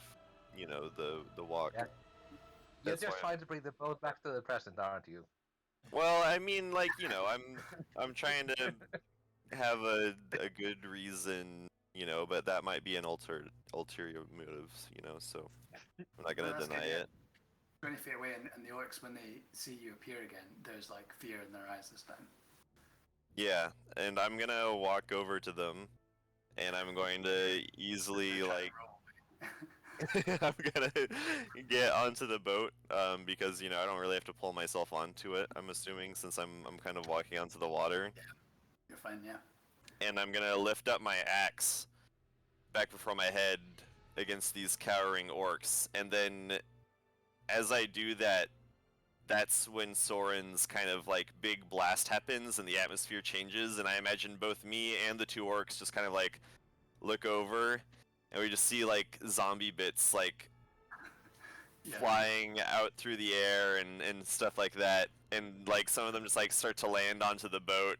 you know, the walk. Yeah. You're That's just why trying to bring the boat back to the present, aren't you? Well, I mean, like, you know, I'm trying to have a good reason, you know, but that might be an ulterior motives, you know, so I'm not gonna Well, that's deny good, yeah. it. 20 feet away, and the orcs, when they see you appear again, there's like fear in their eyes this time. Yeah, and I'm gonna walk over to them, and I'm going to easily They're trying like to roll. I'm gonna get onto the boat, because you know I don't really have to pull myself onto it. I'm assuming since I'm kind of walking onto the water, You're fine, yeah. and I'm gonna lift up my axe back before my head against these cowering orcs, and then as I do that, that's when Soren's kind of like big blast happens and the atmosphere changes, and I imagine both me and the 2 orcs just kind of like look over, and we just see like zombie bits like Yeah. flying out through the air and stuff like that, and like some of them just like start to land onto the boat,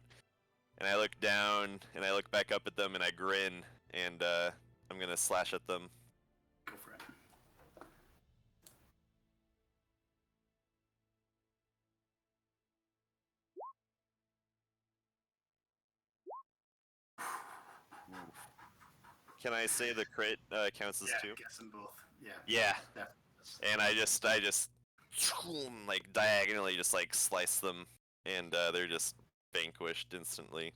and I look down and I look back up at them and I grin, and I'm gonna slash at them. Go for it. Can I say the crit counts as Yeah, 2? gets them both. Yeah. Yeah, Definitely. and I just like diagonally just like slice them, and they're just vanquished instantly.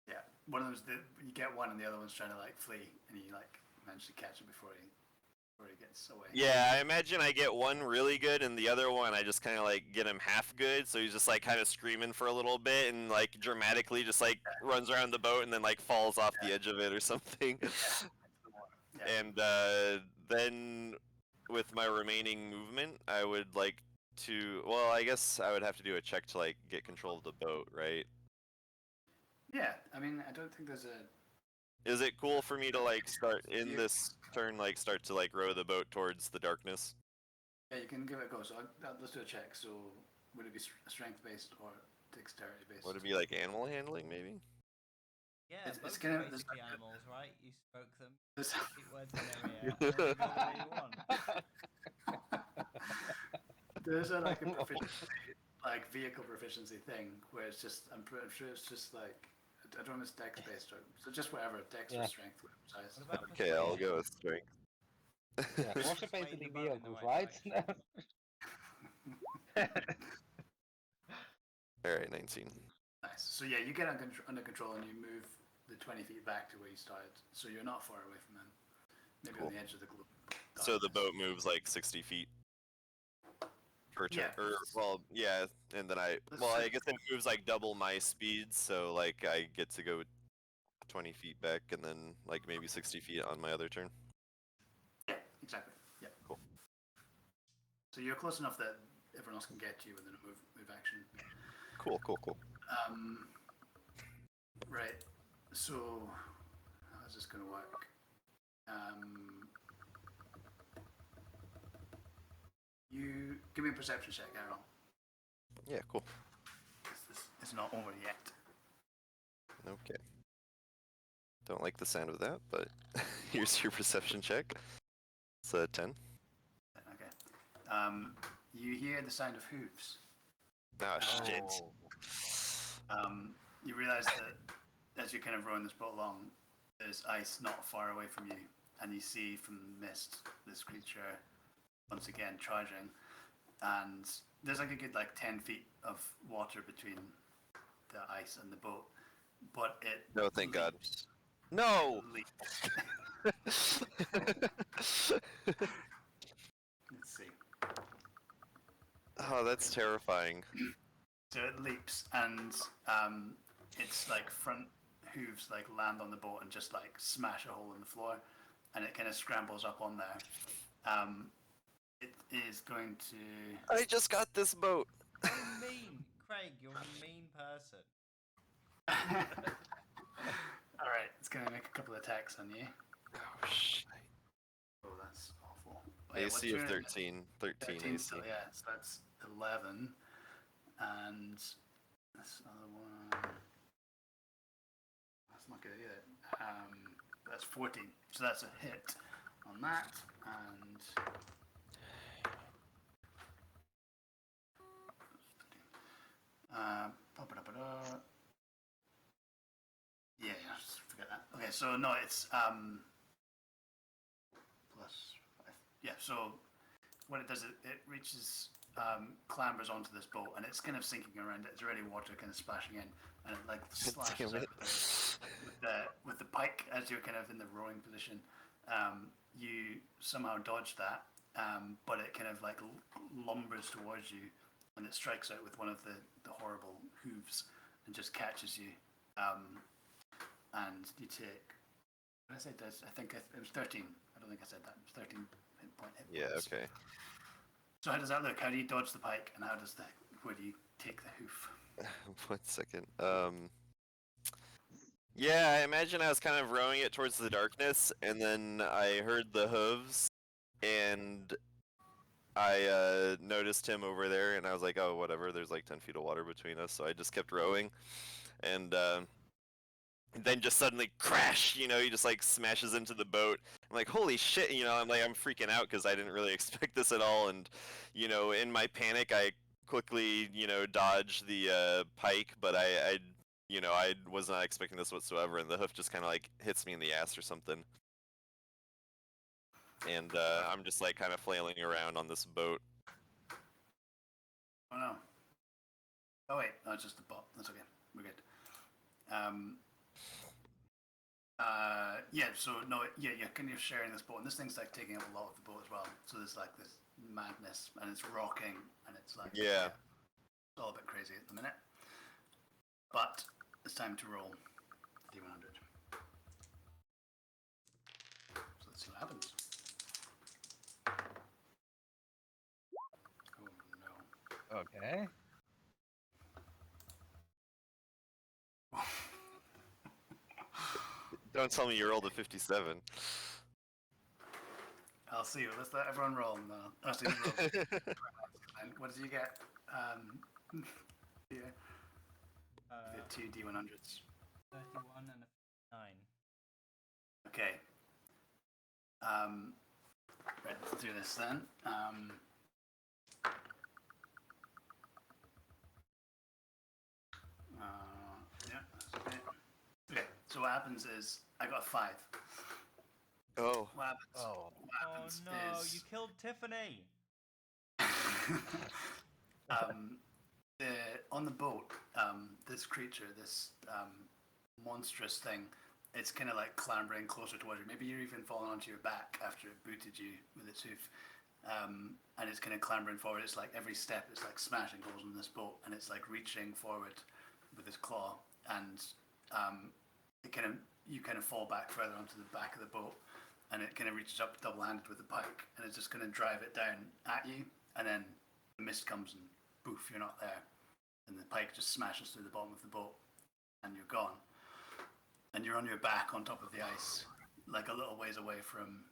Yeah. One of them's you get one, and the other one's trying to like flee, and you like manage to catch him before he gets away. Yeah, I imagine I get one really good, and the other one I just kind of like get him half good, so he's just like kind of screaming for a little bit, and like dramatically just like runs around the boat and then like falls off the edge of it or something. Yeah. And then with my remaining movement, I would like to. Well, I guess I would have to do a check to like get control of the boat, right? Yeah. I mean, I don't think there's a. Is it cool for me to like start in Yeah. this turn, like start to like row the boat towards the darkness? Yeah, you can give it a go. So let's do a check. So would it be strength based or dexterity based? Would it be like animal handling, maybe? Yeah, It's boats kind are of- basically animals, right? You spoke them. There's, Speak words in their ear. and they go the way you want. there's a like a proficiency, like vehicle proficiency thing where it's just I'm sure it's just like I don't miss dex based. So just whatever dex Yeah. or strength, whatever size. What about Okay, I'll persuasion? go with strength. Yeah, also Persuade basically the boat in the vehicles, right right? Alright, 19. Nice. So yeah, you get under control and you move the 20 feet back to where you started. So you're not far away from them. Maybe Cool. on the edge of the globe. So the boat moves like 60 feet per turn. Yeah. Or, well, yeah, and then I guess it moves like double my speed, so like I get to go 20 feet back and then like maybe 60 feet on my other turn. Yeah, exactly. Yeah. Cool. So you're close enough that everyone else can get to you within a move action. Cool. Right. So how's this gonna work? You give me a perception check, Errol. Yeah, cool. It's not over yet. Okay. Don't like the sound of that, but here's your perception check. It's a 10. Okay. You hear the sound of hooves. Ah, shit. You realize that as you're kind of rowing this boat along, there's ice not far away from you, and you see from the mist this creature once again charging, and there's like a good 10 feet of water between the ice and the boat, but it No, thank God. leaps. No! Let's see. Oh, that's terrifying. So it leaps, and its front hooves land on the boat and just smash a hole in the floor, and it kind of scrambles up on there. It is going to. I just got this boat. You're mean, Craig. You're a mean person. All right, it's going to make a couple of attacks on you. Oh, shit. Oh, that's awful. Oh, yeah, what's AC of your- 13. 13 AC. still, yeah, so that's 11. And this other one. That's not good either. That's 14. So that's a hit on that. And. Yeah, just forget that. Okay, so no, it's plus 5. Yeah, so what it does, it reaches, clambers onto this boat, and it's kind of sinking around it. It's already water kind of splashing in, and it slashes Damn out it. with the pike as you're kind of in the rowing position. You somehow dodge that, but it kind of lumbers towards you, and it strikes out with one of the horrible hooves and just catches you. And you take. What did I say? I think it was 13. I don't think I said that. It was 13 hit points. Yeah, okay. So how does that look? How do you dodge the pike, and where do you take the hoof? 1 second. Yeah, I imagine I was kind of rowing it towards the darkness, and then I heard the hooves, and I noticed him over there, and I was like, oh, whatever, there's 10 feet of water between us, so I just kept rowing, and then just suddenly crash, he just smashes into the boat. I'm like, holy shit, I'm freaking out because I didn't really expect this at all, and in my panic I quickly dodge the pike, but I was not expecting this whatsoever, and the hoof just kind of hits me in the ass or something, and I'm just kind of flailing around on this boat. Oh no. Oh wait, no, it's just the bot. That's okay. We're good. Yeah, so no, yeah, you're kind of sharing this boat, and this thing's taking up a lot of the boat as well. So there's this madness, and it's rocking, and it's Yeah. it's all a bit crazy at the minute. But it's time to roll D100. So let's see what happens. Oh no. Okay. Don't tell me you rolled a 57. I'll see you. Let's let everyone roll. No, actually, roll. And what did you get? Yeah, you had 2 D100s. 31 and a 9. Okay. Right, let's do this then. Yeah, that's okay. So what happens is I got a 5. Oh. What happens? Oh. What Oh happens no, is you killed Tiffany! the on the boat, this creature, this monstrous thing, it's kind of like clambering closer towards you. Maybe you're even falling onto your back after it booted you with its hoof. And it's kind of clambering forward. It's like every step, it's like smashing holes in this boat, and it's like reaching forward with its claw, and you kind of fall back further onto the back of the boat, and it kind of reaches up double-handed with the pike, and it's just going to drive it down at you, and then the mist comes and poof, you're not there, and the pike just smashes through the bottom of the boat, and you're gone, and you're on your back on top of the ice, like a little ways away from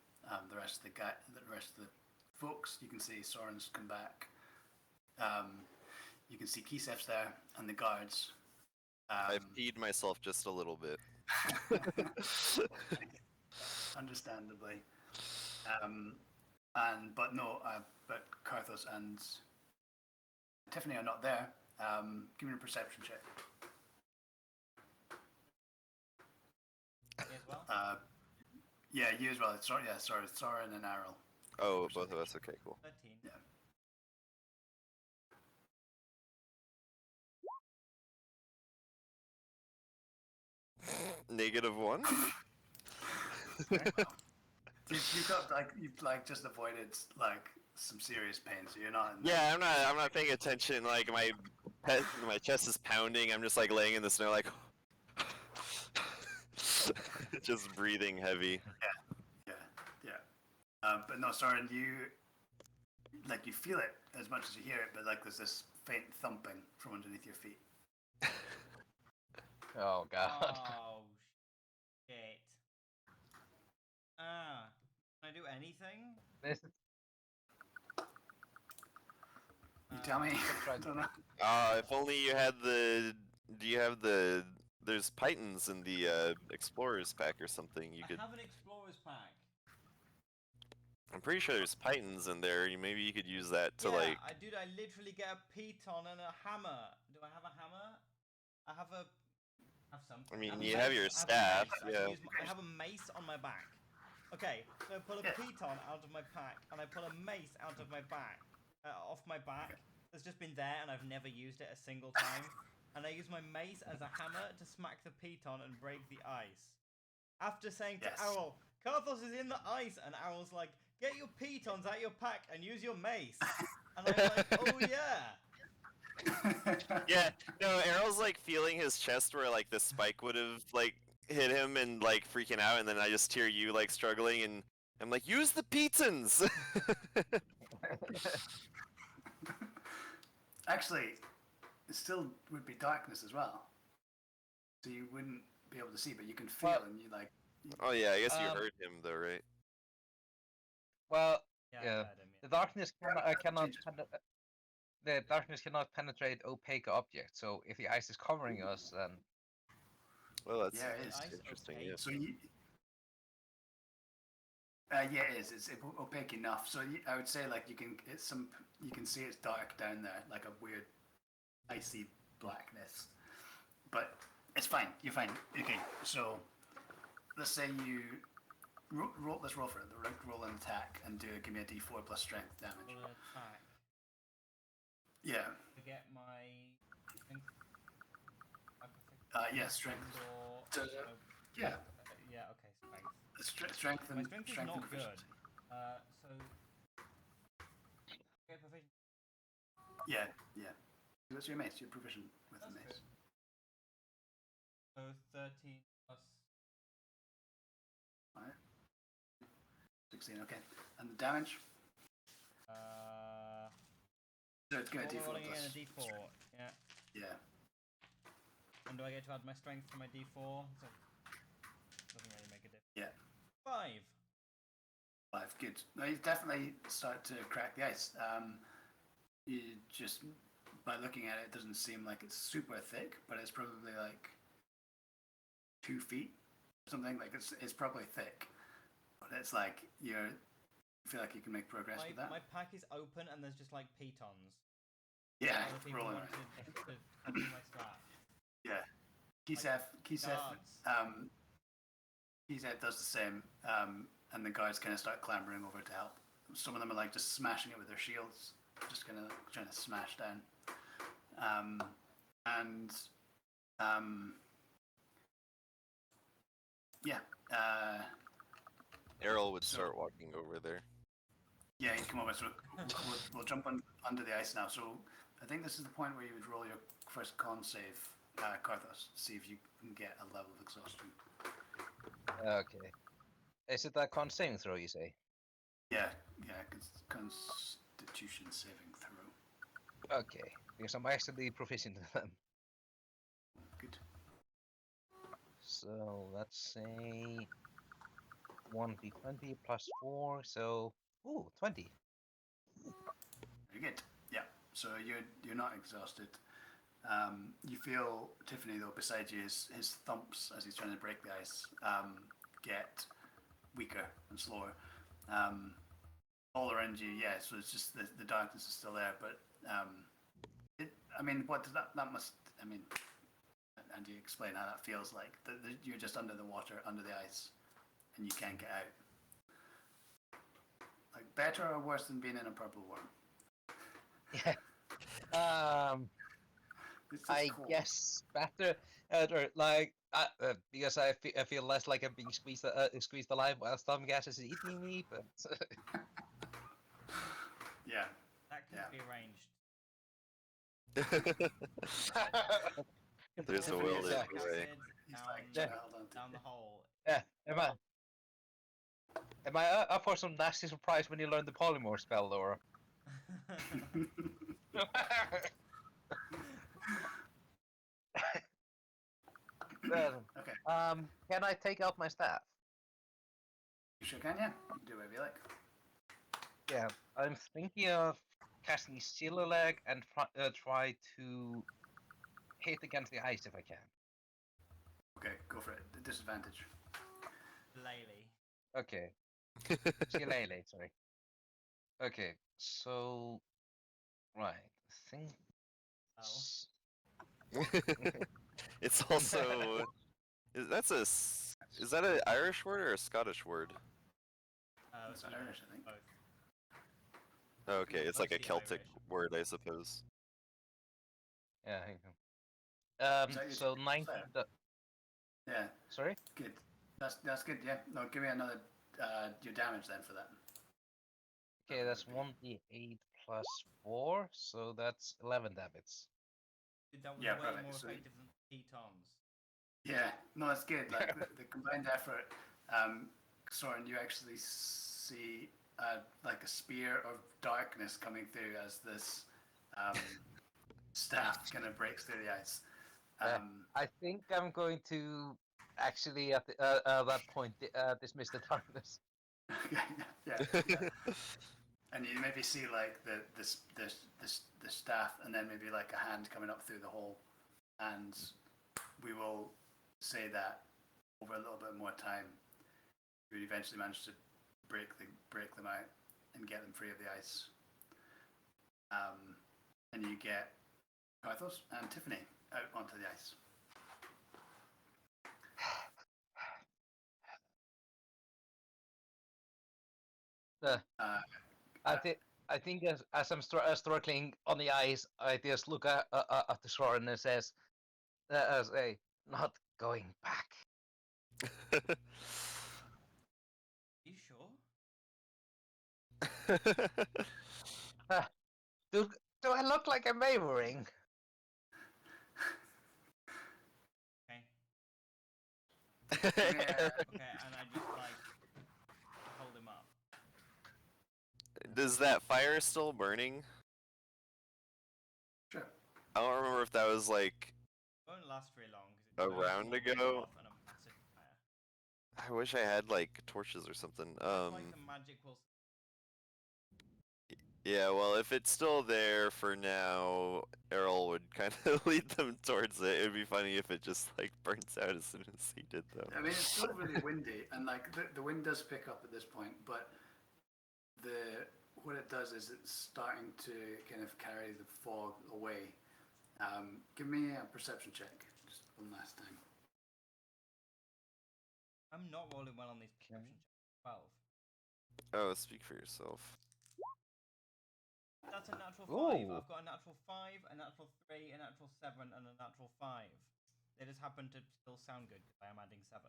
the rest of the folks. You can see Soren's come back. You can see Kisef's there and the guards. I've peed myself just a little bit. Understandably. But Karthos and Tiffany are not there. Give me a perception check. Me as well? Yeah, you as well. Sorry, Soren and Errol. Oh, both of us. Okay, cool. 13. Yeah. -1. You've just avoided like some serious pain, so you're not. Yeah, I'm not paying attention. Like my chest is pounding. I'm just like laying in the snow, like just breathing heavy. Yeah. But no, Soren, you feel it as much as you hear it, but like there's this faint thumping from underneath your feet. Oh god. Oh, shit. Can I do anything? This is You tell me. try I don't know. If only you had the. Do you have the? There's Pythons in the Explorers pack or something. You could. I have an Explorer's pack. I'm pretty sure there's Pythons in there. Maybe you could use that to yeah, like. I literally get a piton and a hammer. Do I have a hammer? I have some. I mean, have a you have mace. your I have a staff, mace. yeah. I have a mace on my back. Okay, so I pull a piton out of my pack, and I pull a mace out of my back, off my back. It's just been there, and I've never used it a single time. And I use my mace as a hammer to smack the piton and break the ice. After saying to Errol, Karthos is in the ice, and Errol's like, get your pitons out your pack and use your mace. And I'm like, oh yeah. Yeah, no, Errol's like feeling his chest where like the spike would have like hit him and like freaking out, and then I just hear you like struggling, and I'm like, use the pitons. Actually, it still would be darkness as well, so you wouldn't be able to see, but you can feel, and you like. Oh yeah, I guess you heard him though, right? well, Yeah, yeah. I heard him, The darkness the darkness cannot penetrate opaque objects. So if the ice is covering us, then Well, that's Yeah, it is. interesting. Okay. Yes. So you. Yeah, it is. It's opaque enough. So I would say like you can see it's dark down there, like a weird, icy blackness. But it's fine. You're fine. Okay. So let's say you let's roll for it. Roll an attack and give me a D4 plus strength damage. Roll an attack. Yeah. To get my strength. Yeah, strength. Or, So, yeah. Yeah. Okay. Strength. Strength and My strength is strength and not good. proficiency. So. Okay, proficiency. Yeah. What's your mace? You're proficient with the That's mace. good. So 13 plus. Alright. 16. Okay. And the damage? So it's going to What am I D4 rolling plus. again? A D4. Yeah. Yeah. And do I get to add my strength to my D4? So doesn't really make a difference. Yeah. 5. 5. Good. No, you definitely start to crack the ice. You just, by looking at it, it doesn't seem like it's super thick, but it's probably like 2 feet, something. Like it's probably thick, but it's like you feel like you can make progress with that. My pack is open and there's just like pitons. Yeah, Other people rolling. wanted to copy my strat. Yeah. Kisef, guards. Kisef does the same, and the guards kind of start clambering over to help. Some of them are like just smashing it with their shields, just kind of trying to smash down. Yeah. Errol would So- start walking over there. Yeah, he'd come over. So we'll jump under the ice now. So I think this is the point where you would roll your first con save, Karthos, see if you can get a level of exhaustion. Okay. Is it a con saving throw, you say? Yeah, Constitution saving throw. Okay, because I'm actually proficient in them. Good. So let's say 1d20 plus 4, so 20. Very good. Yeah. So you're not exhausted. You feel Tiffany though beside you. His thumps as he's trying to break the ice get weaker and slower. All around you, yeah. So it's just the darkness is still there, but what does that must? And you explain how that feels like? You're just under the water, under the ice, and you can't get out. Like better or worse than being in a purple worm? Yeah. It's just I cold. guess better, or like because I feel less like I'm being squeezed alive while storm gas is eating me. But Yeah. That could Yeah. be arranged. There's a Tiffany will, is there's like- a way. He's Down, like Yeah. trying to hold on to down it. the hole. yeah, am I up for some nasty surprise when you learn the polymorph spell, Laura? Then, Okay. can I take out my staff? You sure can, yeah. You can do whatever you like. Yeah, I'm thinking of casting Silver Leg and try to hit against the ice if I can. Okay, go for it. The disadvantage. Laylee. Okay. Shillelagh, sorry. Okay, so right, I think Oh. It's also is that an Irish word or a Scottish word? It's Irish, I think. Both. Okay, it's like a Mostly Celtic Irish. word, I suppose. yeah, here you go. Is that your So second 19. set? Yeah, Sorry. good. That's good. Yeah. No, give me another your damage then for that. Okay, that's 1d8 plus 4, so that's 11 damage. Dude, that was Yeah, way perfect. more So- effective than Tetons. Yeah. No, that's good. Like the combined effort. Soren, you actually see like a spear of darkness coming through as this staff kind of breaks through the ice. I think I'm going to actually at that point dismiss the darkness. yeah. And you maybe see like the staff, and then maybe like a hand coming up through the hole, and we will say that over a little bit more time, we eventually manage to break them out and get them free of the ice. And you get Karthos and Tiffany out onto the ice. I think as I'm struggling on the ice, I just look at the shore and it says, as a not going back. You sure? Do I look like I'm wavering? Okay. Yeah. Okay, and I just like hold him up. Does that fire still burning? Sure. I don't remember if that was like. It won't last very long. 'Cause A it burns round all the way ago? off and a massive fire. I wish I had like torches or something. It's like the magic will. Yeah, well, if it's still there for now, Errol would kind of lead them towards it. It'd be funny if it just like burns out as soon as he did, though. I mean, it's still really windy, and like the wind does pick up at this point, but what it does is it's starting to kind of carry the fog away. Give me a perception check. Just one last time. I'm not rolling well on these perception checks. 12. Oh, speak for yourself. That's a natural 5. Ooh. I've got a natural 5, a natural 3, a natural 7, and a natural 5. They just happen to still sound good because I am adding 7.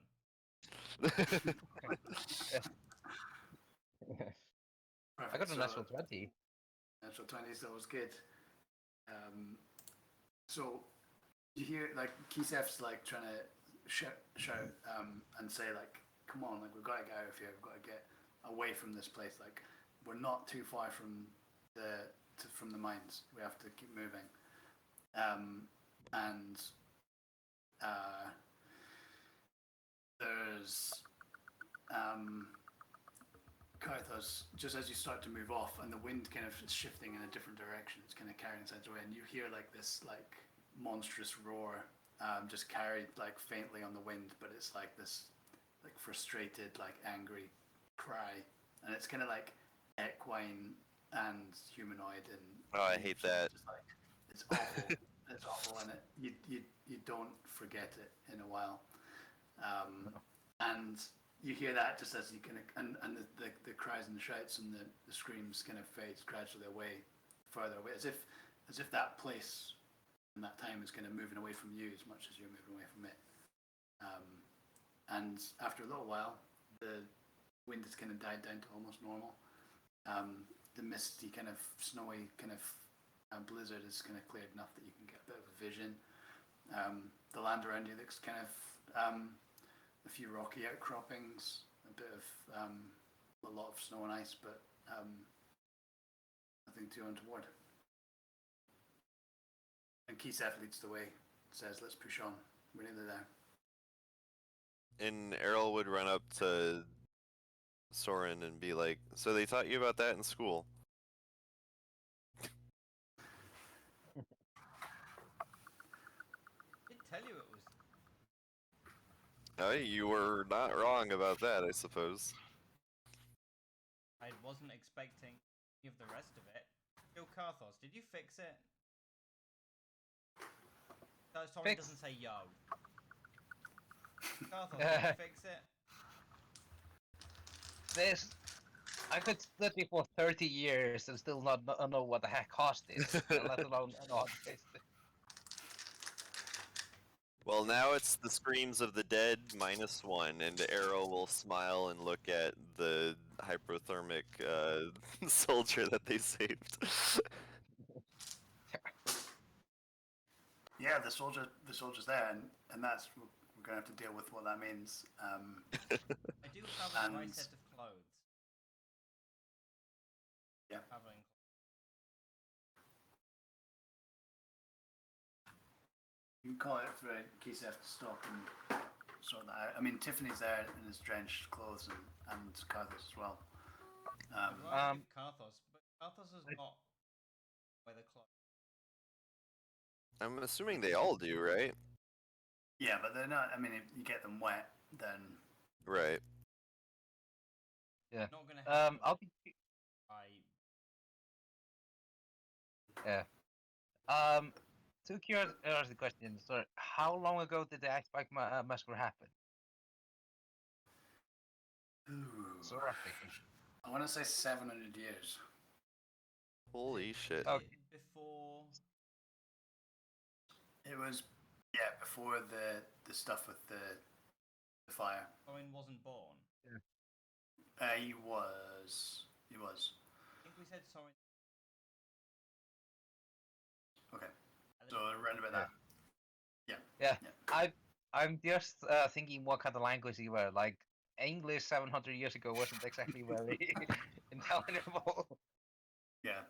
I got a Perfect, natural so 20. natural 20, so that was good. So you hear like Kisef's like trying to shout and say like, "Come on, like we've got to get out of here. We've got to get away from this place. Like we're not too far from the mines. We have to keep moving." And there's Karthos, just as you start to move off, and the wind kind of is shifting in a different direction. It's kind of carrying sides away, and you hear like this like monstrous roar, just carried like faintly on the wind, but it's like this like frustrated, like angry cry, and it's kind of like equine and humanoid and. Oh, I hate that. Just like, it's awful. It's awful, and you don't forget it in a while, and. You hear that just as you kind of, and the cries and the shouts and the screams kind of fades gradually away, further away, as if that place and that time is kind of moving away from you as much as you're moving away from it. And after a little while, the wind has kind of died down to almost normal. The misty kind of snowy kind of blizzard is kind of cleared enough that you can get a bit of a vision. The land around you looks kind of a few rocky outcroppings, a bit of a lot of snow and ice, but nothing too untoward. And Kisef leads the way, says, "Let's push on. We're nearly there." And Errol would run up to Soren and be like, "So they taught you about that in school?" Did tell you it was. You were not wrong about that, I suppose. I wasn't expecting any of the rest of it. Yo, Karthos, did you fix it? Sorry, Fix. doesn't say yo. Karthos, did you fix it? This, I could split me for 30 years and still not know what the heck cost is, let alone know how to fix it. Well, now it's the screams of the dead -1, and Arrow will smile and look at the hypothermic soldier that they saved. Yeah, the soldier's there, and that's we're gonna have to deal with what that means. I do have a dry And- set of clothes. Yeah. Traveling. You can call it for Kisef to stop and sort that out. I mean, Tiffany's there in his drenched clothes, and Karthos as well. I'd rather give Karthos, but Karthos is not wear the clothes. I'm assuming they all do, right? Yeah, but they're not. I mean, if you get them wet, then Right. Yeah. Not gonna help. I'll be. Yeah. Two curiosity questions. So, how long ago did the Ice Spike massacre happen? So roughly. I want to say 700 years. Holy shit. Oh. Before. It was, yeah, before the stuff with the fire. Owen wasn't born. He was. I think we said Soren. Okay, and so then- around about that. Yeah. Yeah. I'm just thinking what kind of language you were. Like, English 700 years ago wasn't exactly very intelligible. Yeah.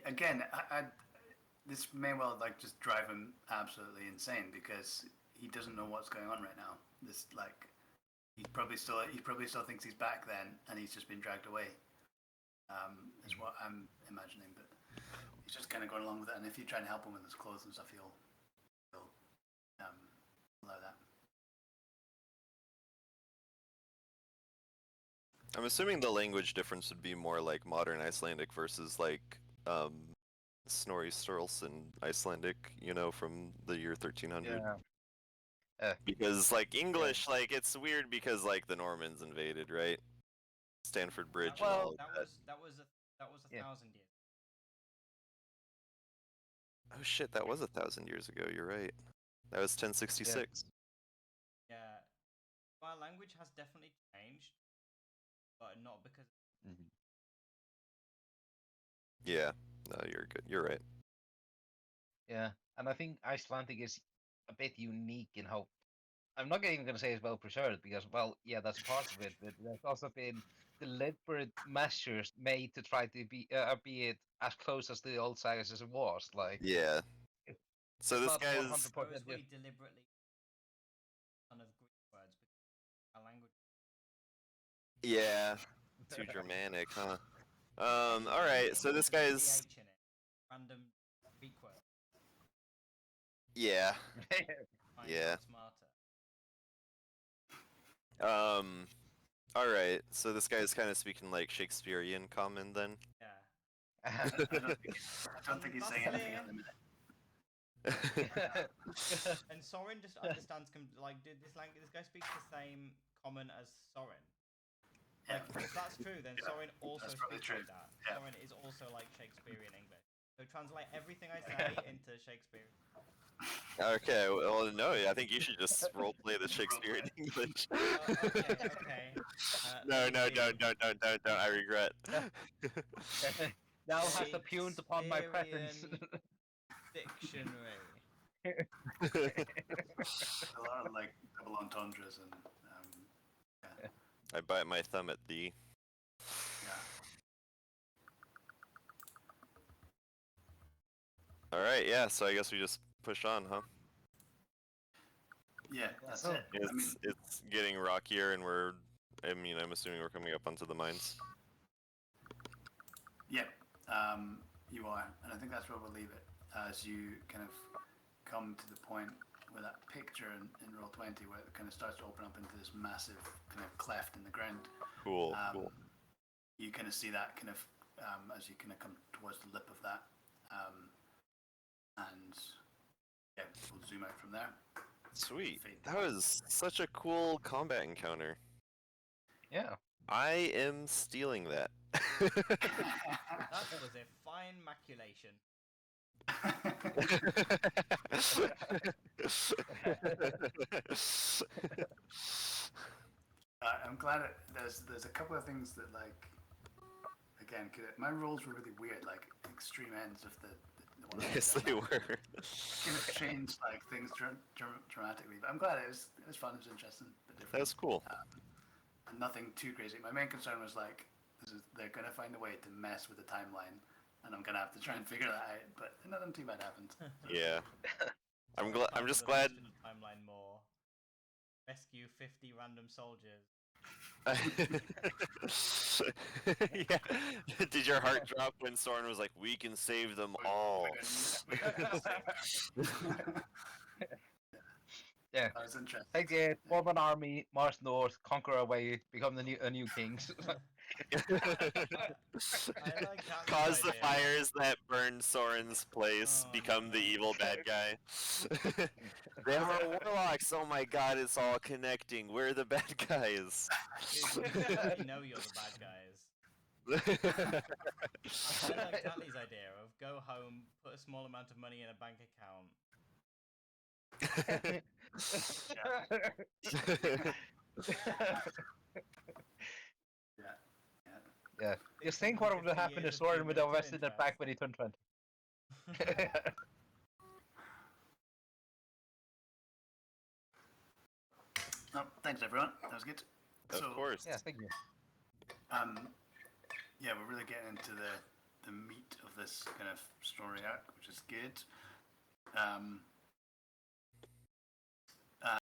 Again, this may well like just drive him absolutely insane because he doesn't know what's going on right now. This like he probably still thinks he's back then, and he's just been dragged away. Is what I'm imagining, but he's just kind of going along with it. And if you try and help him with his clothes and stuff, he'll allow that. I'm assuming the language difference would be more like modern Icelandic versus like Snorri Sturluson Icelandic, you know, from the year 1300. Yeah. Because like English, like it's weird because like the Normans invaded, right? Stanford Bridge and all of that that. was a Yeah. 1,000 years. Oh shit, that was 1,000 years ago. You're right. That was 1066. Yeah, our language has definitely changed, but not because. Mhm. Yeah. No, you're good. You're right. Yeah, and I think Icelandic is a bit unique in how. I'm not even going to say it's well preserved because, well, yeah, that's part of it, but there's also been deliberate measures made to try to be it as close as the old sagas as it was. Like, Yeah. it- So it's this not guy's 100% Suppose we just. deliberately ton of Greek words because our language. yeah, too Germanic, huh? Anything All right. So with this a guy's PH in it, random Greek word. yeah. Find Yeah. out smarter. All right. So this guy's kind of speaking like Shakespearean common then. Yeah. I don't think he's saying anything at the minute. And Soren just understands this guy speaks the same common as Soren. Yeah. Like, if that's true, then Yeah, Soren also that's probably speaks true. like that. Yeah. Soren is also like Shakespearean English. So translate everything I say into Shakespeare. Okay. Well, no. I think you should just roleplay the Shakespearean English. Okay. No, let me see. don't. I regret. Now has appealed upon my presence. Shakespearean Dictionary. A lot of like double entendres and yeah. I bite my thumb at thee. Yeah. All right. Yeah. So I guess we just push on, huh? Yeah, that's So, it. I mean, It's getting rockier, and I'm assuming we're coming up onto the mines. yeah, you are, and I think that's where we'll leave it as you kind of come to the point where that picture in roll 20, where it kind of starts to open up into this massive kind of cleft in the ground. Cool. Cool. You kind of see that kind of as you kind of come towards the lip of that, and yeah, we'll zoom out from there. Sweet. Fade That down. was such a cool combat encounter. yeah. I am stealing that. That was a fine maculation. I'm glad there's a couple of things that like again my rolls were really weird, like extreme ends of the one of Yes, them they were. kind of changed like things dramatically. But I'm glad it was fun, it was interesting, but different. That's cool. And nothing too crazy. My main concern was like they're gonna find a way to mess with the timeline, and I'm gonna have to try and figure that out. But nothing too bad happened. Yeah. I'm just Might glad. have understood the timeline more. Rescue 50 random soldiers. Yeah. Did your heart drop when Soren was like, "We can save them all"? Yeah. That was interesting. Take it, form an army, march north, conquer away, become the new kings. I like that Cause the idea. fires that burned Soren's place, Oh, become the no. evil bad guy. They are warlocks. Oh my god, it's all connecting. We're the bad guys. You know you're the bad guys. I like Tatley's idea of go home, put a small amount of money in a bank account. Yeah. Just think what would have happened if Soren would have invested that back when he turned 20. Oh, thanks everyone. That was good. Of course. Yeah, thank you. Yeah, we're really getting into the meat of this kind of story arc, which is good.